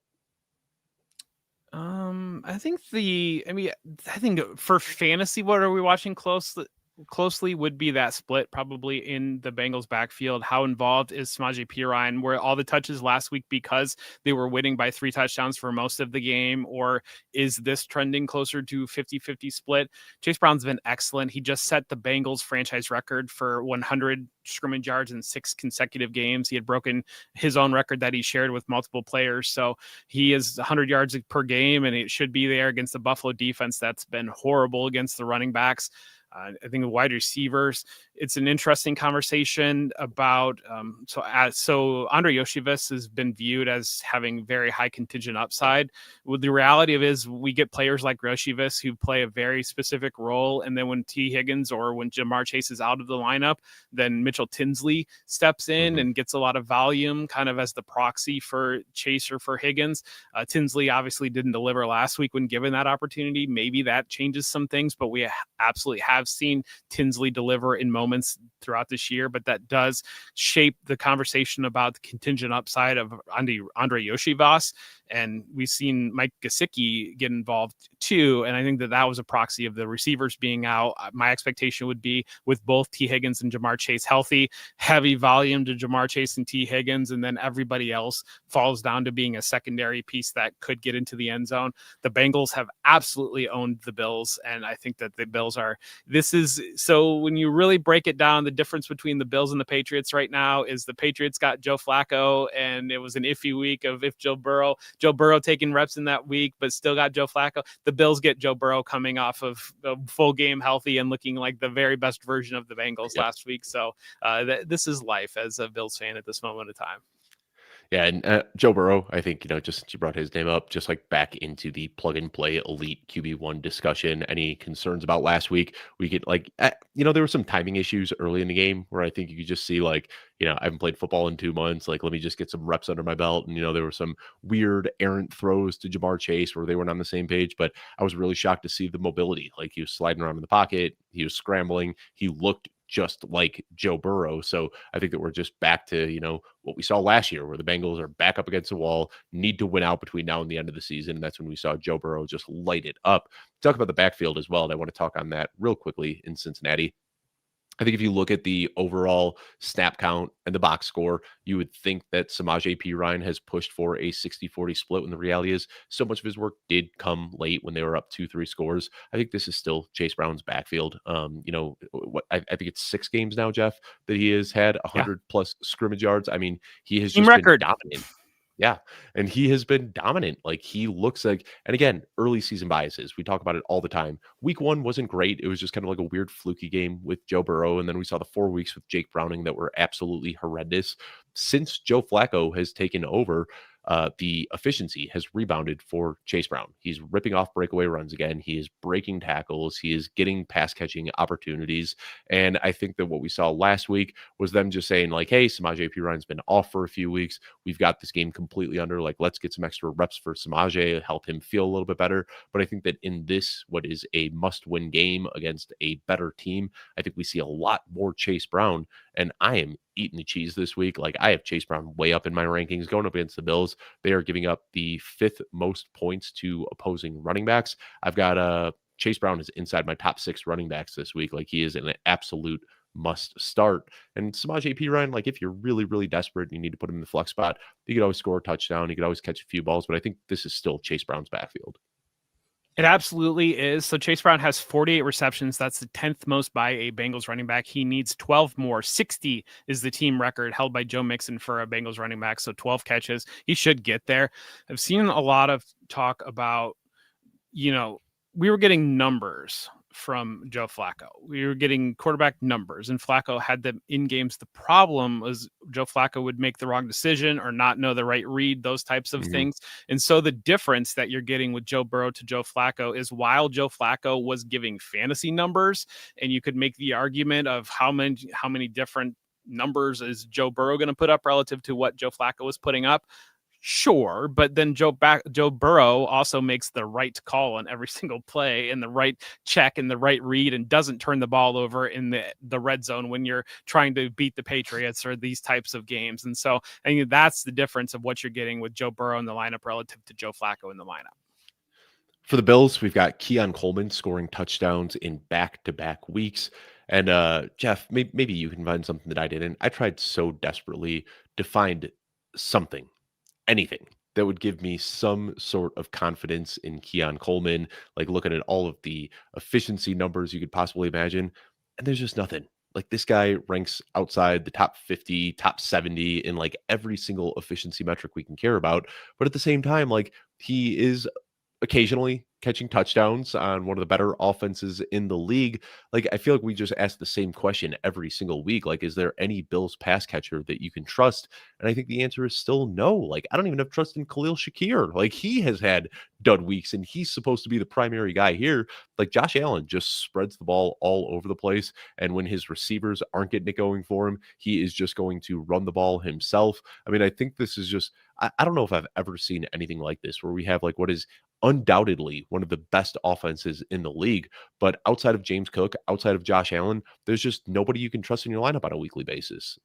I think I think for fantasy, what are we watching closely would be that split probably in the Bengals backfield. How involved is Samaje Perine, where all the touches last week because they were winning by 3 touchdowns for most of the game, or is this trending closer to 50-50 split? Chase Brown's been excellent. He just set the Bengals franchise record for 100 scrimmage yards in 6 consecutive games. He had broken his own record that he shared with multiple players. So he is 100 yards per game, and it should be there against the Buffalo defense that's been horrible against the running backs. I think the wide receivers, it's an interesting conversation about so Andre Yoshivas has been viewed as having very high contingent upside. Well, the reality of it is we get players like Yoshivas who play a very specific role, and then when T. Higgins or when Jamar Chase is out of the lineup, then Mitchell Tinsley steps in and gets a lot of volume kind of as the proxy for Chase or for Higgins. Tinsley obviously didn't deliver last week when given that opportunity. Maybe that changes some things, but we absolutely have seen Tinsley deliver in moments throughout this year, but that does shape the conversation about the contingent upside of Andre Yoshivas. And we've seen Mike Gesicki get involved too. And I think that was a proxy of the receivers being out. My expectation would be with both T. Higgins and Jamar Chase healthy, heavy volume to Jamar Chase and T. Higgins, and then everybody else falls down to being a secondary piece that could get into the end zone. The Bengals have absolutely owned the Bills. And I think that the Bills so when you really break it down, the difference between the Bills and the Patriots right now is the Patriots got Joe Flacco, and it was an iffy week of if Joe Burrow taking reps in that week, but still got Joe Flacco. The Bills get Joe Burrow coming off of a full game healthy and looking like the very best version of the Bengals last week. So this is life as a Bills fan at this moment of time. Yeah, and Joe Burrow, I think, just since you brought his name up, just like back into the plug and play elite QB1 discussion. Any concerns about last week? We could there were some timing issues early in the game where I think you could just see I haven't played football in 2 months. Like, let me just get some reps under my belt. And, there were some weird errant throws to Jamar Chase where they weren't on the same page. But I was really shocked to see the mobility. Like, he was sliding around in the pocket, he was scrambling, he looked just like Joe Burrow. So I think that we're just back to, what we saw last year where the Bengals are back up against the wall, need to win out between now and the end of the season. And that's when we saw Joe Burrow just light it up. Talk about the backfield as well. And I want to talk on that real quickly in Cincinnati. I think if you look at the overall snap count and the box score, you would think that Samaje Perine has pushed for a 60-40 split when the reality is so much of his work did come late when they were up 2-3 scores. I think this is still Chase Brown's backfield. I think it's 6 games now, Jeff, that he has had 100 plus scrimmage yards. I mean, he has Team just record. been dominant. Yeah. And he has been dominant. Like, he looks like, and again, early season biases. We talk about it all the time. Week 1 wasn't great. It was just kind of like a weird fluky game with Joe Burrow. And then we saw the 4 weeks with Jake Browning that were absolutely horrendous. Since Joe Flacco has taken over, the efficiency has rebounded for Chase Brown. He's ripping off breakaway runs again. He is breaking tackles. He is getting pass catching opportunities. And I think that what we saw last week was them just saying like, hey, Samaje Perine's been off for a few weeks. We've got this game completely under. Like, let's get some extra reps for Samaje, help him feel a little bit better. But I think that in this, what is a must-win game against a better team, I think we see a lot more Chase Brown. And I am eating the cheese this week. Like, I have Chase Brown way up in my rankings going up against the Bills. They are giving up the 5th most points to opposing running backs. I've got Chase Brown is inside my top 6 running backs this week. Like, he is an absolute must start. And Samaje Perine, like, if you're really, really desperate and you need to put him in the flex spot, you could always score a touchdown. You could always catch a few balls. But I think this is still Chase Brown's backfield. It absolutely is. So Chase Brown has 48 receptions. That's the 10th most by a Bengals running back. He needs 12 more. 60 is the team record held by Joe Mixon for a Bengals running back. So 12 catches. He should get there. I've seen a lot of talk about, we were getting numbers from Joe Flacco. We were getting quarterback numbers, and Flacco had them in games. The problem was Joe Flacco would make the wrong decision or not know the right read, those types of things. And so the difference that you're getting with Joe Burrow to Joe Flacco is while Joe Flacco was giving fantasy numbers, and you could make the argument of how many different numbers is Joe Burrow going to put up relative to what Joe Flacco was putting up. Sure, but then Joe Burrow also makes the right call on every single play and the right check and the right read and doesn't turn the ball over in the red zone when you're trying to beat the Patriots or these types of games. And so I think that's the difference of what you're getting with Joe Burrow in the lineup relative to Joe Flacco in the lineup. For the Bills, we've got Keon Coleman scoring touchdowns in back-to-back weeks. And Jeff, maybe you can find something that I didn't. I tried so desperately to find something, anything that would give me some sort of confidence in Keon Coleman, like looking at all of the efficiency numbers you could possibly imagine. And there's just nothing. Like, this guy ranks outside the top 50, top 70 in like every single efficiency metric we can care about. But at the same time, like, he is occasionally catching touchdowns on one of the better offenses in the league. Like, I feel like we just ask the same question every single week. Like, is there any Bills pass catcher that you can trust? And I think the answer is still no. Like, I don't even have trust in Khalil Shakir. Like, he has had dud weeks and he's supposed to be the primary guy here. Like, Josh Allen just spreads the ball all over the place. And when his receivers aren't getting it going for him, he is just going to run the ball himself. I mean, I think this is just, I don't know if I've ever seen anything like this where we have like what is undoubtedly one of the best offenses in the league. But outside of James Cook, outside of Josh Allen, there's just nobody you can trust in your lineup on a weekly basis.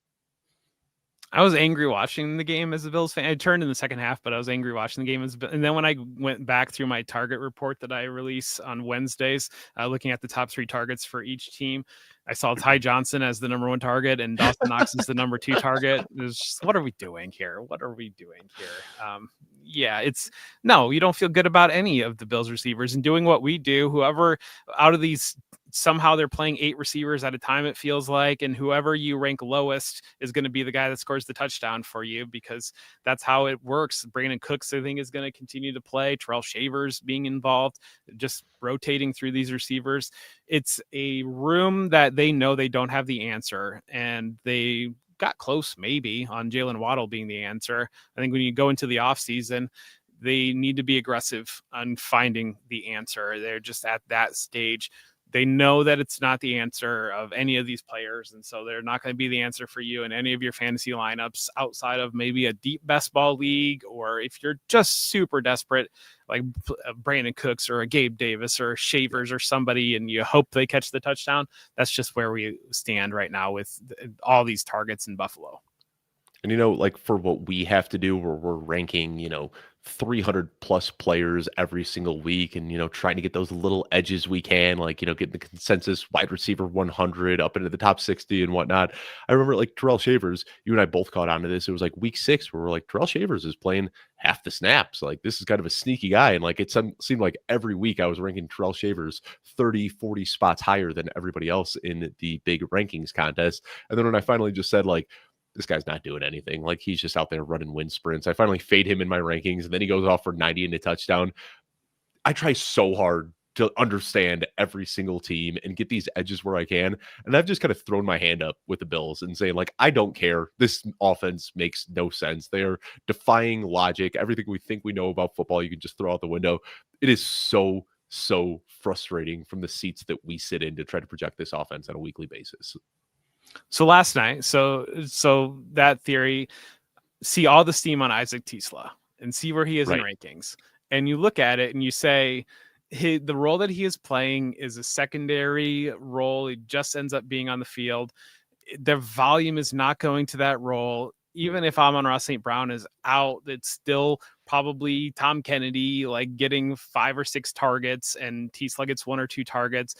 I was angry watching the game as a Bills fan. I turned in the second half, but I was angry watching the game and then when I went back through my target report that I release on Wednesdays, looking at the top 3 targets for each team, I saw Ty Johnson as the number 1 target and Dawson Knox as the number 2 target. It was just, what are we doing here? What are we doing here? You don't feel good about any of the Bills receivers and doing what we do. Whoever out of these, somehow they're playing 8 receivers at a time, it feels like, and whoever you rank lowest is going to be the guy that scores the touchdown for you, because that's how it works. Brandon Cooks, I think, is going to continue to play. Terrell Shavers being involved, just rotating through these receivers. It's a room that they know they don't have the answer, and they got close maybe on Jalen Waddle being the answer. I think when you go into the offseason, they need to be aggressive on finding the answer. They're just at that stage. They know that it's not the answer of any of these players, and so they're not going to be the answer for you in any of your fantasy lineups outside of maybe a deep best ball league, or if you're just super desperate, like Brandon Cooks or a Gabe Davis or Shavers or somebody, and you hope they catch the touchdown. That's just where we stand right now with all these targets in Buffalo. And, like for what we have to do, where we're ranking, 300 plus players every single week and, trying to get those little edges we can, like, getting the consensus wide receiver 100 up into the top 60 and whatnot. I remember like Terrell Shavers, you and I both caught on to this. It was like week 6 where we're like, Terrell Shavers is playing half the snaps. Like, this is kind of a sneaky guy. And like, it seemed like every week I was ranking Terrell Shavers 30, 40 spots higher than everybody else in the big rankings contest. And then when I finally just said, like, this guy's not doing anything. Like, he's just out there running wind sprints, I finally fade him in my rankings, and then he goes off for 90 and a touchdown. I try so hard to understand every single team and get these edges where I can. And I've just kind of thrown my hand up with the Bills and saying, like, I don't care. This offense makes no sense. They are defying logic. Everything we think we know about football, you can just throw out the window. It is so frustrating from the seats that we sit in to try to project this offense on a weekly basis. So last night, so that theory, see all the steam on Isaac Tisla and see where he is in rankings. And you look at it and you say, the role that he is playing is a secondary role. He just ends up being on the field. Their volume is not going to that role. Even if Amon-Ra St. Brown is out, it's still probably Tom Kennedy, like, getting 5 or 6 targets, and Tisla gets 1 or 2 targets.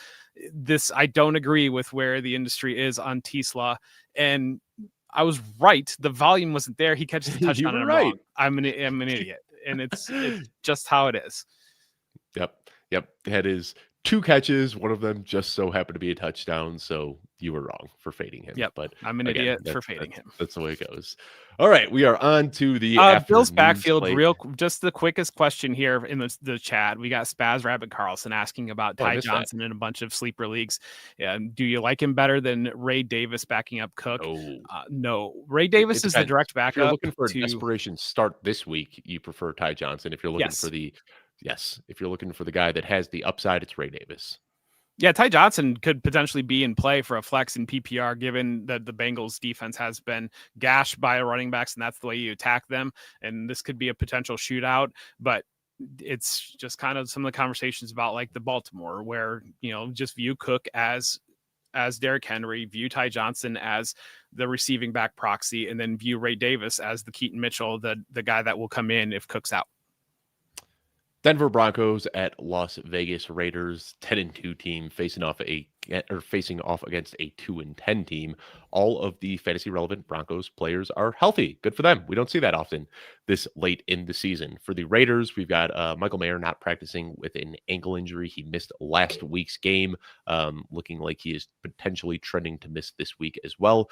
I don't agree with where the industry is on Tisla. And I was right. The volume wasn't there. He catches a touchdown and I'm right. Wrong. I'm an idiot. And it's just how it is. Yep. That is 2 catches. One of them just so happened to be a touchdown. So you were wrong for fading him. Yep. But I'm an idiot for fading him. That's the way it goes. All right. We are on to the Bill's backfield. Just the quickest question here in the chat. We got Spaz Rabbit Carlson asking about Ty Johnson in a bunch of sleeper leagues. Do you like him better than Ray Davis backing up Cook? No. Ray Davis is the direct backup. If you're looking for a desperation start this week, you prefer Ty Johnson. If you're looking for if you're looking for the guy that has the upside, it's Ray Davis. Yeah, Ty Johnson could potentially be in play for a flex in PPR, given that the Bengals defense has been gashed by running backs, and that's the way you attack them. And this could be a potential shootout, but it's just kind of some of the conversations about like the Baltimore, where, just view Cook as Derrick Henry, view Ty Johnson as the receiving back proxy, and then view Ray Davis as the Keaton Mitchell, the guy that will come in if Cook's out. Denver Broncos at Las Vegas Raiders, 10-2 team facing off against a 2-10 team. All of the fantasy relevant Broncos players are healthy. Good for them. We don't see that often this late in the season. For the Raiders, we've got Michael Mayer not practicing with an ankle injury. He missed last week's game, looking like he is potentially trending to miss this week as well.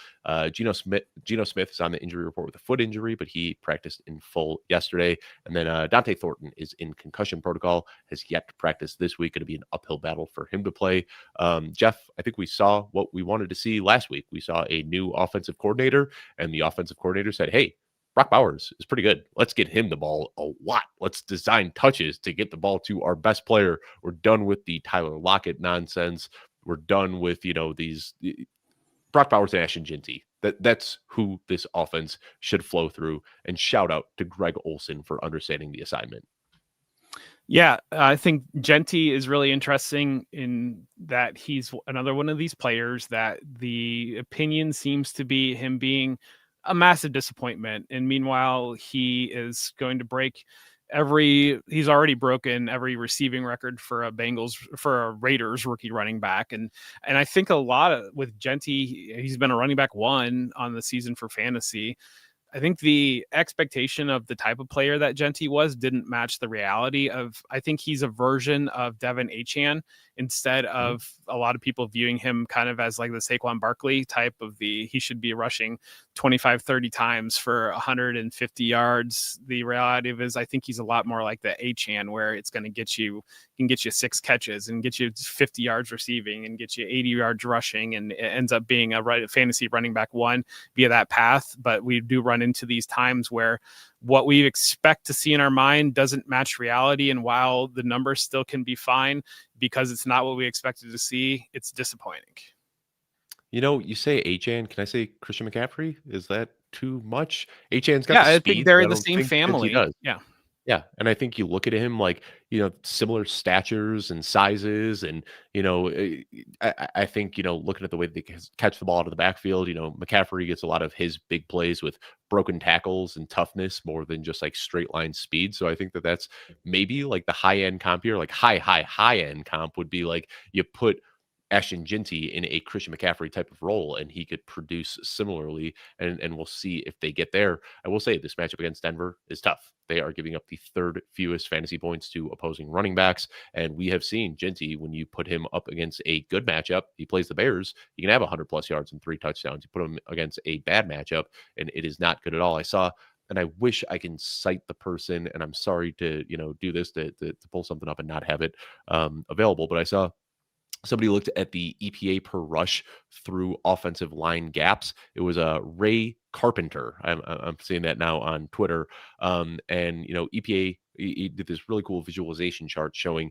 Geno Smith is on the injury report with a foot injury, but he practiced in full yesterday. And then Dante Thornton is in concussion protocol, has yet to practice this week. Going to be an uphill battle for him to play. Jeff, I think we saw what we wanted to see last week. We saw a new offensive coordinator, and the offensive coordinator said, hey, Brock Bowers is pretty good. Let's get him the ball a lot. Let's design touches to get the ball to our best player. We're done with the Tyler Lockett nonsense. We're done with, these Brock Bowers and Ashton Jeanty. That's who this offense should flow through. And shout out to Greg Olson for understanding the assignment. Yeah, I think Jeanty is really interesting in that he's another one of these players that the opinion seems to be him being a massive disappointment. And meanwhile, he is going to he's already broken every receiving record for a Raiders rookie running back. And I think a lot with Jeanty, he's been a running back 1 on the season for fantasy. I think the expectation of the type of player that Jeanty was didn't match the reality of, I think he's a version of Devin Achane instead Mhm. of a lot of people viewing him kind of as like the Saquon Barkley type of he should be rushing 25, 30 times for 150 yards. The reality of it is I think he's a lot more like the Achane, where it's going to can get you 6 catches and get you 50 yards receiving and get you 80 yards rushing. And it ends up being a fantasy running back one via that path. But we do run into these times where what we expect to see in our mind doesn't match reality. And while the numbers still can be fine, because it's not what we expected to see, it's disappointing. You say Achane. Can I say Christian McCaffrey? Is that too much? Achane's got Yeah, the I think speed that they're I the don't same think Cincy family. does. Yeah. Yeah, and I think you look at him like, similar statures and sizes and, I think, looking at the way they catch the ball out of the backfield, McCaffrey gets a lot of his big plays with broken tackles and toughness more than just like straight line speed. So I think that that's maybe like the high end comp here, like high end comp would be like you put Ashton Jinty in a Christian McCaffrey type of role, and he could produce similarly. And we'll see if they get there. I will say this matchup against Denver is tough. They are giving up the third fewest fantasy points to opposing running backs. And we have seen Jinty, when you put him up against a good matchup, he plays the Bears, you can have 100 plus yards and 3 touchdowns. You put him against a bad matchup, and it is not good at all. I saw, and I wish I can cite the person, and I'm sorry to, do this to pull something up and not have it available, but I saw somebody looked at the EPA per rush through offensive line gaps. It was a Ray Carpenter. I'm seeing that now on Twitter. And EPA, he did this really cool visualization chart showing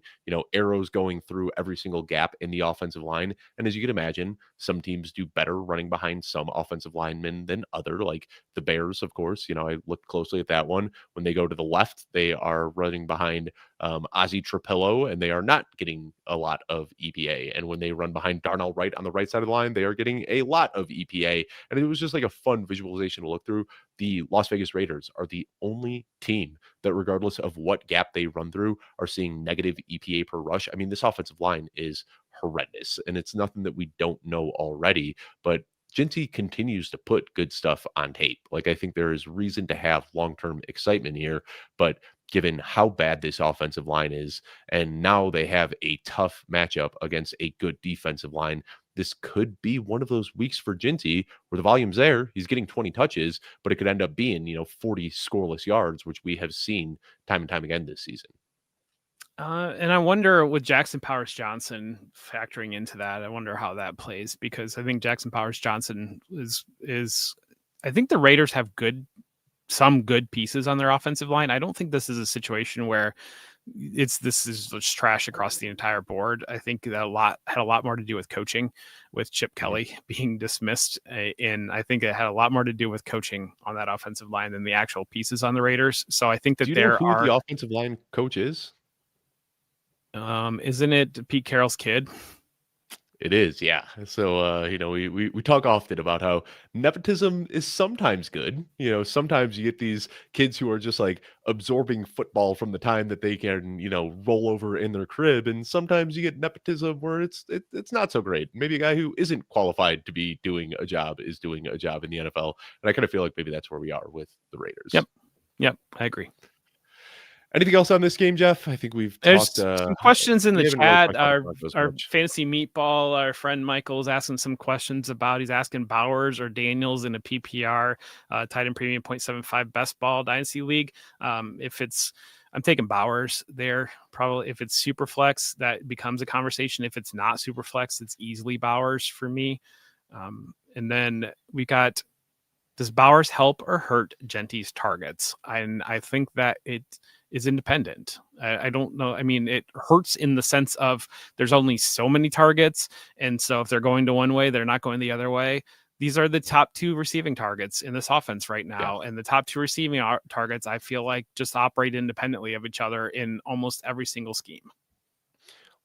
arrows going through every single gap in the offensive line. And as you can imagine, some teams do better running behind some offensive linemen than other, like the Bears, of course. I looked closely at that one. When they go to the left, they are running behind Ozzie Trapillo, and they are not getting a lot of EPA. And when they run behind Darnell Wright on the right side of the line, they are getting a lot of EPA. And it was just like a fun visualization to look through. The Las Vegas Raiders are the only team that, regardless of what gap they run through, are seeing negative EPA per rush. I mean, this offensive line is horrendous, and it's nothing that we don't know already, but Jinty continues to put good stuff on tape. Like, I think there is reason to have long-term excitement here, but given how bad this offensive line is, and now they have a tough matchup against a good defensive line, this could be one of those weeks for Jinty where the volume's there. He's getting 20 touches, but it could end up being, 40 scoreless yards, which we have seen time and time again this season. And I wonder with Jackson Powers Johnson factoring into that, I wonder how that plays, because I think Jackson Powers Johnson is I think the Raiders have some good pieces on their offensive line. I don't think this is a situation where this is just trash across the entire board. I think that had a lot more to do with coaching, with Chip Kelly being dismissed, and I think it had a lot more to do with coaching on that offensive line than the actual pieces on the Raiders. So I think Do that you know there who are. the offensive line coach is? Isn't it Pete Carroll's kid? It is, yeah. So, we talk often about how nepotism is sometimes good. Sometimes you get these kids who are just like absorbing football from the time that they can, roll over in their crib, and sometimes you get nepotism where it's not so great. Maybe a guy who isn't qualified to be doing a job is doing a job in the NFL, and I kind of feel like maybe that's where we are with the Raiders. Yep, I agree. Anything else on this game, Jeff? I think we've There's talked. some questions in We the haven't really chat. talked about the Broncos Our much. fantasy meatball, our friend Michael is asking some questions about. He's asking Bowers or Daniels in a PPR tight end premium 0.75 best ball dynasty league. I'm taking Bowers there. Probably if it's super flex, that becomes a conversation. If it's not super flex, it's easily Bowers for me. And then we got, does Bowers help or hurt Genty's targets? And I think that it is independent. I don't know. I mean, it hurts in the sense of there's only so many targets. And so if they're going to one way, they're not going the other way. These are the top 2 receiving targets in this offense right now. Yeah. And the top 2 receiving targets, I feel like, just operate independently of each other in almost every single scheme.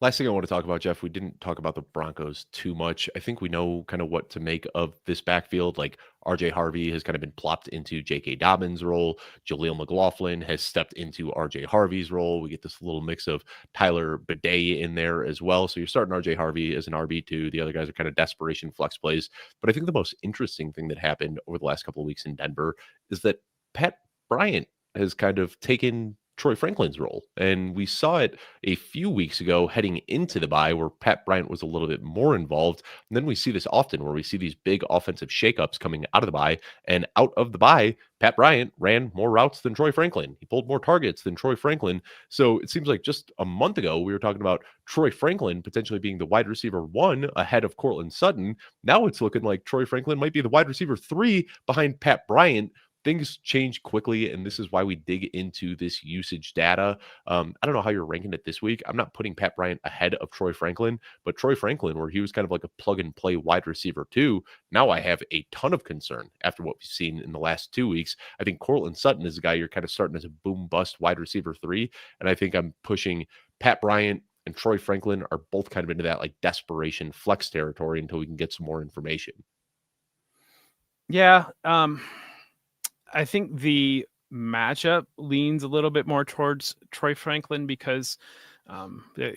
Last thing I want to talk about, Jeff, we didn't talk about the Broncos too much. I think we know kind of what to make of this backfield. Like, RJ Harvey has kind of been plopped into J.K. Dobbins' role. Jaleel McLaughlin has stepped into RJ Harvey's role. We get this little mix of Tyler Bidet in there as well. So you're starting RJ Harvey as an RB2. The other guys are kind of desperation flex plays. But I think the most interesting thing that happened over the last couple of weeks in Denver is that Pat Bryant has kind of taken Troy Franklin's role. And we saw it a few weeks ago heading into the bye where Pat Bryant was a little bit more involved. And then we see this often where we see these big offensive shakeups coming out of the bye. And out of the bye, Pat Bryant ran more routes than Troy Franklin. He pulled more targets than Troy Franklin. So it seems like just a month ago, we were talking about Troy Franklin potentially being the wide receiver 1 ahead of Cortland Sutton. Now it's looking like Troy Franklin might be the wide receiver 3 behind Pat Bryant. Things change quickly, and this is why we dig into this usage data. I don't know how you're ranking it this week. I'm not putting Pat Bryant ahead of Troy Franklin, but Troy Franklin, where he was kind of like a plug and play wide receiver too, now I have a ton of concern after what we've seen in the last 2 weeks. I think Cortland Sutton is a guy you're kind of starting as a boom bust wide receiver 3, and I think I'm pushing Pat Bryant and Troy Franklin are both kind of into that like desperation flex territory until we can get some more information. Yeah. I think the matchup leans a little bit more towards Troy Franklin because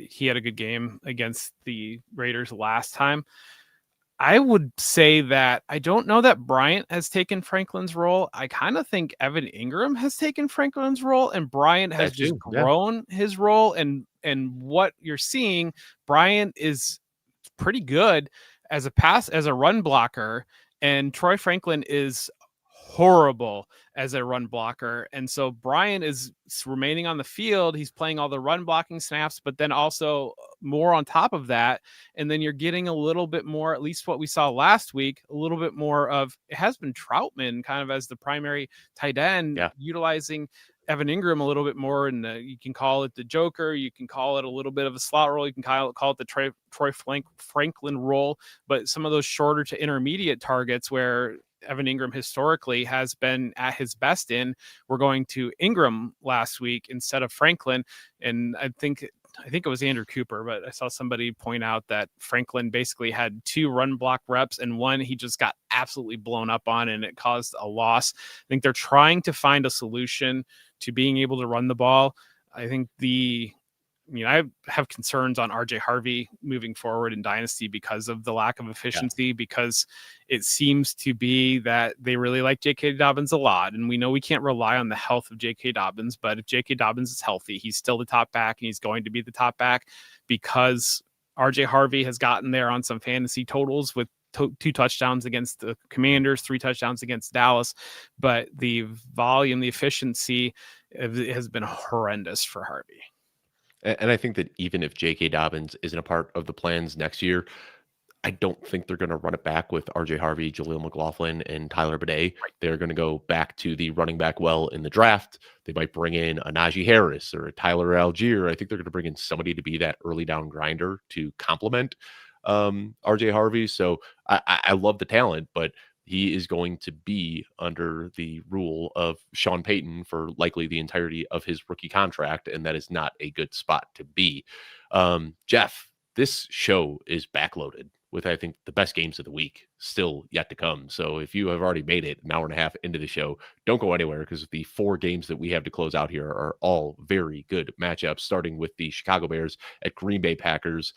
he had a good game against the Raiders last time. I would say that I don't know that Bryant has taken Franklin's role. I kind of think Evan Ingram has taken Franklin's role, and Bryant has just grown his role. And what you're seeing, Bryant is pretty good as a run blocker, and Troy Franklin is horrible as a run blocker. And so Brian is remaining on the field. He's playing all the run blocking snaps, but then also more on top of that. And then you're getting a little bit more, at least what we saw last week, a little bit more of it has been Troutman kind of as the primary tight end, utilizing Evan Ingram a little bit more. And you can call it the Joker. You can call it a little bit of a slot role. You can call it the Troy Franklin role, but some of those shorter to intermediate targets where Evan Ingram historically has been at his best in, we're going to Ingram last week instead of Franklin. And I think it was Andrew Cooper, but I saw somebody point out that Franklin basically had 2 run block reps and one he just got absolutely blown up on and it caused a loss. I think they're trying to find a solution to being able to run the ball. I think I have concerns on RJ Harvey moving forward in Dynasty because of the lack of efficiency, because it seems to be that they really like J.K. Dobbins a lot. And we know we can't rely on the health of J.K. Dobbins, but if J.K. Dobbins is healthy, he's still the top back and he's going to be the top back because RJ Harvey has gotten there on some fantasy totals with 2 touchdowns against the Commanders, 3 touchdowns against Dallas. But the volume, the efficiency has been horrendous for Harvey. And I think that even if J.K. Dobbins isn't a part of the plans next year, I don't think they're going to run it back with RJ Harvey, Jaleel McLaughlin, and Tyler Bidet. They're going to go back to the running back well in the draft. They might bring in a Najee Harris or a Tyler Algier. I think they're going to bring in somebody to be that early down grinder to complement RJ Harvey. So I love the talent, but he is going to be under the rule of Sean Payton for likely the entirety of his rookie contract, and that is not a good spot to be. Jeff, this show is backloaded with, I think, the best games of the week still yet to come. So if you have already made it an hour and a half into the show, don't go anywhere because the 4 games that we have to close out here are all very good matchups, starting with the Chicago Bears at Green Bay Packers.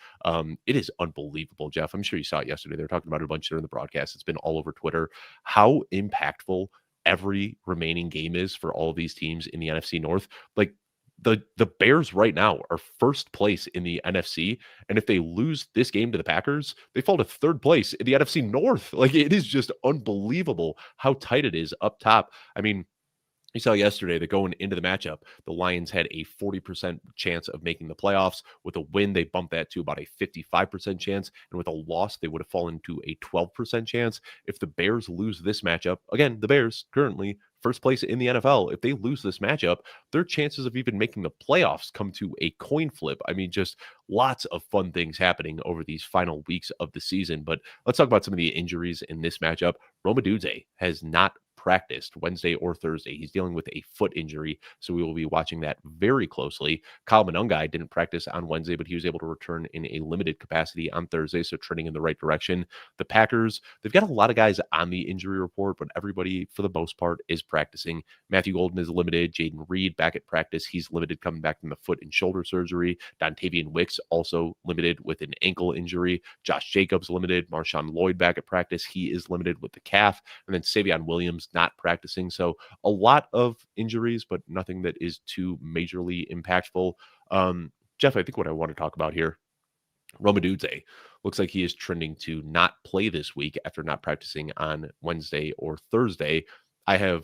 It is unbelievable, Jeff. I'm sure you saw it yesterday. They were talking about it a bunch during the broadcast. It's been all over Twitter. How impactful every remaining game is for all of these teams in the NFC North. Like, the Bears right now are first place in the NFC, and if they lose this game to the Packers, they fall to 3rd place in the NFC North. Like, it is just unbelievable how tight it is up top. I mean, you saw yesterday that going into the matchup, the Lions had a 40% chance of making the playoffs. With a win, they bumped that to about a 55% chance. And with a loss, they would have fallen to a 12% chance. If the Bears lose this matchup, again, the Bears currently first place in the NFL. If they lose this matchup, their chances of even making the playoffs come to a coin flip. I mean, just lots of fun things happening over these final weeks of the season. But let's talk about some of the injuries in this matchup. Roma Dudze has not practiced Wednesday or Thursday. He's dealing with a foot injury, so we will be watching that very closely. Kyle Monungai didn't practice on Wednesday, but he was able to return in a limited capacity on Thursday, so trending in the right direction. The Packers, they've got a lot of guys on the injury report, but everybody, for the most part, is practicing. Matthew Golden is limited. Jaden Reed back at practice. He's limited coming back from the foot and shoulder surgery. Dontavian Wicks also limited with an ankle injury. Josh Jacobs limited. Marshawn Lloyd back at practice. He is limited with the calf. And then Savion Williams not practicing. So a lot of injuries, but nothing that is too majorly impactful. Jeff, I think what I want to talk about here, Romadudze looks like he is trending to not play this week after not practicing on Wednesday or Thursday. I don't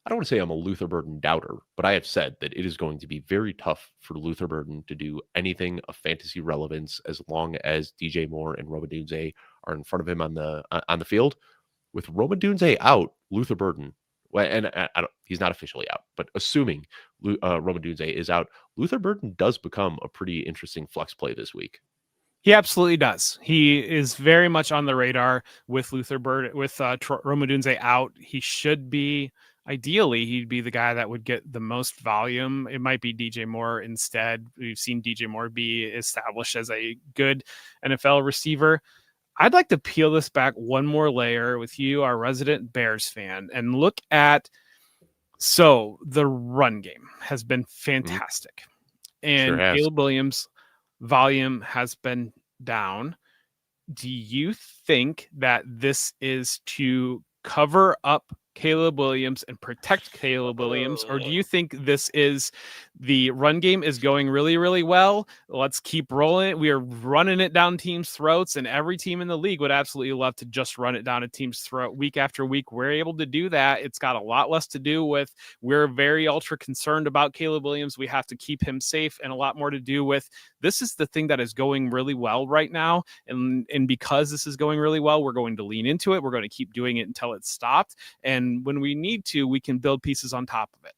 want to say I'm a Luther Burden doubter, but I have said that it is going to be very tough for Luther Burden to do anything of fantasy relevance as long as DJ Moore and Romadudze are in front of him on the field. With Romadudze out, Luther Burden, well, and he's not officially out, but assuming Romadudze is out, Luther Burden does become a pretty interesting flex play this week. He absolutely does. He is very much on the radar with Luther Bird, with Romadudze out. He should be, ideally, he'd be the guy that would get the most volume. It might be DJ Moore instead. We've seen DJ Moore be established as a good NFL receiver. I'd like to peel this back one more layer with you, our resident Bears fan, and look at, so the run game has been fantastic. And Sure Caleb Williams' volume has been down. Do you think that this is to cover up Caleb Williams and protect Caleb Williams, or do you think this is the run game is going really, really well? Let's keep rolling it. We are running it down teams' throats, and every team in the league would absolutely love to just run it down a team's throat week after week. We're able to do that. It's got a lot less to do with we're very ultra concerned about Caleb Williams. We have to keep him safe, and a lot more to do with this is the thing that is going really well right now. And because this is going really well, we're going to lean into it. We're going to keep doing it until it's stopped. And when we need to, we can build pieces on top of it.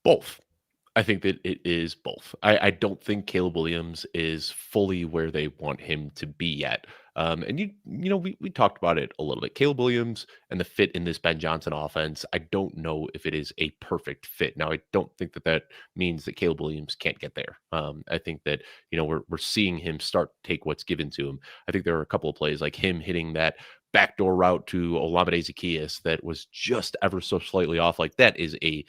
Both. I think that it is both. I don't think Caleb Williams is fully where they want him to be yet. And we talked about it a little bit. Caleb Williams and the fit in this Ben Johnson offense, I don't know if it is a perfect fit. Now, I don't think that means that Caleb Williams can't get there. I think that we're seeing him start to take what's given to him. I think there are a couple of plays like him hitting that backdoor route to Olamide Zaccheaus that was just ever so slightly off. Like that is a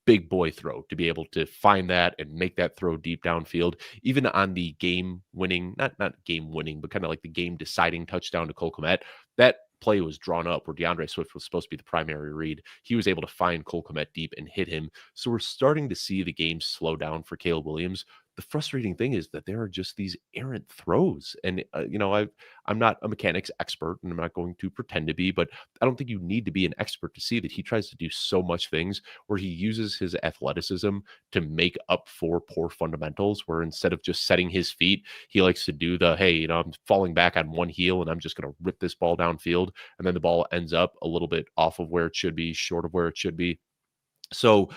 big boy throw to be able to find that and make that throw deep downfield, even on the game winning, not game winning, but kind of like the game deciding touchdown to Cole Kmet. That play was drawn up where DeAndre Swift was supposed to be the primary read. He was able to find Cole Kmet deep and hit him. So we're starting to see the game slow down for Caleb Williams. The frustrating thing is that there are just these errant throws. And, I'm not a mechanics expert and I'm not going to pretend to be, but I don't think you need to be an expert to see that he tries to do so much things where he uses his athleticism to make up for poor fundamentals, where instead of just setting his feet, he likes to do the, hey, I'm falling back on one heel and I'm just going to rip this ball downfield. And then the ball ends up a little bit off of where it should be, short of where it should be. So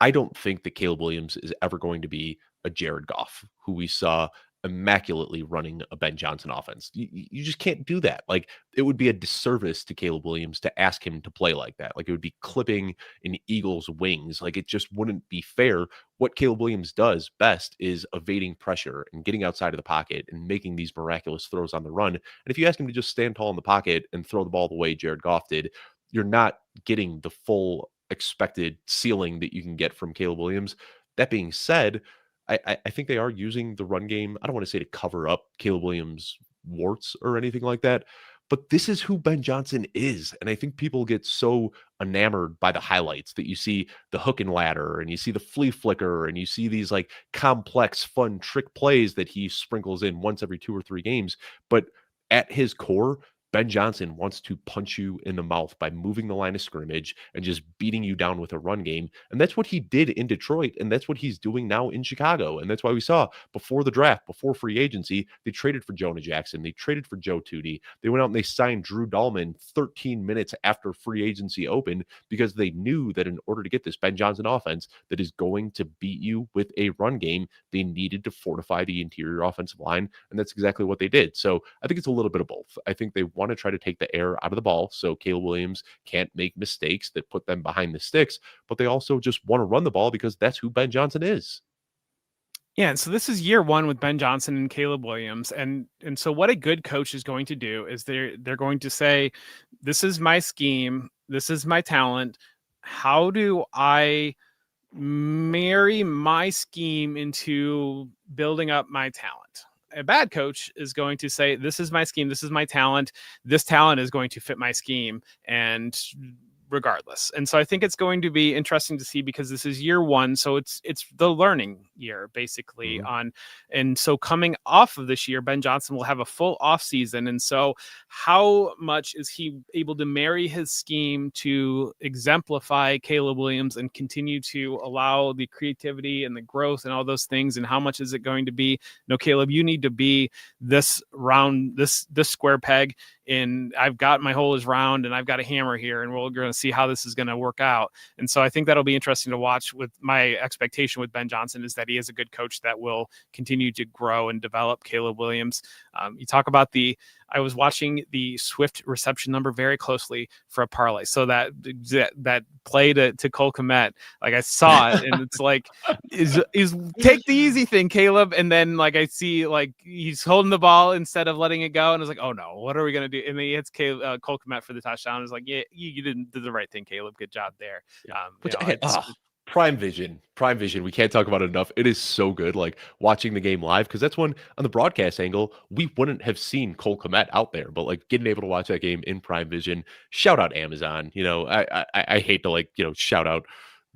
I don't think that Caleb Williams is ever going to be a Jared Goff, who we saw immaculately running a Ben Johnson offense. You just can't do that. Like, it would be a disservice to Caleb Williams to ask him to play like that. Like, it would be clipping an Eagle's wings. Like, it just wouldn't be fair. What Caleb Williams does best is evading pressure and getting outside of the pocket and making these miraculous throws on the run. And if you ask him to just stand tall in the pocket and throw the ball the way Jared Goff did, you're not getting the full expected ceiling that you can get from Caleb Williams. That being said, I think they are using the run game. I don't want to say to cover up Caleb Williams' warts or anything like that, but this is who Ben Johnson is. And I think people get so enamored by the highlights that you see the hook and ladder and you see the flea flicker and you see these like complex, fun trick plays that he sprinkles in once every 2 or 3 games. But at his core, Ben Johnson wants to punch you in the mouth by moving the line of scrimmage and just beating you down with a run game. And that's what he did in Detroit. And that's what he's doing now in Chicago. And that's why we saw before the draft, before free agency, they traded for Jonah Jackson. They traded for Joe Tootie. They went out and they signed Drew Dahlman 13 minutes after free agency opened because they knew that in order to get this Ben Johnson offense that is going to beat you with a run game, they needed to fortify the interior offensive line. And that's exactly what they did. So I think it's a little bit of both. I think they want to try to take the air out of the ball so Caleb Williams can't make mistakes that put them behind the sticks, but they also just want to run the ball because that's who Ben Johnson is. Yeah, and so this is year 1 with Ben Johnson and Caleb Williams, and so what a good coach is going to do is they're going to say, this is my scheme, this is my talent. How do I marry my scheme into building up my talent? A bad coach is going to say, this is my scheme, this is my talent, this talent is going to fit my scheme, and regardless. And so I think it's going to be interesting to see, because this is year one. So it's the learning year basically on. And so coming off of this year, Ben Johnson will have a full off season. And so how much is he able to marry his scheme to exemplify Caleb Williams and continue to allow the creativity and the growth and all those things? And how much is it going to be, no, Caleb, you need to be this round, this square peg, and I've got my hole is round and I've got a hammer here, and we're going to see how this is going to work out. And so I think that'll be interesting to watch. With my expectation with Ben Johnson is that he is a good coach that will continue to grow and develop Caleb Williams. You talk about I was watching the Swift reception number very closely for a parlay. So that play to Cole Kmet, like I saw it, and it's like, is take the easy thing, Caleb. And then like I see like he's holding the ball instead of letting it go, and I was like, oh no, what are we gonna do? And then he hits Cole Kmet for the touchdown. I was like, yeah, you didn't do the right thing, Caleb. Good job there. Prime Vision. We can't talk about it enough. It is so good. Like watching the game live, because that's one on the broadcast angle we wouldn't have seen Cole Kmet out there, but like getting able to watch that game in Prime Vision. Shout out Amazon. I hate to shout out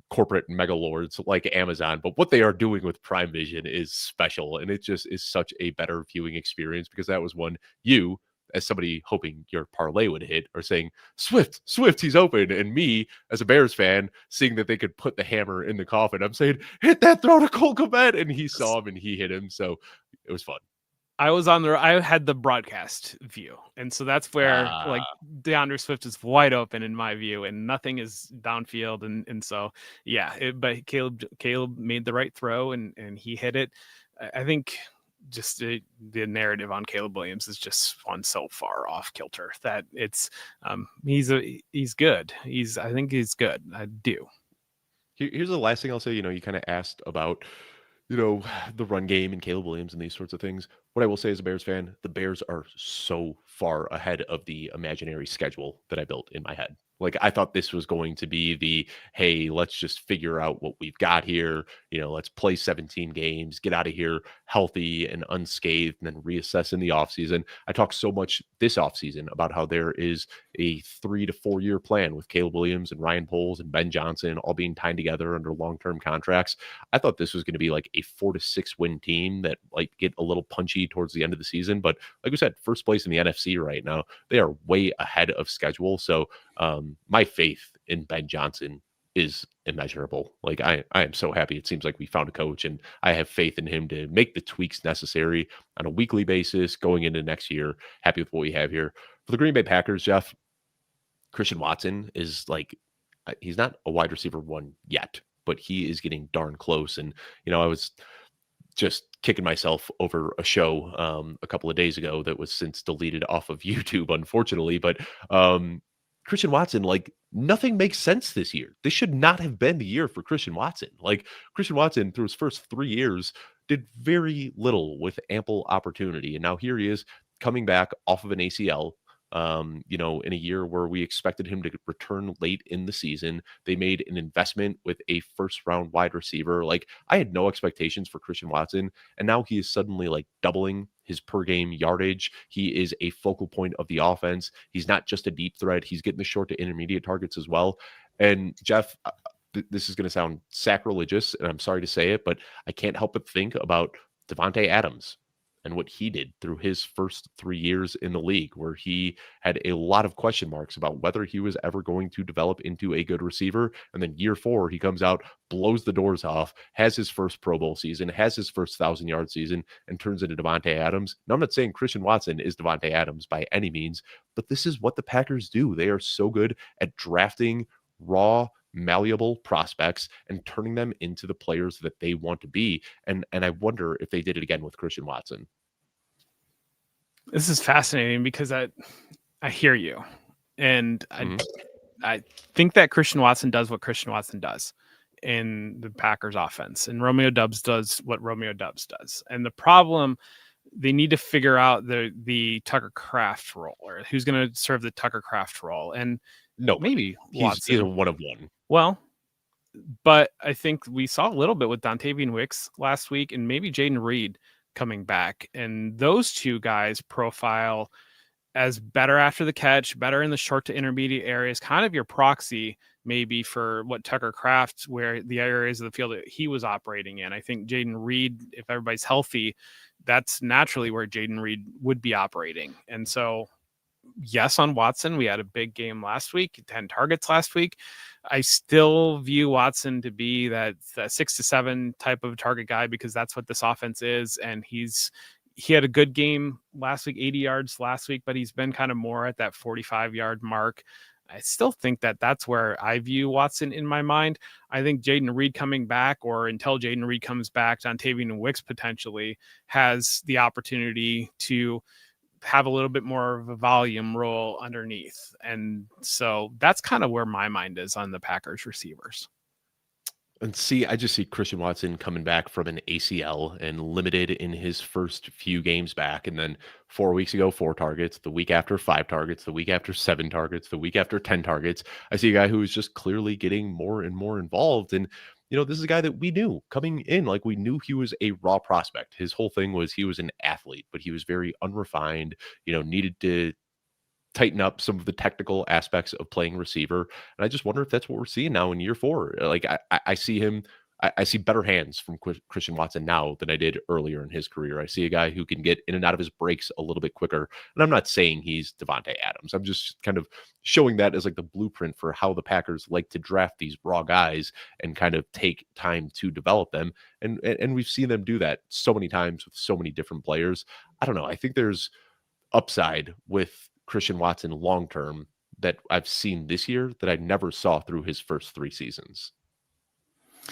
corporate mega lords like Amazon, but what they are doing with Prime Vision is special, and it just is such a better viewing experience, because that was one you, as somebody hoping your parlay would hit, or saying Swift, he's open, and me as a Bears fan seeing that they could put the hammer in the coffin, I'm saying hit that throw to Cole Kmet, and he saw him and he hit him. So it was fun. I had the broadcast view. And so that's where like DeAndre Swift is wide open in my view, and nothing is downfield. And so, yeah, but Caleb made the right throw and he hit it. I think just the narrative on Caleb Williams is just one so far off kilter that it's he's good. I think he's good. I do. Here's the last thing I'll say. You kind of asked about the run game and Caleb Williams and these sorts of things. What I will say as a Bears fan, the Bears are so far ahead of the imaginary schedule that I built in my head. Like, I thought this was going to be hey, let's just figure out what we've got here. Let's play 17 games, get out of here healthy and unscathed, and then reassess in the offseason. I talked so much this offseason about how there is a 3 to 4 year plan with Caleb Williams and Ryan Poles and Ben Johnson all being tied together under long-term contracts. I thought this was going to be like a 4 to 6 win team that get a little punchy towards the end of the season. But like we said, first place in the NFC right now, they are way ahead of schedule. So my faith in Ben Johnson is immeasurable. Like I am so happy. It seems like we found a coach, and I have faith in him to make the tweaks necessary on a weekly basis going into next year. Happy with what we have here. For the Green Bay Packers, Jeff, Christian Watson is he's not a wide receiver one yet, but he is getting darn close. And, I was just kicking myself over a show a couple of days ago that was since deleted off of YouTube, unfortunately. But Christian Watson, nothing makes sense this year. This should not have been the year for Christian Watson. Christian Watson, through his first 3 years, did very little with ample opportunity. And now here he is coming back off of an ACL. In a year where we expected him to return late in the season. They made an investment with a first round wide receiver. I had no expectations for Christian Watson, and now he is suddenly doubling his per game yardage. He is a focal point of the offense. He's not just a deep threat. He's getting the short to intermediate targets as well. And Jeff, this is going to sound sacrilegious, and I'm sorry to say it, but I can't help but think about Davante Adams and what he did through his first 3 years in the league, where he had a lot of question marks about whether he was ever going to develop into a good receiver. And then year 4, he comes out, blows the doors off, has his first Pro Bowl season, has his first 1,000-yard season, and turns into Davante Adams. Now, I'm not saying Christian Watson is Davante Adams by any means, but this is what the Packers do. They are so good at drafting raw, malleable prospects and turning them into the players that they want to be. And I wonder if they did it again with Christian Watson. This is fascinating because I hear you. And I think that Christian Watson does what Christian Watson does in the Packers offense, and Romeo Doubs does what Romeo Doubs does. And the problem, they need to figure out the Tucker Kraft role, or who's going to serve the Tucker Kraft role. And no, maybe he's a one of one. Well, but I think we saw a little bit with Dontavian Wicks last week, and maybe Jaden Reed coming back, and those two guys profile as better after the catch, better in the short to intermediate areas, kind of your proxy maybe for what Tucker Kraft, where the areas of the field that he was operating in. I think Jaden Reed, if everybody's healthy, that's naturally where Jaden Reed would be operating. And so, yes, on Watson, we had a big game last week, 10 targets last week. I still view Watson to be that 6 to 7 type of target guy because that's what this offense is. And he had a good game last week, 80 yards last week, but he's been kind of more at that 45-yard mark. I still think that that's where I view Watson in my mind. I think Jaden Reed coming back, or until Jaden Reed comes back, Dontavian Wicks potentially has the opportunity to have a little bit more of a volume role underneath. And so that's kind of where my mind is on the Packers receivers. And see, I just see Christian Watson coming back from an ACL and limited in his first few games back. And then 4 weeks ago, 4 targets, the week after 5 targets, the week after 7 targets, the week after 10 targets. I see a guy who is just clearly getting more and more involved. And, this is a guy that we knew coming in. Like, we knew he was a raw prospect. His whole thing was he was an athlete, but he was very unrefined, needed to tighten up some of the technical aspects of playing receiver. And I just wonder if that's what we're seeing now in year 4. Like, I see him, I see better hands from Christian Watson now than I did earlier in his career. I see a guy who can get in and out of his breaks a little bit quicker. And I'm not saying he's Devontae Adams. I'm just kind of showing that as like the blueprint for how the Packers like to draft these raw guys and kind of take time to develop them. And we've seen them do that so many times with so many different players. I don't know. I think there's upside with Christian Watson long term that I've seen this year that I never saw through his first 3 seasons.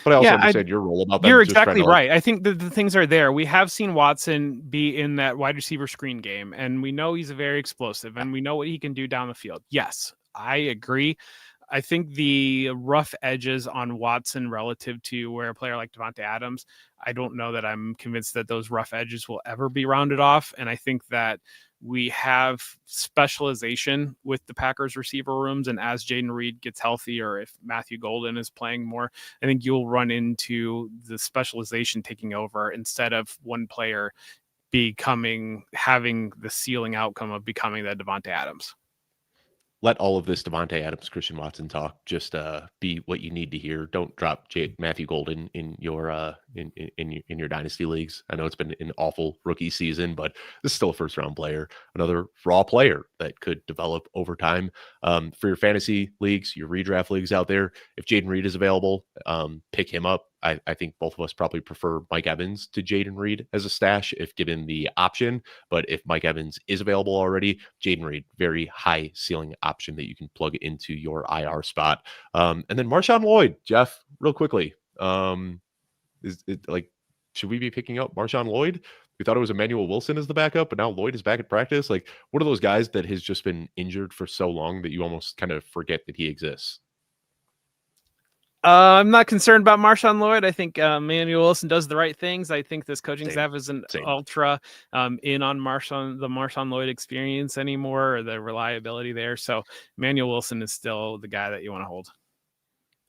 But I also understand your role about them. You're just exactly trying to, right. I think the things are there. We have seen Watson be in that wide receiver screen game, and we know he's very explosive, and we know what he can do down the field. Yes, I agree. I think the rough edges on Watson relative to where a player like Devontae Adams, I don't know that I'm convinced that those rough edges will ever be rounded off. And I think that we have specialization with the Packers receiver rooms. And as Jaden Reed gets healthy, or if Matthew Golden is playing more, I think you'll run into the specialization taking over instead of one player having the ceiling outcome of becoming the Devontae Adams. let all of this Devontae Adams, Christian Watson talk just be what you need to hear. Don't drop Matthew Golden in your in your dynasty leagues. I know it's been an awful rookie season, but this is still a first round player, another raw player that could develop over time. For your fantasy leagues, your redraft leagues out there, if Jaden Reed is available, pick him up. I think both of us probably prefer Mike Evans to Jaden Reed as a stash if given the option. But if Mike Evans is available already, Jaden Reed, very high ceiling option that you can plug into your IR spot. And then Marshawn Lloyd, Jeff, real quickly. Is it like, should we be picking up Marshawn Lloyd? We thought it was Emmanuel Wilson as the backup, but now Lloyd is back at practice. Like, what are those guys that has just been injured for so long that you almost kind of forget that he exists? I'm not concerned about Marshawn Lloyd. I think Emmanuel Wilson does the right things. I think this coaching staff isn't ultra in on the Marshawn Lloyd experience anymore, or the reliability there. So Emmanuel Wilson is still the guy that you want to hold.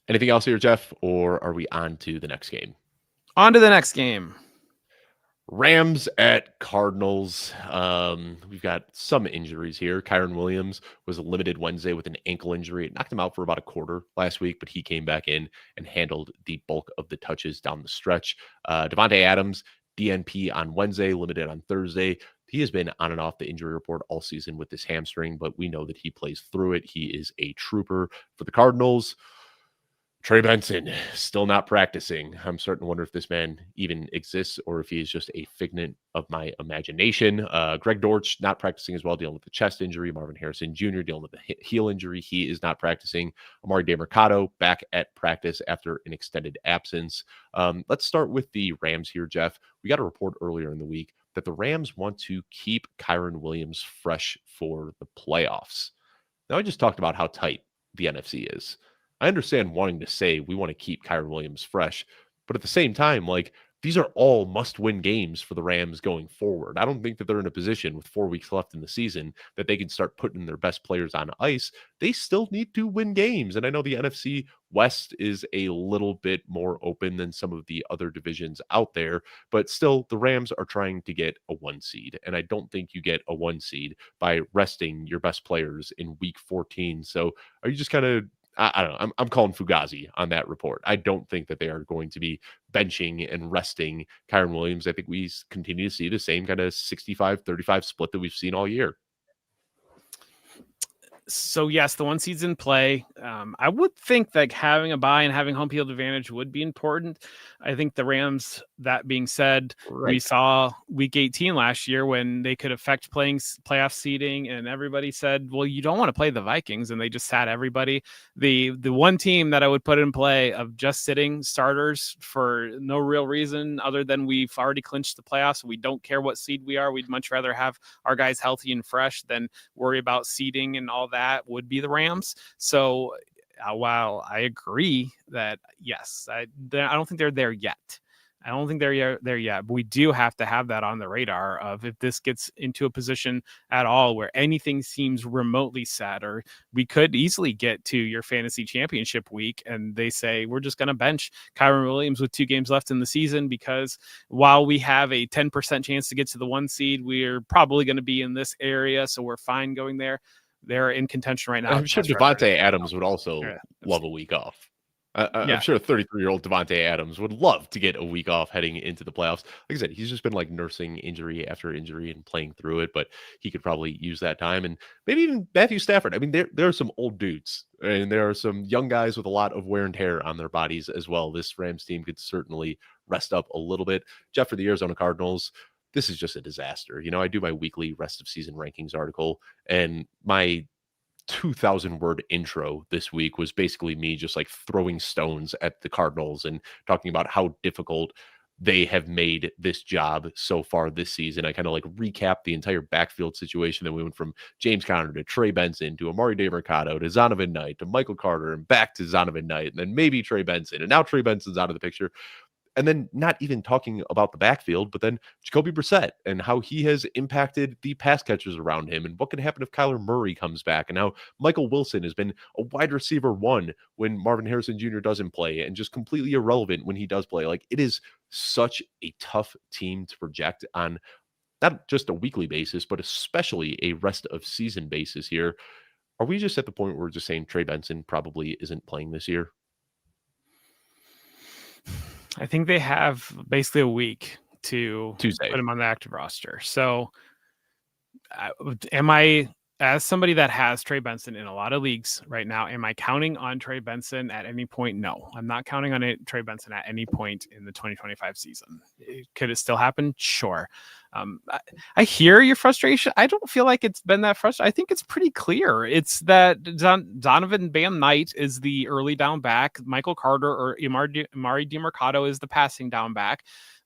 Anything else here, Jeff, or are we on to the next game? On to the next game. Rams at Cardinals. We've got some injuries here. Kyren Williams was limited Wednesday with an ankle injury. It knocked him out for about a quarter last week, but he came back in and handled the bulk of the touches down the stretch. Devontae Adams, DNP on Wednesday, limited on Thursday. He has been on and off the injury report all season with this hamstring, but we know that he plays through it. He is a trooper for the Cardinals. Trey Benson still not practicing. I'm starting to wonder if this man even exists or if he is just a figment of my imagination. Greg Dortch not practicing as well, dealing with the chest injury. Marvin Harrison Jr. dealing with the heel injury. He is not practicing. Amari DeMercado back at practice after an extended absence. Let's start with the Rams here, Jeff. We got a report earlier in the week that the Rams want to keep Kyren Williams fresh for the playoffs. Now, I just talked about how tight the NFC is. I understand wanting to say we want to keep Kyren Williams fresh, but at the same time, like, these are all must-win games for the Rams going forward. I don't think that they're in a position with 4 weeks left in the season that they can start putting their best players on ice. They still need to win games, and I know the NFC West is a little bit more open than some of the other divisions out there, but still, the Rams are trying to get a 1 seed, and I don't think you get a 1 seed by resting your best players in week 14. So, are you just kinda I don't know. I'm calling Fugazi on that report. I don't think that they are going to be benching and resting Kyron Williams. I think we continue to see the same kind of 65-35 split that we've seen all year. So yes, the 1 seed's in play. I would think that having a bye and having home field advantage would be important. I think the Rams, that being said, we Right. saw week 18 last year when they could affect playing playoff seeding, and everybody said, well, you don't want to play the Vikings, and they just sat everybody. The one team that I would put in play of just sitting starters for no real reason other than we've already clinched the playoffs, we don't care what seed we are. We'd much rather have our guys healthy and fresh than worry about seeding and all that, would be the Rams. So while I agree that yes, I don't think they're there yet. I don't think they're there yet, but we do have to have that on the radar of if this gets into a position at all where anything seems remotely set, or we could easily get to your fantasy championship week and they say, we're just going to bench Kyron Williams with 2 games left in the season because while we have a 10% chance to get to the 1 seed, we're probably going to be in this area. So we're fine going there. They're in contention right now. I'm sure Devontae Adams would also love a week off. I'm sure 33-year-old Devontae Adams would love to get a week off heading into the playoffs. Like I said, he's just been like nursing injury after injury and playing through it, but he could probably use that time. And maybe even Matthew Stafford. I mean, there are some old dudes and there are some young guys with a lot of wear and tear on their bodies as well. This Rams team could certainly rest up a little bit. Jeff, for the Arizona Cardinals, this is just a disaster. I do my weekly rest of season rankings article, and my 2,000 word intro this week was basically me just like throwing stones at the Cardinals and talking about how difficult they have made this job so far this season. I kind of like recapped the entire backfield situation. Then we went from James Conner to Trey Benson to Amari DeMercado to Zonovan Knight to Michael Carter and back to Zonovan Knight and then maybe Trey Benson. And now Trey Benson's out of the picture. And then not even talking about the backfield, but then Jacoby Brissett and how he has impacted the pass catchers around him and what can happen if Kyler Murray comes back and how Michael Wilson has been a wide receiver 1 when Marvin Harrison Jr. doesn't play and just completely irrelevant when he does play. Like, it is such a tough team to project on not just a weekly basis, but especially a rest of season basis here. Are we just at the point where we're just saying Trey Benson probably isn't playing this year? I think they have basically a week to Tuesday. put him on the active roster. So am I, as somebody that has Trey Benson in a lot of leagues right now, am I counting on Trey Benson at any point? No, I'm not counting on Trey Benson at any point in the 2025 season. Could it still happen? Sure. I hear your frustration. I don't feel like it's been that frustrating. I think it's pretty clear. It's that Donovan Bam Knight is the early down back. Michael Carter or Amari DeMercado is the passing down back.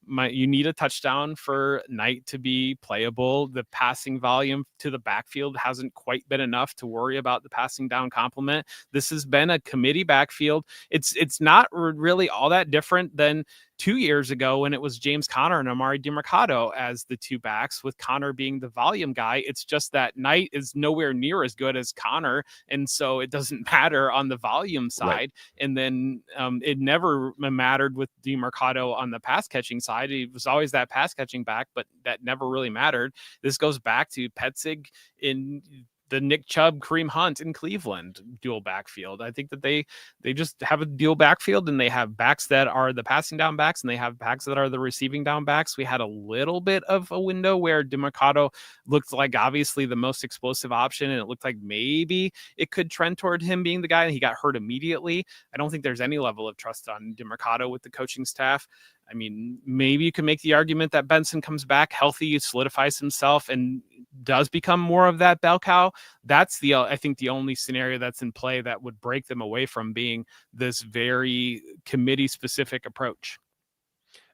You need a touchdown for Knight to be playable. The passing volume to the backfield hasn't quite been enough to worry about the passing down complement. This has been a committee backfield. It's not really all that different than 2 years ago when it was James Conner and Amari DeMercado as the 2 backs, with Conner being the volume guy. It's just that Knight is nowhere near as good as Conner, and so it doesn't matter on the volume side. Right. And then it never mattered with DeMercado on the pass catching side. He was always that pass catching back, but that never really mattered. This goes back to Petzig in the Nick Chubb, Kareem Hunt in Cleveland dual backfield. I think that they just have a dual backfield, and they have backs that are the passing down backs, and they have backs that are the receiving down backs. We had a little bit of a window where DeMercado looked like obviously the most explosive option, and it looked like maybe it could trend toward him being the guy, and he got hurt immediately. I don't think there's any level of trust on DeMercado with the coaching staff. I mean, maybe you can make the argument that Benson comes back healthy, solidifies himself, and does become more of that bell cow. That's I think the only scenario that's in play that would break them away from being this very committee specific approach.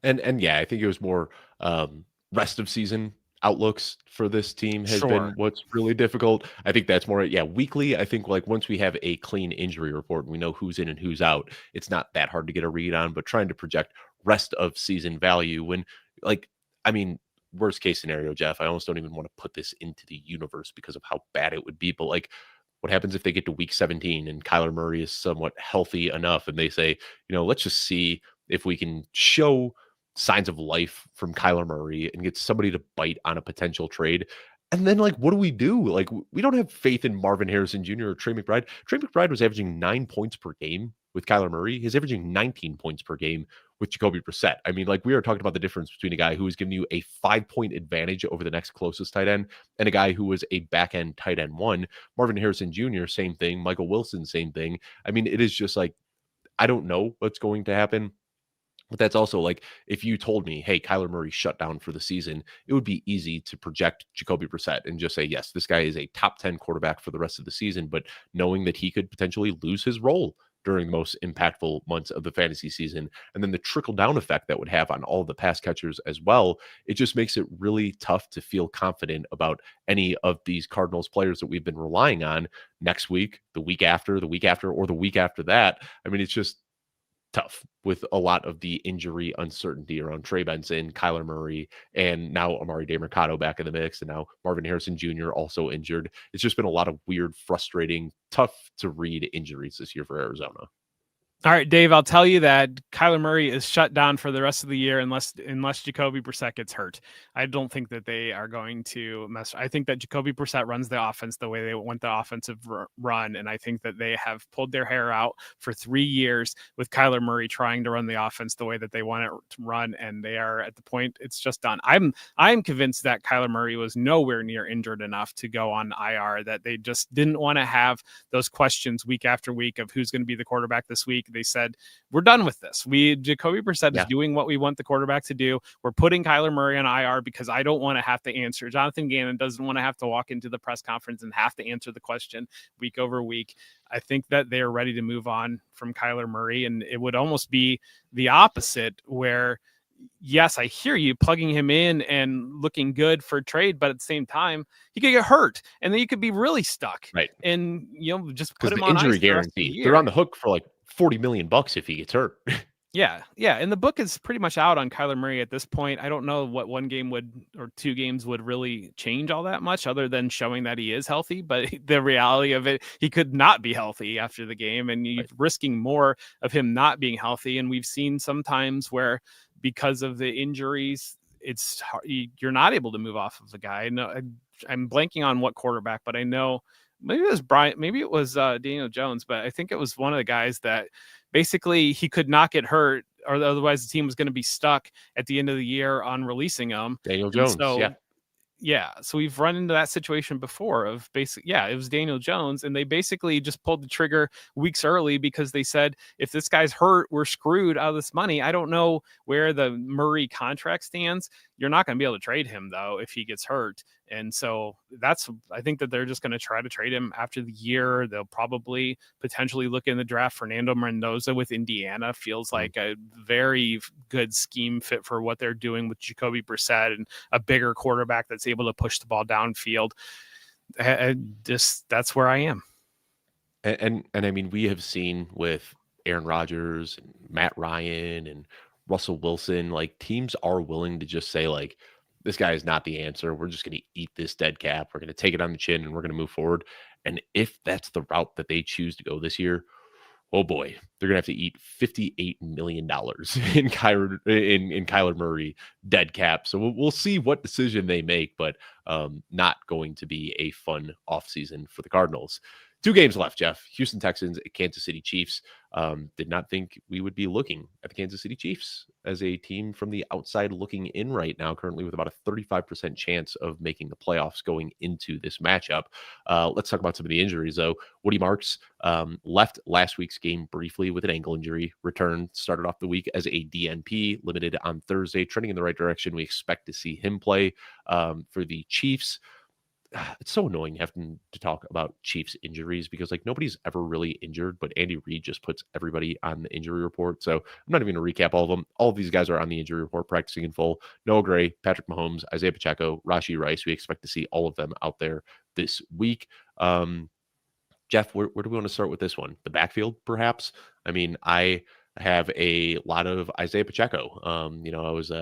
And yeah, I think it was more rest of season outlooks for this team has been what's really difficult. I think that's more, weekly. I think like once we have a clean injury report and we know who's in and who's out, it's not that hard to get a read on, but trying to project rest of season value when, like, I mean, worst case scenario, Jeff, I almost don't even want to put this into the universe because of how bad it would be. But like, what happens if they get to week 17 and Kyler Murray is somewhat healthy enough and they say, let's just see if we can show signs of life from Kyler Murray and get somebody to bite on a potential trade. And then, like, what do we do? Like, we don't have faith in Marvin Harrison Jr. or Trey McBride. Trey McBride was averaging 9 points per game with Kyler Murray. He's averaging 19 points per game with Jacoby Brissett. I mean, like, we are talking about the difference between a guy who is giving you a 5 point advantage over the next closest tight end and a guy who was a back end tight end one. Marvin Harrison Jr., same thing. Michael Wilson, same thing. I mean, it is just like, I don't know what's going to happen. But that's also like, if you told me, hey, Kyler Murray shut down for the season, it would be easy to project Jacoby Brissett and just say, yes, this guy is a top 10 quarterback for the rest of the season. But knowing that he could potentially lose his role during the most impactful months of the fantasy season, and then the trickle down effect that would have on all the pass catchers as well, it just makes it really tough to feel confident about any of these Cardinals players that we've been relying on next week, the week after, or the week after that. I mean, it's just tough with a lot of the injury uncertainty around Trey Benson, Kyler Murray, and now Amari DeMarcado back in the mix, and now Marvin Harrison Jr. also injured. It's just been a lot of weird, frustrating, tough to read injuries this year for Arizona. All right, Dave, I'll tell you that Kyler Murray is shut down for the rest of the year unless Jacoby Brissett gets hurt. I don't think that they are going to mess. I think that Jacoby Brissett runs the offense the way they want the offensive run, and I think that they have pulled their hair out for 3 years with Kyler Murray trying to run the offense the way that they want it to run, and they are at the point it's just done. I'm convinced that Kyler Murray was nowhere near injured enough to go on IR, that they just didn't want to have those questions week after week of who's going to be the quarterback this week. They said, we're done with this. Jacoby Brissett is doing what we want the quarterback to do. We're putting Kyler Murray on IR because I don't want to have to answer. Jonathan Gannon doesn't want to have to walk into the press conference and have to answer the question week over week. I think that they're ready to move on from Kyler Murray, and it would almost be the opposite where, yes, I hear you plugging him in and looking good for trade, but at the same time, he could get hurt, and then you could be really stuck. Right. And just put him on injury ice guarantee. They're on the hook for like $40 million if he gets hurt. Yeah. And the book is pretty much out on Kyler Murray at this point. I don't know what 1 game or 2 games would really change all that much other than showing that he is healthy. But the reality of it, he could not be healthy after the game, and you're risking more of him not being healthy. And we've seen sometimes where, because of the injuries, it's you're not able to move off of the guy. No, I'm blanking on what quarterback, but I know maybe it was Brian, maybe it was Daniel Jones, but I think it was one of the guys that basically he could not get hurt, or otherwise the team was going to be stuck at the end of the year on releasing him. Daniel Jones, so we've run into that situation before of it was Daniel Jones, and they basically just pulled the trigger weeks early because they said, if this guy's hurt, we're screwed out of this money. I don't know where the Murray contract stands. You're not going to be able to trade him though if he gets hurt. And so I think that they're just going to try to trade him after the year. They'll probably potentially look in the draft. Fernando Mendoza with Indiana feels like a very good scheme fit for what they're doing with Jacoby Brissett and a bigger quarterback that's able to push the ball downfield. That's where I am. And I mean, we have seen with Aaron Rodgers and Matt Ryan and Russell Wilson, like, teams are willing to just say, like, this guy is not the answer. We're just going to eat this dead cap. We're going to take it on the chin and we're going to move forward. And if that's the route that they choose to go this year, oh boy, they're going to have to eat $58 million in Kyler Murray dead cap. So we'll see what decision they make, but not going to be a fun offseason for the Cardinals. 2 games left, Jeff. Houston Texans, Kansas City Chiefs. Did not think we would be looking at the Kansas City Chiefs as a team from the outside looking in right now, currently with about a 35% chance of making the playoffs going into this matchup. Let's talk about some of the injuries, though. Woody Marks left last week's game briefly with an ankle injury. Returned, started off the week as a DNP, limited on Thursday, trending in the right direction. We expect to see him play for the Chiefs. It's so annoying having to talk about Chiefs injuries because, like, nobody's ever really injured, but Andy Reid just puts everybody on the injury report. So I'm not even going to recap all of them. All of these guys are on the injury report practicing in full. Noah Gray, Patrick Mahomes, Isaiah Pacheco, Rashee Rice. We expect to see all of them out there this week. Jeff, where do we want to start with this one? The backfield, perhaps? I mean, I I have a lot of Isaiah Pacheco. I was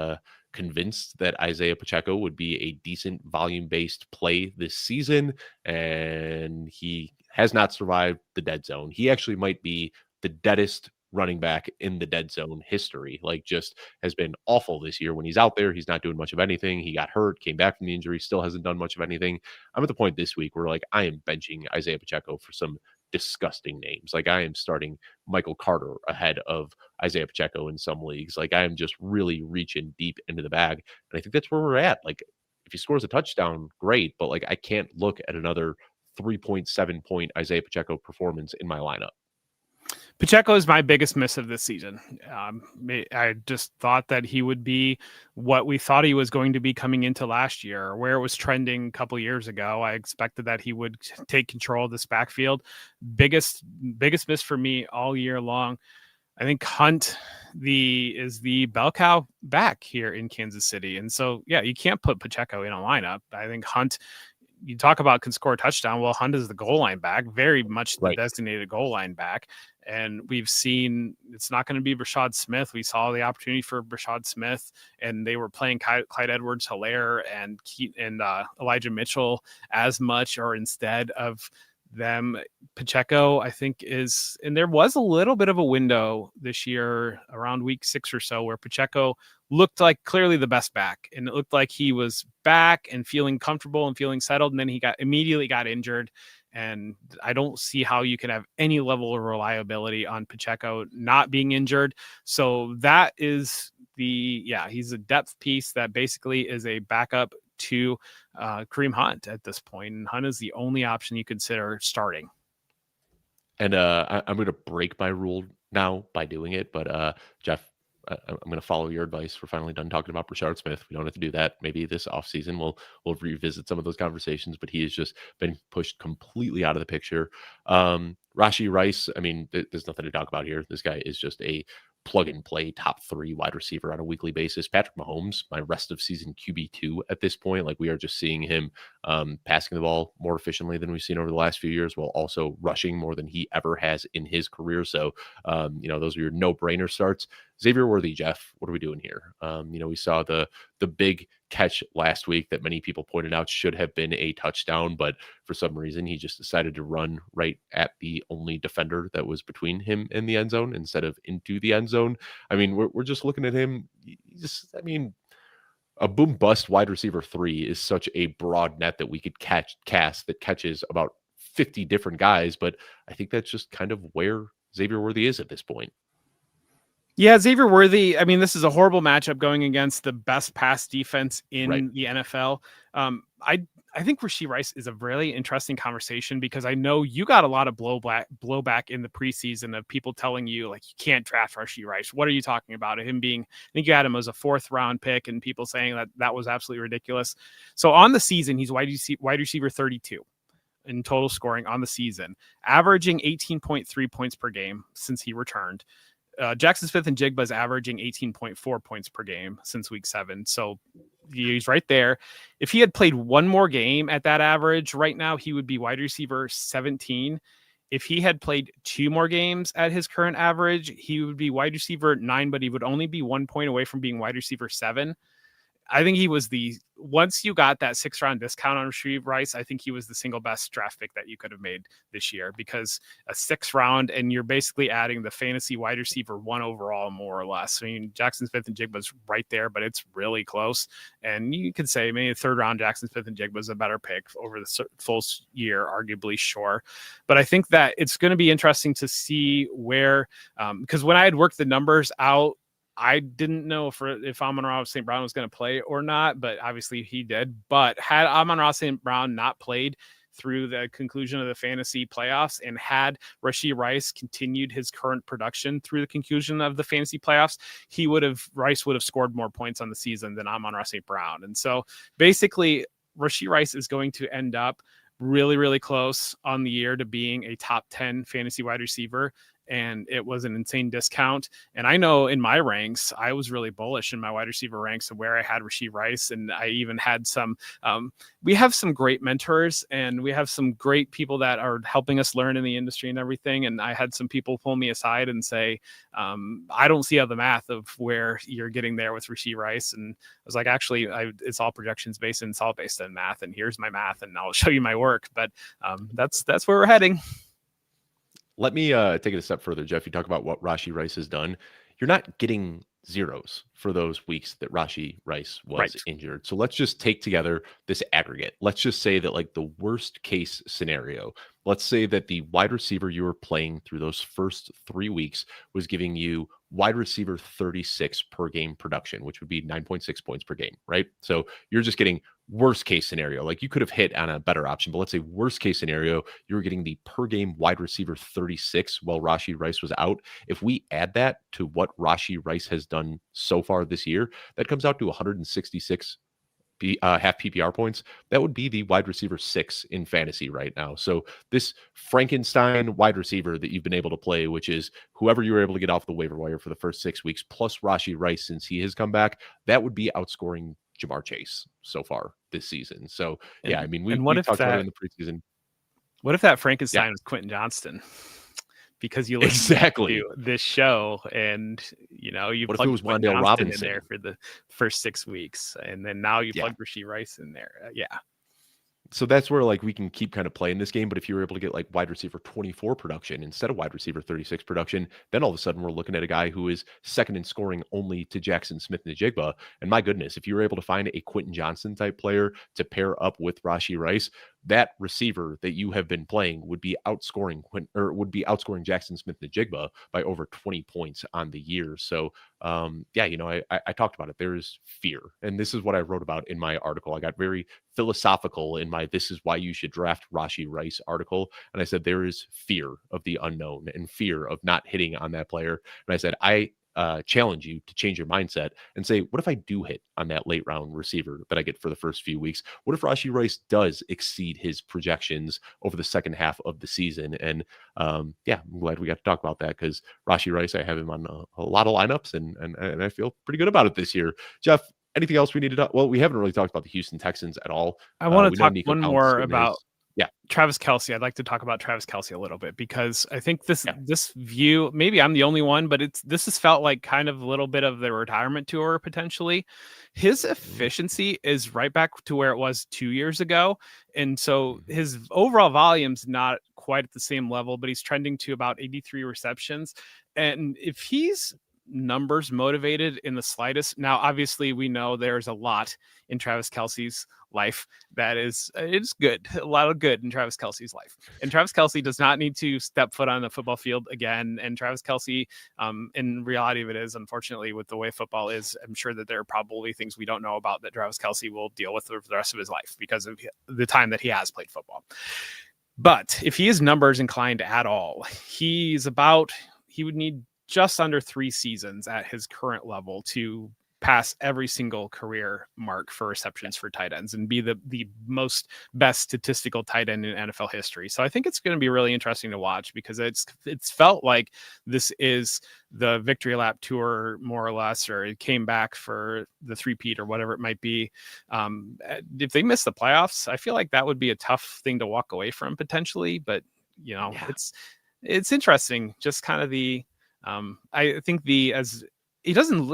convinced that Isaiah Pacheco would be a decent volume-based play this season, and he has not survived the dead zone. He actually might be the deadest running back in the dead zone history. Like, just has been awful this year. When he's out there, he's not doing much of anything. He got hurt, came back from the injury, still hasn't done much of anything. I'm at the point this week where, like, I am benching Isaiah Pacheco for some disgusting names. Like, I am starting Michael Carter ahead of Isaiah Pacheco in some leagues. Like, I am just really reaching deep into the bag. And I think that's where we're at. Like, if he scores a touchdown, great. But, like, I can't look at another 3.7 point Isaiah Pacheco performance in my lineup. Pacheco is my biggest miss of this season. I just thought that he would be what we thought he was going to be coming into last year, where it was trending a couple years ago. I expected that he would take control of this backfield. Biggest miss for me all year long. I think Hunt is the bell cow back here in Kansas City. And so, yeah, you can't put Pacheco in a lineup. I think Hunt, you talk about can score a touchdown. Well, Hunt is the goal line back, very much the designated goal line back. And we've seen it's not going to be Brashad Smith. We saw the opportunity for Brashad Smith, and they were playing Clyde Edwards-Helaire and Elijah Mitchell as much or instead of them. Pacheco, I think, and there was a little bit of a window this year around week 6 or so where Pacheco looked like clearly the best back, and it looked like he was back and feeling comfortable and feeling settled. And then he immediately got injured. And I don't see how you can have any level of reliability on Pacheco not being injured. So that is he's a depth piece that basically is a backup to Kareem Hunt at this point. And Hunt is the only option you consider starting. And I'm going to break my rule now by doing it. But Jeff, I'm going to follow your advice. We're finally done talking about Brashard Smith. We don't have to do that. Maybe this offseason we'll revisit some of those conversations, but he has just been pushed completely out of the picture. Rashee Rice, I mean, there's nothing to talk about here. This guy is just a plug and play top 3 wide receiver on a weekly basis. Patrick Mahomes, my rest of season QB2 at this point. Like, we are just seeing him passing the ball more efficiently than we've seen over the last few years, while also rushing more than he ever has in his career. So, those are your no-brainer starts. Xavier Worthy, Jeff, what are we doing here? We saw the big catch last week that many people pointed out should have been a touchdown, but for some reason he just decided to run right at the only defender that was between him and the end zone instead of into the end zone. I mean, we're just looking at him. A boom bust wide receiver 3 is such a broad net that we could cast that catches about 50 different guys, but I think that's just kind of where Xavier Worthy is at this point. Yeah, Xavier Worthy, I mean, this is a horrible matchup going against the best pass defense in the NFL. I think Rashee Rice is a really interesting conversation because I know you got a lot of blowback in the preseason of people telling you, like, you can't draft Rashee Rice. What are you talking about? Him being, I think you had him as a 4th round pick, and people saying that was absolutely ridiculous. So on the season, he's wide receiver 32 in total scoring on the season, averaging 18.3 points per game since he returned. Jackson Smith-Njigba is averaging 18.4 points per game since week 7. So he's right there. If he had played one more game at that average right now, he would be wide receiver 17. If he had played 2 more games at his current average, he would be wide receiver 9, but he would only be 1 point away from being wide receiver 7. I think he was once you got that 6th round discount on Rashee Rice, I think he was the single best draft pick that you could have made this year, because a 6th round and you're basically adding the fantasy wide receiver 1 overall, more or less. I mean, Jackson Smith-Njigba was right there, but it's really close. And you could say maybe 3rd round Jackson Smith-Njigba was a better pick over the full year, arguably, sure. But I think that it's going to be interesting to see where, because when I had worked the numbers out, I didn't know if Amon-Ra St. Brown was going to play or not, but obviously he did. But had Amon-Ra St. Brown not played through the conclusion of the fantasy playoffs, and had Rashee Rice continued his current production through the conclusion of the fantasy playoffs, Rice would have scored more points on the season than Amon-Ra St. Brown. And so basically Rashee Rice is going to end up really, really close on the year to being a top 10 fantasy wide receiver. and it was an insane discount. And I know in my ranks, I was really bullish in my wide receiver ranks of where I had Rashee Rice, and I even had some. We have some great mentors, and we have some great people that are helping us learn in the industry and everything. And I had some people pull me aside and say, I don't see how the math of where you're getting there with Rashee Rice. And I was like, actually, it's all projections based and it's all based on math. And here's my math, and I'll show you my work. But that's where we're heading. Let me take it a step further, Jeff. You talk about what Rashee Rice has done. You're not getting zeros for those weeks that Rashee Rice was Right. injured. So let's just take together this aggregate. Let's just say that, like, the worst case scenario, let's say that the wide receiver you were playing through those first 3 weeks was giving you wide receiver 36 per game production, which would be 9.6 points per game, right? So you're just getting worst case scenario. Like, you could have hit on a better option, but let's say worst case scenario, you were getting the per game wide receiver 36 while Rashee Rice was out. If we add that to what Rashee Rice has done so far this year, that comes out to 166 half PPR points. That would be the wide receiver 6 in fantasy right now. So this Frankenstein wide receiver that you've been able to play, which is whoever you were able to get off the waiver wire for the first 6 weeks, plus Rashee Rice since he has come back, that would be outscoring Jamar Chase so far this season. So yeah, I mean, And we've talked about it in the preseason. What if that Frankenstein was Quentin Johnston? Because you listen to this show, and you what if it was Wan'Dale Robinson in there for the first 6 weeks, and then now you plug Rashee Rice in there? So that's where, like, we can keep kind of playing this game. But if you were able to get like wide receiver 24 production instead of wide receiver 36 production, then all of a sudden we're looking at a guy who is second in scoring only to Jackson Smith-Njigba. And my goodness, if you were able to find a Quentin Johnson type player to pair up with Rashee Rice, that receiver that you have been playing would be outscoring Jackson Smith-Njigba by over 20 points on the year. So I talked about it. There is fear. And this is what I wrote about in my article. I got very philosophical in my "This is why you should draft Rashee Rice" article. And I said, there is fear of the unknown and fear of not hitting on that player. And I said, I challenge you to change your mindset and say, what if I do hit on that late round receiver that I get for the first few weeks? What if Rashee Rice does exceed his projections over the second half of the season? And I'm glad we got to talk about that, because Rashee Rice, I have him on a lot of lineups, and I feel pretty good about it this year. Jeff, anything else we need to talk? Well, we haven't really talked about the Houston Texans at all. I want to talk one more about Travis Kelce. I'd like to talk about Travis Kelce a little bit, because I think this view, maybe I'm the only one, but this has felt like kind of a little bit of the retirement tour potentially. His efficiency is right back to where it was 2 years ago. And so his overall volume's not quite at the same level, but he's trending to about 83 receptions. And if he's numbers motivated in the slightest, now obviously we know there's a lot in Travis Kelce's life that it's good, a lot of good in Travis Kelce's life, and Travis Kelce does not need to step foot on the football field again. And Travis Kelce, in reality of it is, unfortunately, with the way football is, I'm sure that there are probably things we don't know about that Travis Kelce will deal with for the rest of his life because of the time that he has played football. But if he is numbers inclined at all, he would need just under 3 seasons at his current level to pass every single career mark for receptions for tight ends and be the most best statistical tight end in NFL history. So I think it's going to be really interesting to watch, because it's felt like this is the victory lap tour, more or less, or it came back for the three-peat or whatever it might be. If they miss the playoffs, I feel like that would be a tough thing to walk away from potentially, but it's interesting. Just kind of I think he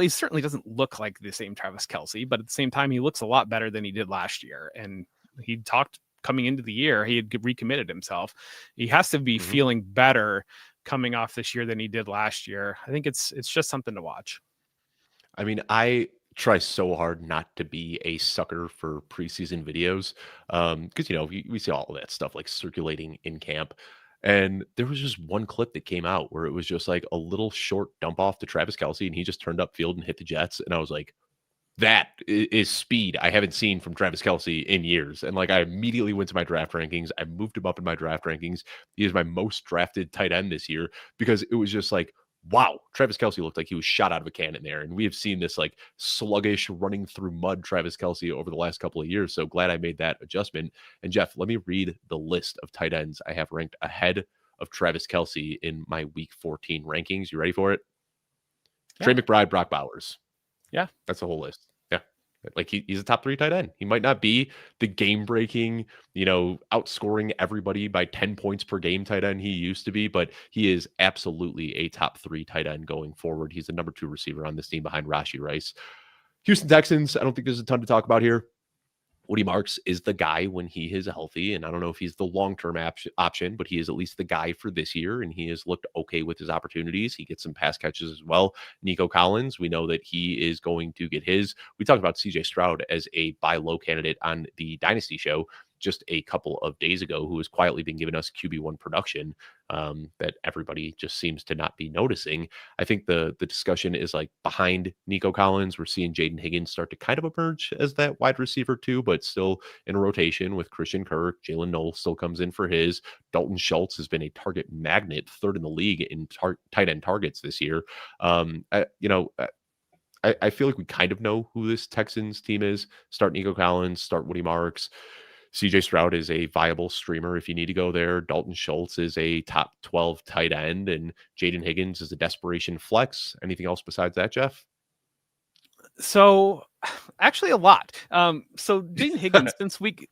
certainly doesn't look like the same Travis Kelce, but at the same time, he looks a lot better than he did last year. And he talked coming into the year, he had recommitted himself. He has to be feeling better coming off this year than he did last year. I think it's just something to watch. I mean, I try so hard not to be a sucker for preseason videos, because we see all of that stuff like circulating in camp. And there was just one clip that came out where it was just like a little short dump off to Travis Kelce, and he just turned up field and hit the Jets. And I was like, that is speed I haven't seen from Travis Kelce in years. And like, I immediately went to my draft rankings. I moved him up in my draft rankings. He is my most drafted tight end this year, because it was just like, wow, Travis Kelce looked like he was shot out of a cannon there. And we have seen this like sluggish running through mud Travis Kelce over the last couple of years. So glad I made that adjustment. And Jeff, let me read the list of tight ends I have ranked ahead of Travis Kelce in my Week 14 rankings. You ready for it? Yeah. Trey McBride, Brock Bowers. Yeah. That's the whole list. Yeah. Like he's a top 3 tight end. He might not be the game breaking, outscoring everybody by 10 points per game tight end he used to be, but he is absolutely a top 3 tight end going forward. He's the number 2 receiver on this team behind Rashee Rice. Houston Texans, I don't think there's a ton to talk about here. Woody Marks is the guy when he is healthy, and I don't know if he's the long-term option, but he is at least the guy for this year, and he has looked okay with his opportunities. He gets some pass catches as well. Nico Collins, we know that he is going to get his. We talked about CJ Stroud as a buy low candidate on the Dynasty show just a couple of days ago, who has quietly been giving us QB1 production that everybody just seems to not be noticing. I think the discussion is like behind Nico Collins. We're seeing Jaden Higgins start to kind of emerge as that wide receiver too, but still in a rotation with Christian Kirk. Jalen Noel still comes in for his. Dalton Schultz has been a target magnet, 3rd in the league in tight end targets this year. I feel like we kind of know who this Texans team is. Start Nico Collins, start Woody Marks. CJ Stroud is a viable streamer if you need to go there. Dalton Schultz is a top 12 tight end, and Jaden Higgins is a desperation flex. Anything else besides that, Jeff? So actually a lot. So Jaden Higgins since week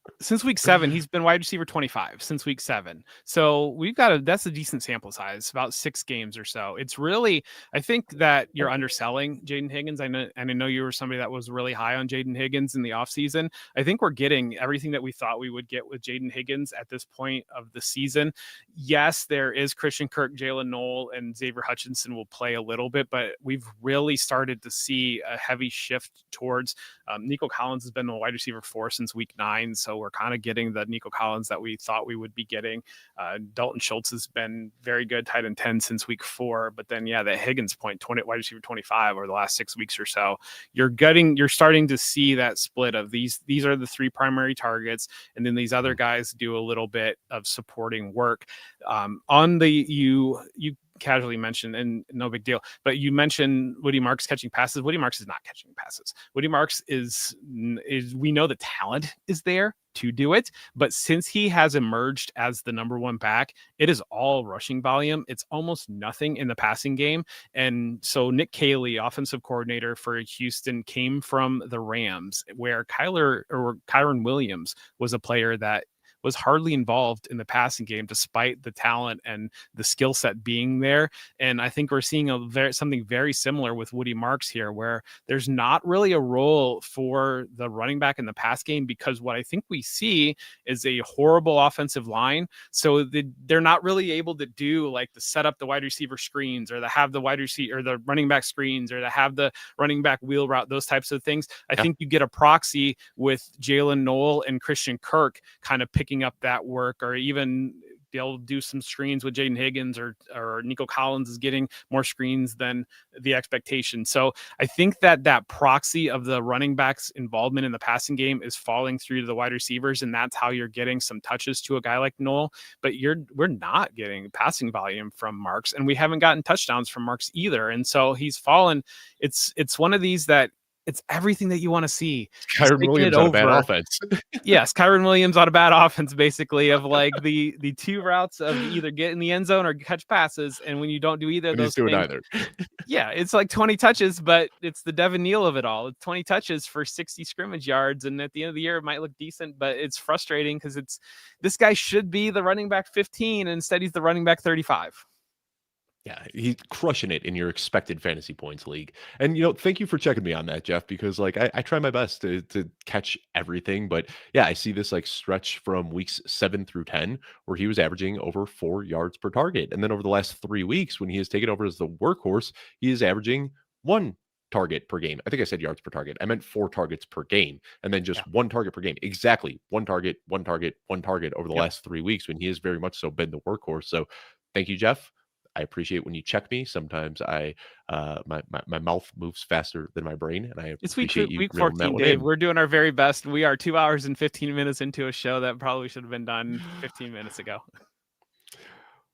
7, he's been wide receiver 25 since week 7. So we've got that's a decent sample size, about 6 games or so. It's really, I think that you're underselling Jaden Higgins. I know you were somebody that was really high on Jaden Higgins in the offseason. I think we're getting everything that we thought we would get with Jaden Higgins at this point of the season. Yes, there is Christian Kirk, Jalen Noel, and Xavier Hutchinson will play a little bit, but we've really started to see a heavy shift towards Nico Collins has been a wide receiver 4 since week 9. So we're kind of getting the Nico Collins that we thought we would be getting. Dalton Schultz has been very good, tight end 10 since week 4. But then, yeah, that Higgins point, 20 wide receiver 25 over the last 6 weeks or so. You're starting to see that split of these are the 3 primary targets. And then these other guys do a little bit of supporting work. On the, you casually mentioned, and no big deal, but you mentioned Woody Marks catching passes. Woody Marks is not catching passes. Woody Marks is we know the talent is there to do it, but since he has emerged as the number 1 back, it is all rushing volume. It's almost nothing in the passing game. And so Nick Caley, offensive coordinator for Houston, came from the Rams, where Kyron Williams was a player that was hardly involved in the passing game, despite the talent and the skill set being there. And I think we're seeing something very similar with Woody Marks here, where there's not really a role for the running back in the pass game, because what I think we see is a horrible offensive line. So they're not really able to do like the set up the wide receiver screens, or to have the wide receiver or the running back screens, or to have the running back wheel route, those types of things. I think you get a proxy with Jalen Noel and Christian Kirk kind of picking up that work, or even be able to do some screens with Jaden Higgins, or Nico Collins is getting more screens than the expectation. So I think that proxy of the running backs involvement in the passing game is falling through to the wide receivers, and that's how you're getting some touches to a guy like Noel. But we're not getting passing volume from Marks, and we haven't gotten touchdowns from Marks either. And so he's fallen. It's one of these that it's everything that you want to see. Kyron Williams on a bad offense. Yes, Kyron Williams on a bad offense, basically, of like the 2 routes of either get in the end zone or catch passes. And when you don't do either of those things, either. Yeah, it's like 20 touches, but it's the Devin Neal of it all. It's 20 touches for 60 scrimmage yards, and at the end of the year, it might look decent, but it's frustrating because this guy should be the running back 15, and instead he's the running back 35. Yeah, he's crushing it in your expected fantasy points league. And, thank you for checking me on that, Jeff, because like I try my best to catch everything. But yeah, I see this like stretch from weeks 7 through 10 where he was averaging over 4 yards per target. And then over the last 3 weeks, when he has taken over as the workhorse, he is averaging 1 target per game. I think I said yards per target. I meant 4 targets per game, and then just 1 target per game. Exactly. 1 target, 1 target, 1 target over the last 3 weeks, when he has very much so been the workhorse. So thank you, Jeff. I appreciate when you check me. Sometimes my mouth moves faster than my brain, and I appreciate you. Week 14, Dave. We're doing our very best. We are 2 hours and 15 minutes into a show that probably should have been done 15 minutes ago.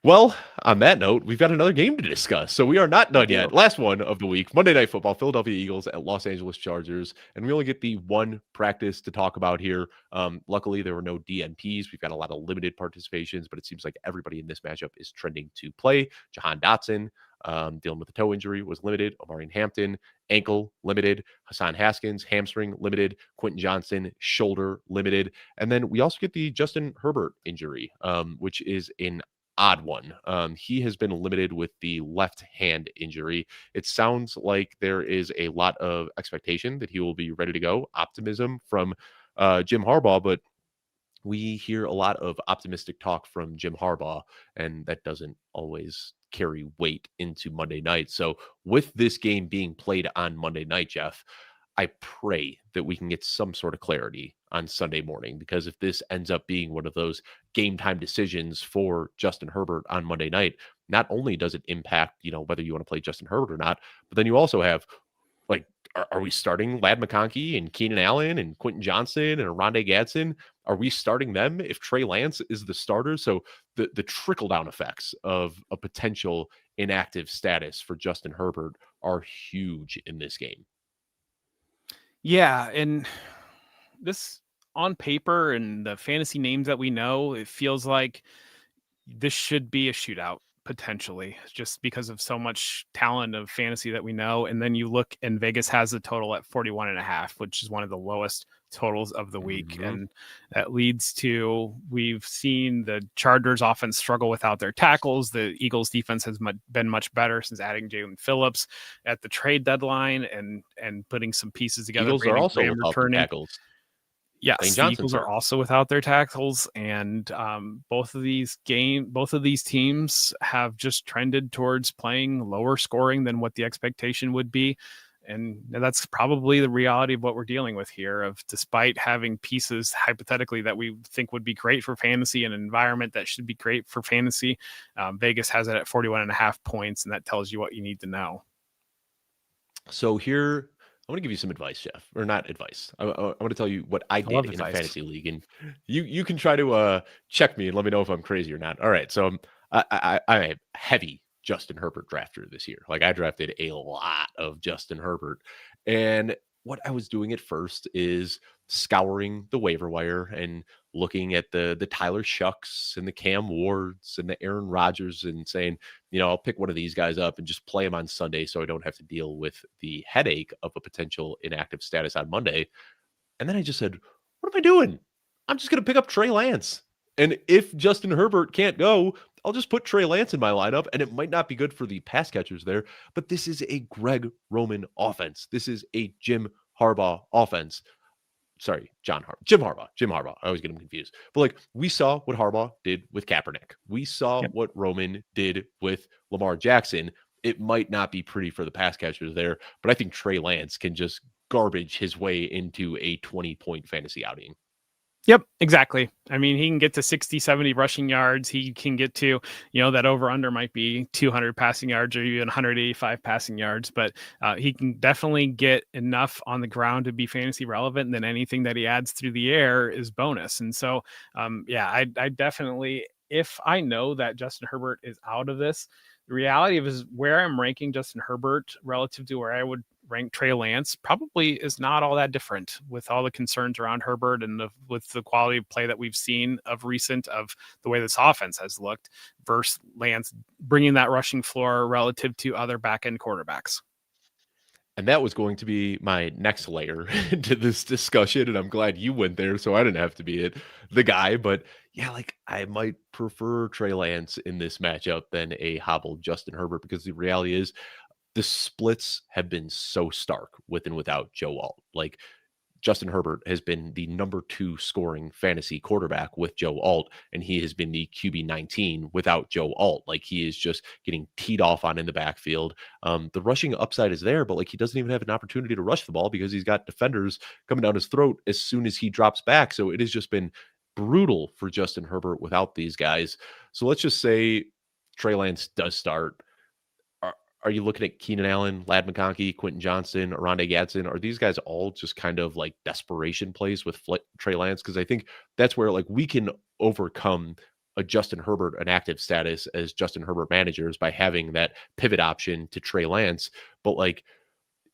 Well, on that note, we've got another game to discuss. So we are not We done yet. do. Last one of the week, Monday Night Football, Philadelphia Eagles at Los Angeles Chargers. And we only get the one practice to talk about here. Luckily, there were no DNPs. We've got a lot of limited participations, but it seems like everybody in this matchup is trending to play. Jahan Dotson, dealing with a toe injury, was limited. Omarion Hampton, ankle, limited. Hassan Haskins, hamstring, limited. Quentin Johnson, shoulder, limited. And then we also get the Justin Herbert injury, which is an odd one. He has been limited with the left hand injury. It sounds like there is a lot of expectation that he will be ready to go, optimism from Jim Harbaugh, but we hear a lot of optimistic talk from Jim Harbaugh, and that doesn't always carry weight into Monday night. So, with this game being played on Monday night, Jeff, I pray that we can get some sort of clarity on Sunday morning, because if this ends up being one of those game time decisions for Justin Herbert on Monday night, not only does it impact, whether you want to play Justin Herbert or not, but then you also have like, are we starting Lad McConkey and Keenan Allen and Quentin Johnson and Rondé Gadsden? Are we starting them if Trey Lance is the starter? So the trickle down effects of a potential inactive status for Justin Herbert are huge in this game. Yeah, and this on paper and the fantasy names that we know, it feels like this should be a shootout potentially, just because of so much talent of fantasy that we know. And then you look, and Vegas has a total at 41.5, which is one of the lowest totals of the week. Mm-hmm. And that leads to, we've seen the Chargers offense struggle without their tackles. The Eagles defense has been much better since adding Jalen Phillips at the trade deadline and putting some pieces together. Eagles are also without their tackles. Yes, the Eagles are also without their tackles, and both of these teams have just trended towards playing lower scoring than what the expectation would be, and that's probably the reality of what we're dealing with here. Of despite having pieces hypothetically that we think would be great for fantasy, an environment that should be great for fantasy, Vegas has it at 41.5 points, and that tells you what you need to know. So here, I want to give you some advice, Jeff, or not advice. I want to tell you what I did in a fantasy league, and you can try to check me and let me know if I'm crazy or not. All right, so I'm a heavy Justin Herbert drafter this year. Like, I drafted a lot of Justin Herbert, and what I was doing at first is scouring the waiver wire and looking at the Tyler Shucks and the Cam Wards and the Aaron Rodgers and saying, I'll pick one of these guys up and just play them on Sunday so I don't have to deal with the headache of a potential inactive status on Monday. And then I just said, what am I doing? I'm just going to pick up Trey Lance. And if Justin Herbert can't go, I'll just put Trey Lance in my lineup, and it might not be good for the pass catchers there, but this is a Greg Roman offense. This is a Jim Harbaugh offense. Sorry, Jim Harbaugh. I always get him confused. But like, we saw what Harbaugh did with Kaepernick. We saw what Roman did with Lamar Jackson. It might not be pretty for the pass catchers there, but I think Trey Lance can just garbage his way into a 20-point fantasy outing. Yep, exactly. I mean, he can get to 60, 70 rushing yards. He can get to, that over under might be 200 passing yards or even 185 passing yards, but he can definitely get enough on the ground to be fantasy relevant. And then anything that he adds through the air is bonus. And so, I definitely, if I know that Justin Herbert is out of this, the reality of is where I'm ranking Justin Herbert relative to where I would rank Trey Lance probably is not all that different, with all the concerns around Herbert and with the quality of play that we've seen of recent, of the way this offense has looked versus Lance bringing that rushing floor relative to other back end quarterbacks. And that was going to be my next layer to this discussion. And I'm glad you went there so I didn't have to be the guy. But yeah, like, I might prefer Trey Lance in this matchup than a hobbled Justin Herbert, because the reality is the splits have been so stark with and without Joe Alt. Like, Justin Herbert has been the number 2 scoring fantasy quarterback with Joe Alt, and he has been the QB 19 without Joe Alt. Like, he is just getting teed off on in the backfield. The rushing upside is there, but like, he doesn't even have an opportunity to rush the ball because he's got defenders coming down his throat as soon as he drops back. So it has just been brutal for Justin Herbert without these guys. So let's just say Trey Lance does start. Are you looking at Keenan Allen, Lad McConkey, Quentin Johnson, Rondé Gadsden? Are these guys all just kind of like desperation plays with Trey Lance? Because I think that's where like we can overcome a Justin Herbert an active status as Justin Herbert managers by having that pivot option to Trey Lance. But like,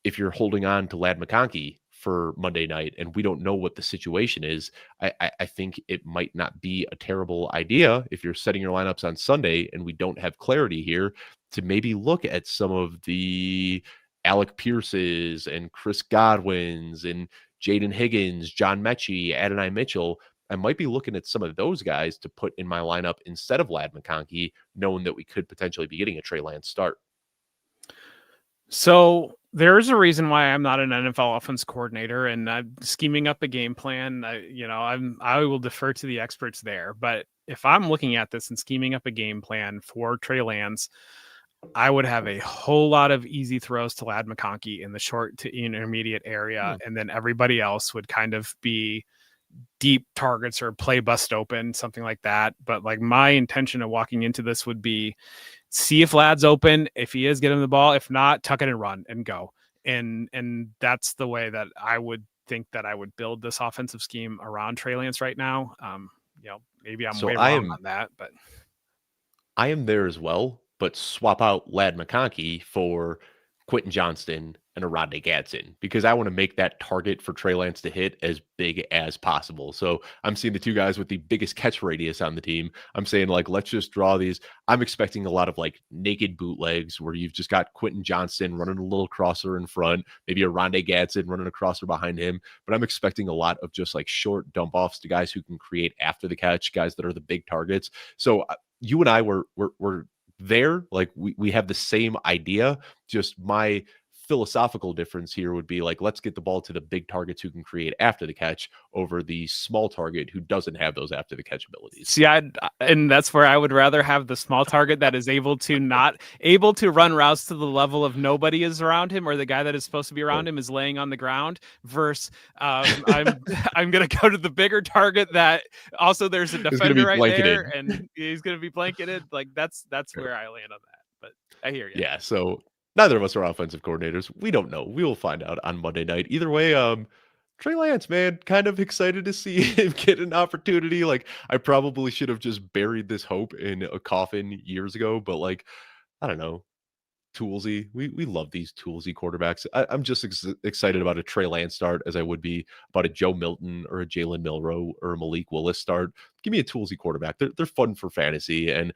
if you're holding on to Lad McConkey for Monday night and we don't know what the situation is, I think it might not be a terrible idea if you're setting your lineups on Sunday and we don't have clarity here to maybe look at some of the Alec Pierces and Chris Godwins and Jaden Higgins, John Mechie, Adonai Mitchell. I might be looking at some of those guys to put in my lineup instead of Lad McConkey, knowing that we could potentially be getting a Trey Lance start. So there's a reason why I'm not an NFL offense coordinator, and I'm scheming up a game plan. I will defer to the experts there. But if I'm looking at this and scheming up a game plan for Trey Lance, I would have a whole lot of easy throws to Lad McConkey in the short to intermediate area, and then everybody else would kind of be deep targets or play bust open, something like that. But like, my intention of walking into this would be see if Lad's open. If he is, get him the ball. If not, tuck it and run and go. And that's the way that I would think that I would build this offensive scheme around Trey Lance right now. Maybe I'm way wrong on that, but I am there as well. But swap out Lad McConkey for Quentin Johnston and a Rodney Gadsden, because I want to make that target for Trey Lance to hit as big as possible. So I'm seeing the two guys with the biggest catch radius on the team. I'm saying, like, let's just draw these. I'm expecting a lot of like naked bootlegs where you've just got Quentin Johnston running a little crosser in front, maybe a Rodney Gadsden running a crosser behind him. But I'm expecting a lot of just like short dump offs to guys who can create after the catch, guys that are the big targets. So you and I were there, like we have the same idea. Just my philosophical difference here would be like, let's get the ball to the big targets who can create after the catch over the small target who doesn't have those after the catch abilities. See, and that's where I would rather have the small target that is able to run routes to the level of nobody is around him, or the guy that is supposed to be around him is laying on the ground, versus I'm going to go to the bigger target that also there's a defender right there and he's going to be blanketed. Like, that's where I land on that. But I hear you. Yeah. So neither of us are offensive coordinators. We don't know. We will find out on Monday night. Either way, Trey Lance, man, kind of excited to see him get an opportunity. Like, I probably should have just buried this hope in a coffin years ago, but like, I don't know. Toolsy. We love these toolsy quarterbacks. I'm just excited about a Trey Lance start as I would be about a Joe Milton or a Jalen Milroe or a Malik Willis start. Give me a toolsy quarterback. They're fun for fantasy. And,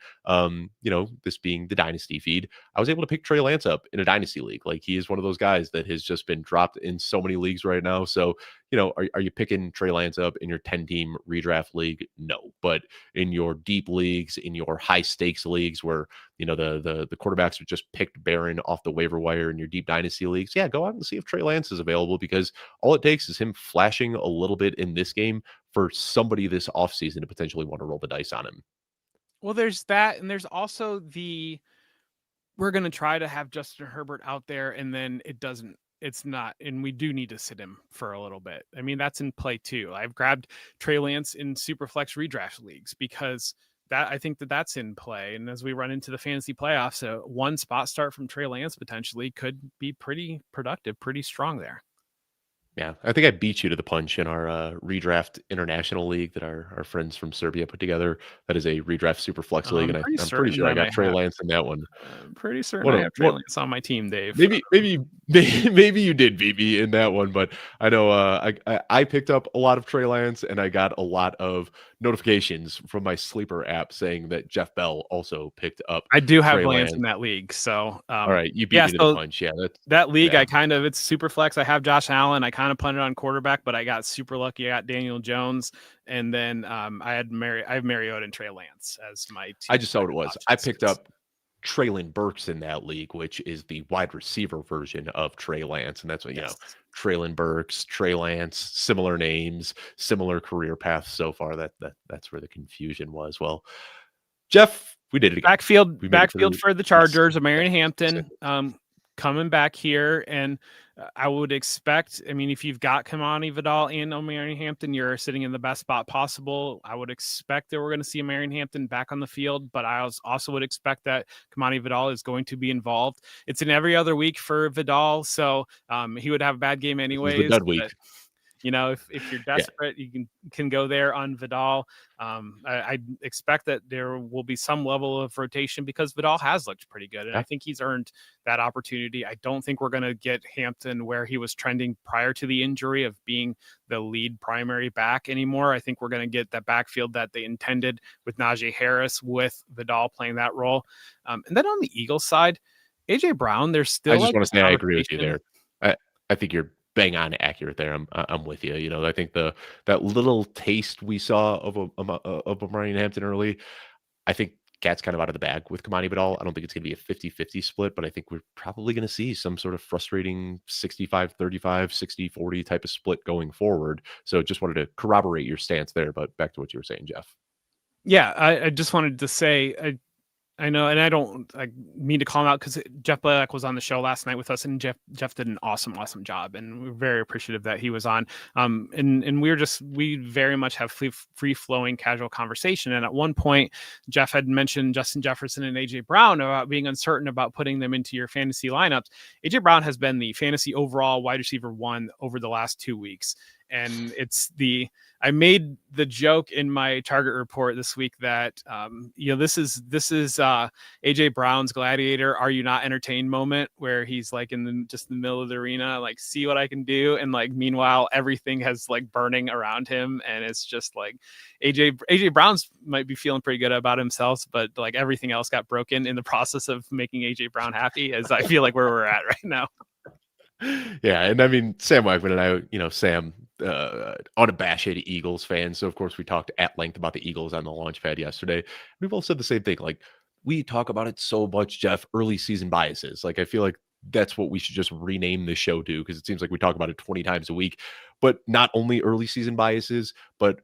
this being the dynasty feed, I was able to pick Trey Lance up in a dynasty league. Like, he is one of those guys that has just been dropped in so many leagues right now. So, are you picking Trey Lance up in your 10-team redraft league? No. But in your deep leagues, in your high stakes leagues where, the quarterbacks are just picked Barron off the waiver wire in your deep dynasty leagues, yeah, go out and see if Trey Lance is available, because all it takes is him flashing a little bit in this game for somebody this offseason to potentially want to roll the dice on him. Well, there's that, and there's also we're going to try to have Justin Herbert out there, and then it's not, and we do need to sit him for a little bit. I mean, that's in play too. I've grabbed Trey Lance in Superflex redraft leagues because I think that's in play. And as we run into the fantasy playoffs, a one spot start from Trey Lance potentially could be pretty productive, pretty strong there. Yeah, I think I beat you to the punch in our redraft international league that our friends from Serbia put together. That is a redraft super flex league, and I'm pretty sure I got Trey Lance in that one. I'm pretty certain I have Trey Lance on my team, Dave. Maybe you did beat me in that one, but I know I picked up a lot of Trey Lance, and I got a lot of notifications from my sleeper app saying that Jeff Bell also picked up. I do have Lance in that league, so all right, you beat me to the punch. Yeah, that league. Yeah. It's super flex. I have Josh Allen. I kind of punted on quarterback, but I got super lucky. I got Daniel Jones, and then I have Mariota and Trey Lance as my two. I just saw what it was. I picked up Traylon Burks in that league, which is the wide receiver version of Trey Lance, and that's what Traylon Burks, Trey Lance, similar names, similar career paths so far. That's where the confusion was. Well, Jeff, we did it again. Backfield for the Chargers, Marion Hampton coming back here, and I would expect, if you've got Kamani Vidal and Marion Hampton, you're sitting in the best spot possible. I would expect that we're going to see Marion Hampton back on the field, but I also would expect that Kamani Vidal is going to be involved. It's in every other week for Vidal, so he would have a bad game anyways. Dead week. If you're Yeah. desperate, you can go there on Vidal. I expect that there will be some level of rotation because Vidal has looked pretty good, and I Yeah. think he's earned that opportunity. I don't think we're going to get Hampton where he was trending prior to the injury of being the lead primary back anymore. I think we're going to get that backfield that they intended with Najee Harris, with Vidal playing that role. And then on the Eagles side, AJ Brown, there's I still just like want the to say I agree with you conversation. there. I think you're bang on accurate there. I'm with you. I think that little taste we saw of Brian Hampton early, I think Cat's kind of out of the bag with Kamani Badal. I don't think it's going to be a 50-50 split, but I think we're probably going to see some sort of frustrating 65-35, 60-40 type of split going forward. So just wanted to corroborate your stance there, but back to what you were saying, Jeff. Yeah, I just wanted to say I know, and I don't mean to call him out because Jeff Blaylock was on the show last night with us, and Jeff did an awesome job, and we're very appreciative that he was on. And we very much have free flowing, casual conversation. And at one point, Jeff had mentioned Justin Jefferson and AJ Brown about being uncertain about putting them into your fantasy lineups. AJ Brown has been the fantasy overall wide receiver one over the last 2 weeks, and I made the joke in my target report this week that this is AJ Brown's gladiator "Are you not entertained" moment, where he's like in the middle of the arena, like, see what I can do, and like meanwhile everything has like burning around him, and it's just like AJ Brown's might be feeling pretty good about himself, but like everything else got broken in the process of making AJ Brown happy, as I feel like where we're at right now. Yeah, and I mean, Sam Wagman and I, Sam, unabashed Eagles fan. So of course we talked at length about the Eagles on the launch pad yesterday. We both said the same thing. Like, we talk about it so much, Jeff. Early season biases. Like, I feel like that's what we should just rename the show to, because it seems like we talk about it 20 times a week. But not only early season biases, but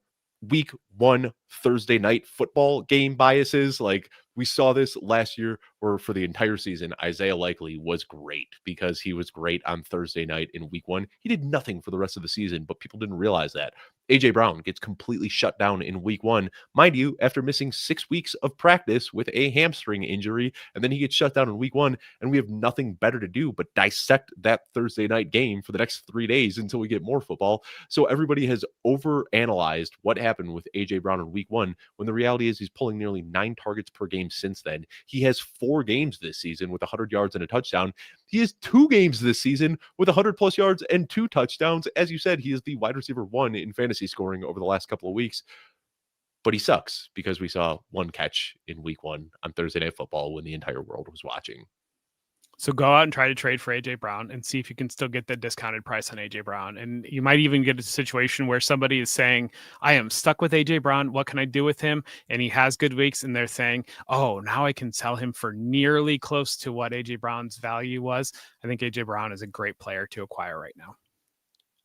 week one Thursday night football game biases. Like, we saw this last year, where for the entire season, Isaiah Likely was great because he was great on Thursday night in week one. He did nothing for the rest of the season, but people didn't realize that. AJ Brown gets completely shut down in week one, mind you, after missing 6 weeks of practice with a hamstring injury. And then he gets shut down in week one, and we have nothing better to do but dissect that Thursday night game for the next 3 days until we get more football. So everybody has overanalyzed what happened with AJ Brown in week one, when the reality is he's pulling nearly 9 targets per game since then. He has 4 games this season with 100 yards and a touchdown. He has 2 games this season with 100 plus yards and 2 touchdowns. As you said, he is the wide receiver one in fantasy scoring over the last couple of weeks. But he sucks because we saw 1 catch in week one on Thursday Night Football when the entire world was watching. So go out and try to trade for AJ Brown and see if you can still get the discounted price on AJ Brown. And you might even get a situation where somebody is saying, I am stuck with AJ Brown. What can I do with him? And he has good weeks. And they're saying, oh, now I can sell him for nearly close to what AJ Brown's value was. I think AJ Brown is a great player to acquire right now.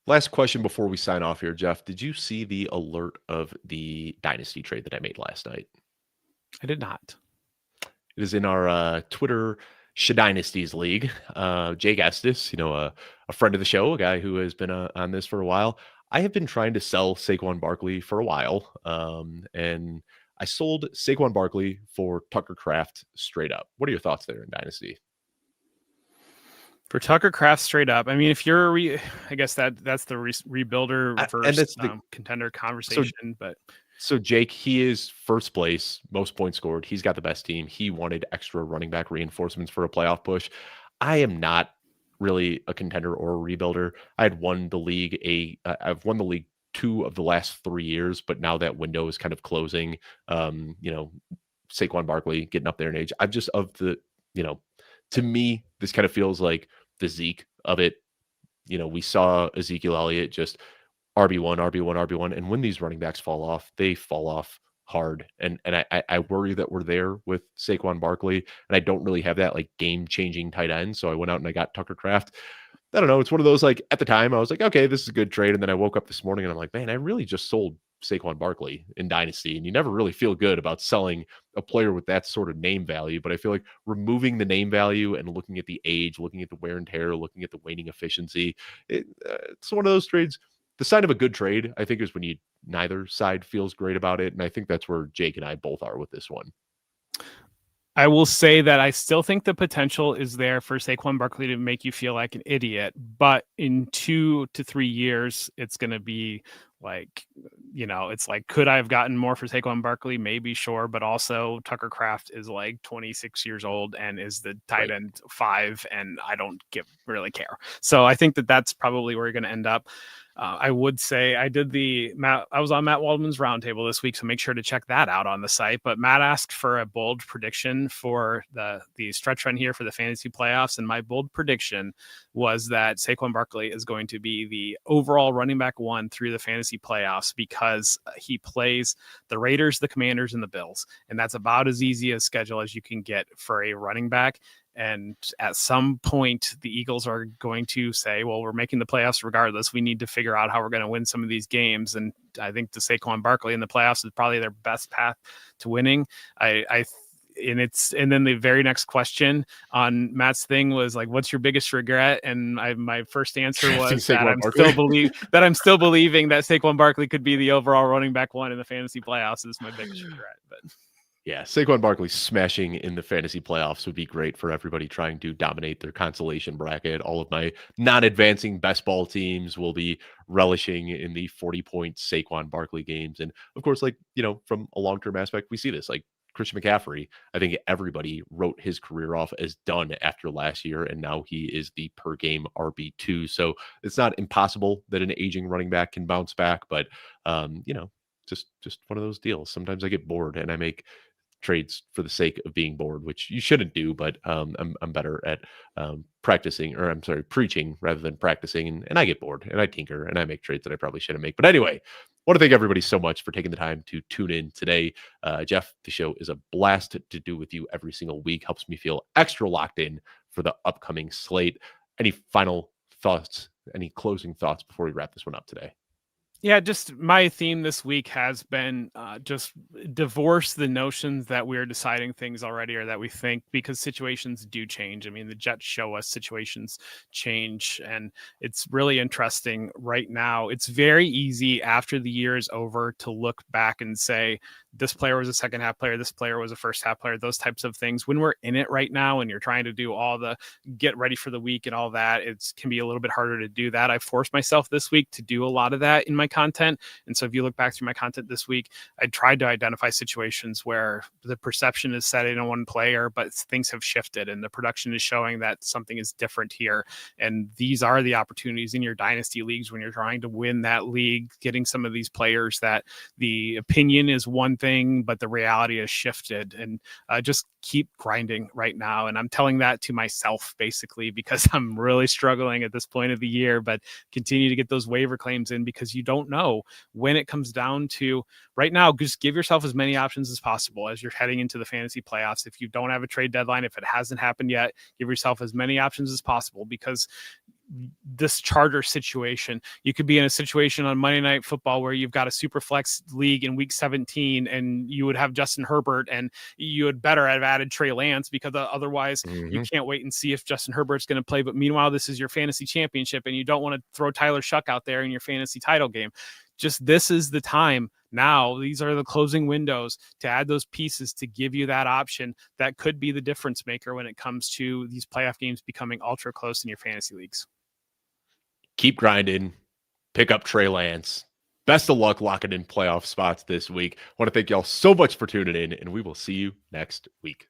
Last question before we sign off here, Jeff. Did you see the alert of the dynasty trade that I made last night? I did not. It is in our Twitter Dynasties League. Jake Estes, a friend of the show, a guy who has been on this for a while. I have been trying to sell Saquon Barkley for a while, and I sold Saquon Barkley for Tucker Kraft straight up. What are your thoughts there in Dynasty? For Tucker Kraft straight up, I mean, if you're I guess that's the rebuilder versus contender conversation, but. So Jake, he is first place, most points scored. He's got the best team. He wanted extra running back reinforcements for a playoff push. I am not really a contender or a rebuilder. I've won the league 2 of the last 3 years, but now that window is kind of closing. Saquon Barkley getting up there in age. I'm just to me, this kind of feels like the Zeke of it. We saw Ezekiel Elliott just RB1, RB1, RB1. And when these running backs fall off, they fall off hard. And I worry that we're there with Saquon Barkley. And I don't really have that like game-changing tight end. So I went out and I got Tucker Kraft. I don't know. It's one of those, like, at the time I was like, okay, this is a good trade. And then I woke up this morning and I'm like, man, I really just sold Saquon Barkley in Dynasty. And you never really feel good about selling a player with that sort of name value. But I feel like removing the name value and looking at the age, looking at the wear and tear, looking at the waning efficiency, it's one of those trades. The sign of a good trade, I think, is when neither side feels great about it. And I think that's where Jake and I both are with this one. I will say that I still think the potential is there for Saquon Barkley to make you feel like an idiot, but in 2 to 3 years, it's going to be like, it's like, could I have gotten more for Saquon Barkley? Maybe, sure, but also Tucker Kraft is like 26 years old and is the tight end 5, and I don't really care. So I think that that's probably where you're going to end up. I would say I was on Matt Waldman's roundtable this week, so make sure to check that out on the site. But Matt asked for a bold prediction for the stretch run here for the fantasy playoffs, and my bold prediction was that Saquon Barkley is going to be the overall running back 1 through the fantasy playoffs because he plays the Raiders, the Commanders, and the Bills, and that's about as easy a schedule as you can get for a running back. And at some point, the Eagles are going to say, well, we're making the playoffs regardless. We need to figure out how we're going to win some of these games. And I think the Saquon Barkley in the playoffs is probably their best path to winning. And then the very next question on Matt's thing was like, what's your biggest regret? And my first answer was that I'm still believing that Saquon Barkley could be the overall running back 1 in the fantasy playoffs. Is my biggest regret. But yeah, Saquon Barkley smashing in the fantasy playoffs would be great for everybody trying to dominate their consolation bracket. All of my non-advancing best ball teams will be relishing in the 40-point Saquon Barkley games. And of course, from a long-term aspect, we see this. Like Christian McCaffrey, I think everybody wrote his career off as done after last year, and now he is the per-game RB2. So it's not impossible that an aging running back can bounce back, but just one of those deals. Sometimes I get bored and I make trades for the sake of being bored, which you shouldn't do, but I'm better at preaching rather than practicing, and I get bored and I tinker and I make trades that I probably shouldn't make. But anyway, I want to thank everybody so much for taking the time to tune in today. Jeff, the show is a blast to do with you every single week. Helps me feel extra locked in for the upcoming slate. Any final thoughts, any closing thoughts before we wrap this one up today? Yeah, just my theme this week has been just divorce the notions that we're deciding things already or that we think, because situations do change. I mean, the Jets show us situations change, and it's really interesting right now. It's very easy after the year is over to look back and say, this player was a second half player, this player was a first half player, those types of things. When we're in it right now and you're trying to do all the get ready for the week and all that, it can be a little bit harder to do that. I forced myself this week to do a lot of that in my content. And so if you look back through my content this week, I tried to identify situations where the perception is set in on one player, but things have shifted and the production is showing that something is different here. And these are the opportunities in your dynasty leagues when you're trying to win that league, getting some of these players that the opinion is one thing, but the reality has shifted, and just keep grinding right now. And I'm telling that to myself basically because I'm really struggling at this point of the year, but continue to get those waiver claims in because you don't know when it comes down to right now. Just give yourself as many options as possible as you're heading into the fantasy playoffs. If you don't have a trade deadline, if it hasn't happened yet, give yourself as many options as possible, because this Charger situation, you could be in a situation on Monday Night Football where you've got a super flex league in week 17 and you would have Justin Herbert, and you would better have added Trey Lance because otherwise you can't wait and see if Justin Herbert's going to play. But meanwhile, this is your fantasy championship and you don't want to throw Tyler Shuck out there in your fantasy title game. Just this is the time now. These are the closing windows to add those pieces to give you that option that could be the difference maker when it comes to these playoff games becoming ultra close in your fantasy leagues. Keep grinding, pick up Trey Lance. Best of luck locking in playoff spots this week. I want to thank y'all so much for tuning in, and we will see you next week.